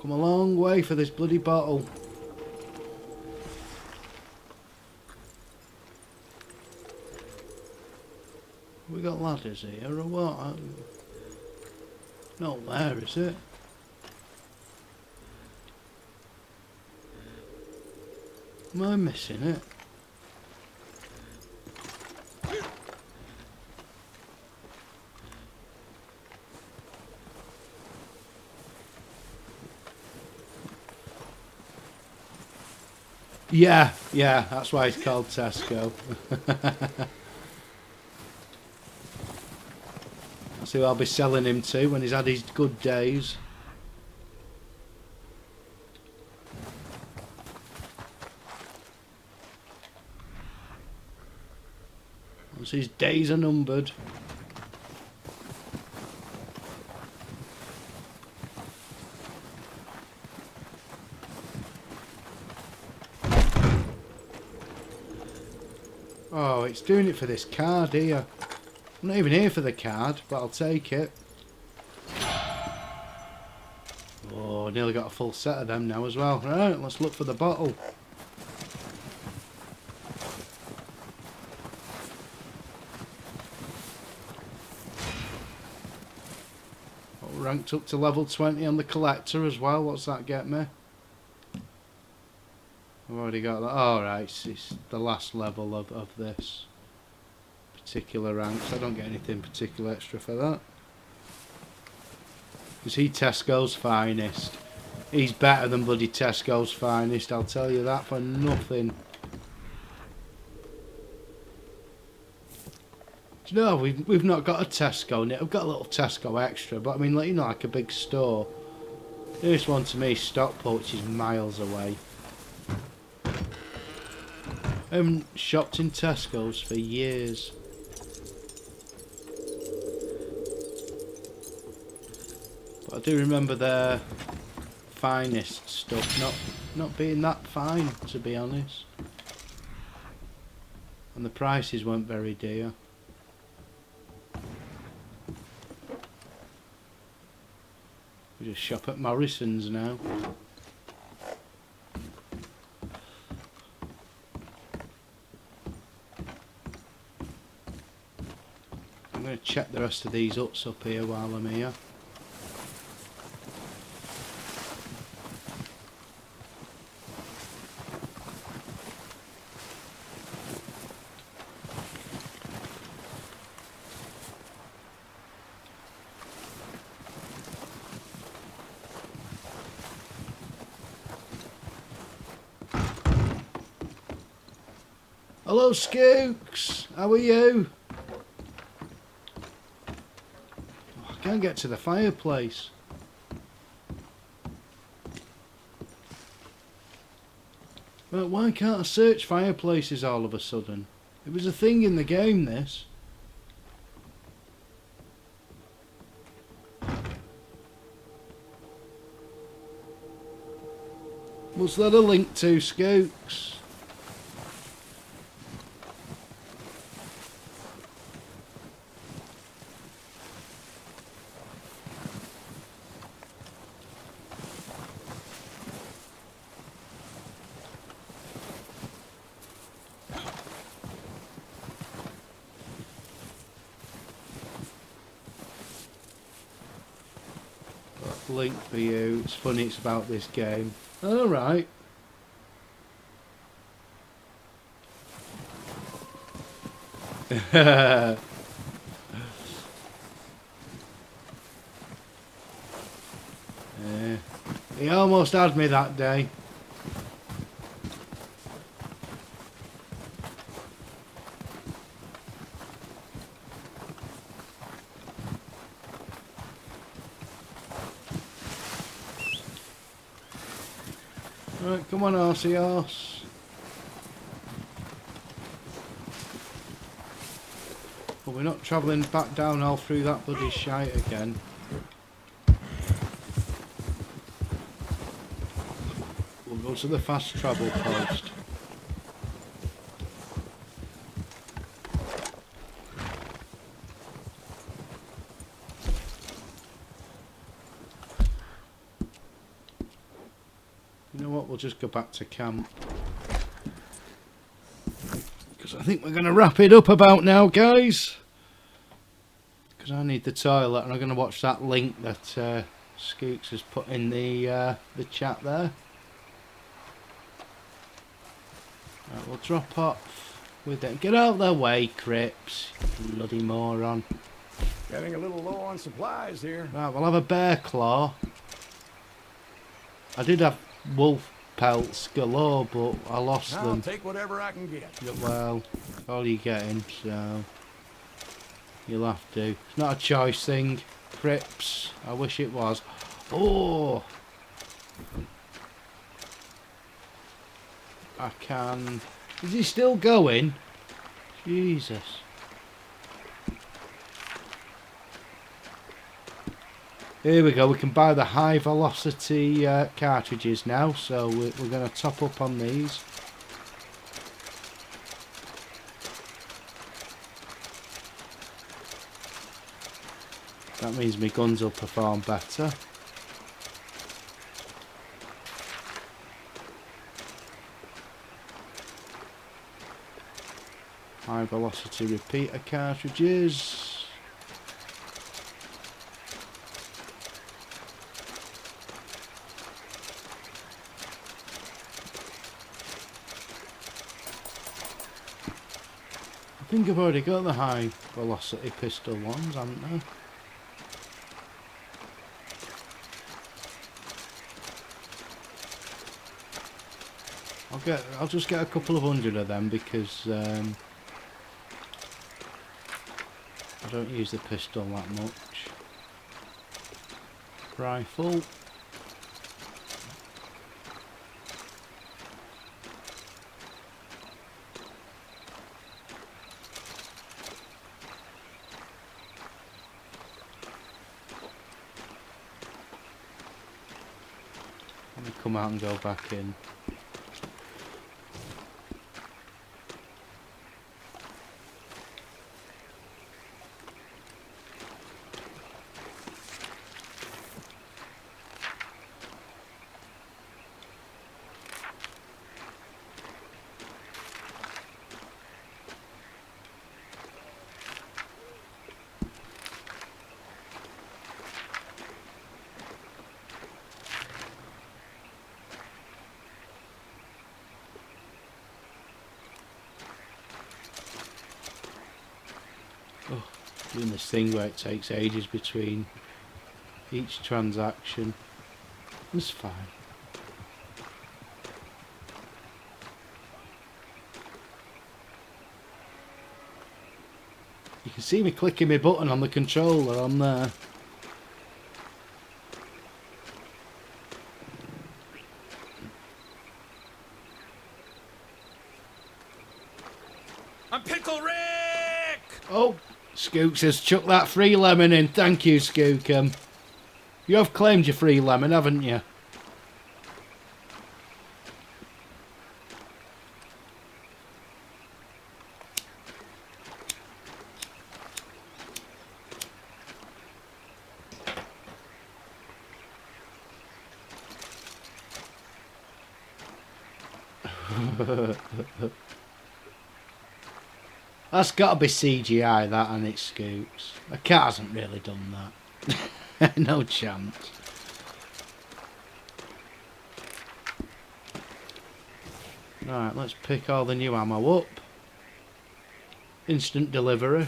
Come a long way for this bloody bottle. We got ladders here or what? Not there, is it? Am I missing it? Yeah, that's why it's called Tesco. That's who I'll be selling him to when he's had his good days. Once his days are numbered. Oh, it's doing it for this card here. I'm not even here for the card, but I'll take it. Oh, nearly got a full set of them now as well. Right, let's look for the bottle. Oh, ranked up to level 20 on the collector as well. What's that get me? I've already got that. Alright, it's the last level of this particular rank, so I don't get anything particular extra for that. Because he's Tesco's finest. He's better than bloody Tesco's finest, I'll tell you that for nothing. Do you know, we've not got a Tesco in it. We've got a little Tesco extra, but I mean, like, you know, like a big store. This one to me is Stockport, which is miles away. I haven't shopped in Tesco's for years. But I do remember their finest stuff not being that fine, to be honest. And the prices weren't very dear. We just shop at Morrison's now. I'm going to check the rest of these huts up here while I'm here. Hello, Skooks! How are you? Oh, I can't get to the fireplace. Well, why can't I search fireplaces all of a sudden? It was a thing in the game, this. What's that a link to, Skooks? Link for you. It's funny, it's about this game. Alright. He almost had me that day. Right, come on, horsey horse. But we're not travelling back down all through that bloody shite again. We'll go to the fast travel post. You know what, we'll just go back to camp. Because I think we're going to wrap it up about now, guys. Because I need the toilet and I'm going to watch that link that Skooks has put in the chat there. Right, we'll drop off with it. Get out of their way, Crips. Bloody moron. Getting a little low on supplies here. Right, we'll have a bear claw. I did have wolf pelts galore, but I lost I'll them. take whatever I can get. Yeah, well, all you're getting, so you'll have to. It's not a choice thing, Crips. I wish it was. Oh! I can... Is he still going? Jesus. Here we go, we can buy the high velocity cartridges now, so we're going to top up on these. That means my guns will perform better. High velocity repeater cartridges. I think I've already got the high velocity pistol ones, haven't I? I'll just get a couple of hundred of them because I don't use the pistol that much. Rifle. Let me come out and go back in. Doing this thing where it takes ages between each transaction. It's fine. You can see me clicking my button on the controller on there. I'm Pickle Rick! Oh! Skooks has chucked that free lemon in. Thank you, Skookum. You have claimed your free lemon, haven't you? That's got to be CGI, that, and it's Skooks. The cat hasn't really done that. No chance. Right, let's pick all the new ammo up. Instant delivery.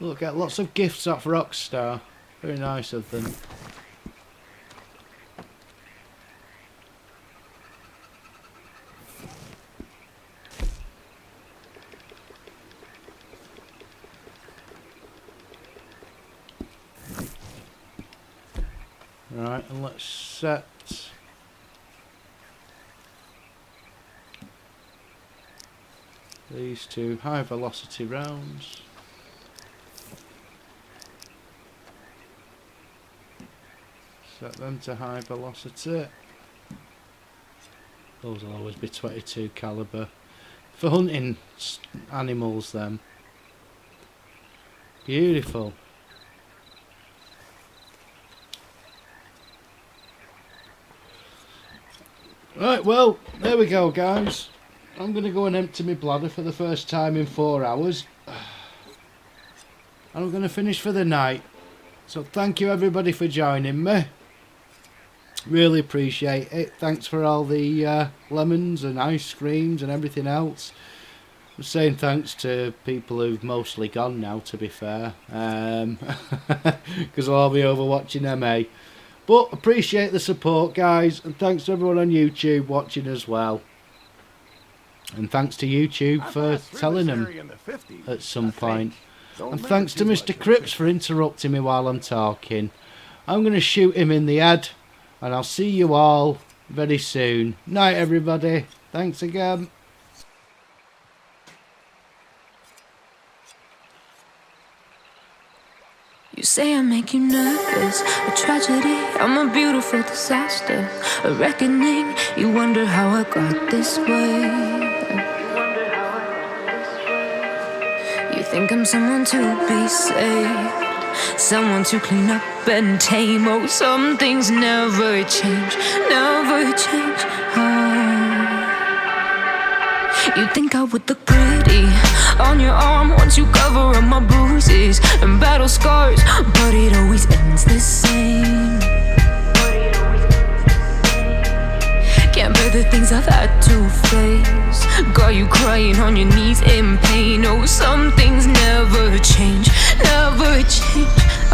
Look, get lots of gifts off Rockstar. Very nice of them. Right, and let's set these two high velocity rounds. Set them to high velocity. Those will always be 22 caliber for hunting animals. Them beautiful. Right, well, there we go, guys. I'm going to go and empty my bladder for the first time in 4 hours. And I'm going to finish for the night. So thank you everybody for joining me. Really appreciate it. Thanks for all the lemons and ice creams and everything else. I'm saying thanks to people who've mostly gone now, to be fair. Because I'll be over watching MA. But appreciate the support, guys. And thanks to everyone on YouTube watching as well. And thanks to YouTube for telling them at some point. And thanks to Mr. Cripps for interrupting me while I'm talking. I'm going to shoot him in the head. And I'll see you all very soon. Night, everybody. Thanks again. You say I make you nervous, a tragedy, I'm a beautiful disaster, a reckoning. You wonder how I got this way. You think I'm someone to be saved, someone to clean up and tame. Oh, some things never change, never change. Oh. You think I would look pretty on your arm once you cover up my bruises and battle scars, but it always ends the same. Can't bear the things I've had to face, got you crying on your knees in pain. Oh, some things never change, never change.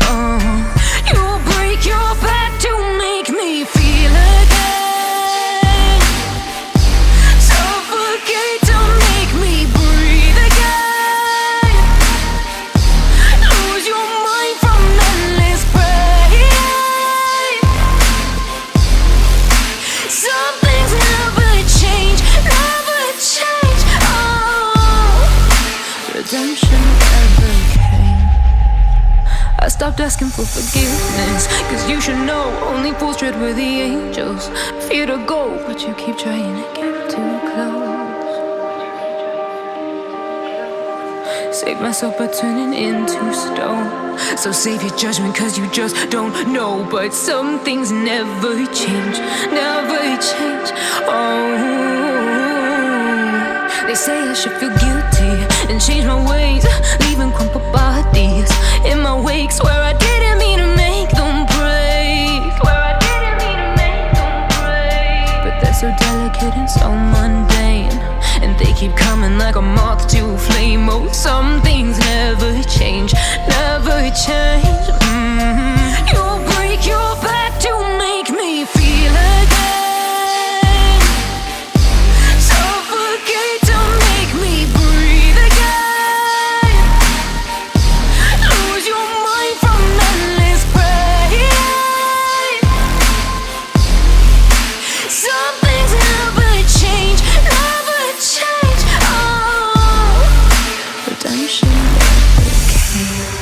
Oh, you'll break your back to make me feel again, suffocate to make me breathe again, lose your mind from endless pain. Some things never change, never change. Oh, redemption never came. I stopped asking for forgiveness, cause you should know only fools tread where the angels fear to go, but you keep trying to get too close. Save myself by turning into stone, so save your judgment cause you just don't know. But some things never change, never change. Oh, they say I should feel guilty and change my ways, leaving crumpled bodies in my wake. Swear I didn't mean to make them break, swear I didn't mean to make them break. But they're so delicate and so mundane, and they keep coming like a moth to a flame. Oh, some things never change, never change. You'll break your back to make me feel again, suffocate to make me breathe again, lose your mind from endless pain. Some things never change, never change. Oh, redemption never came.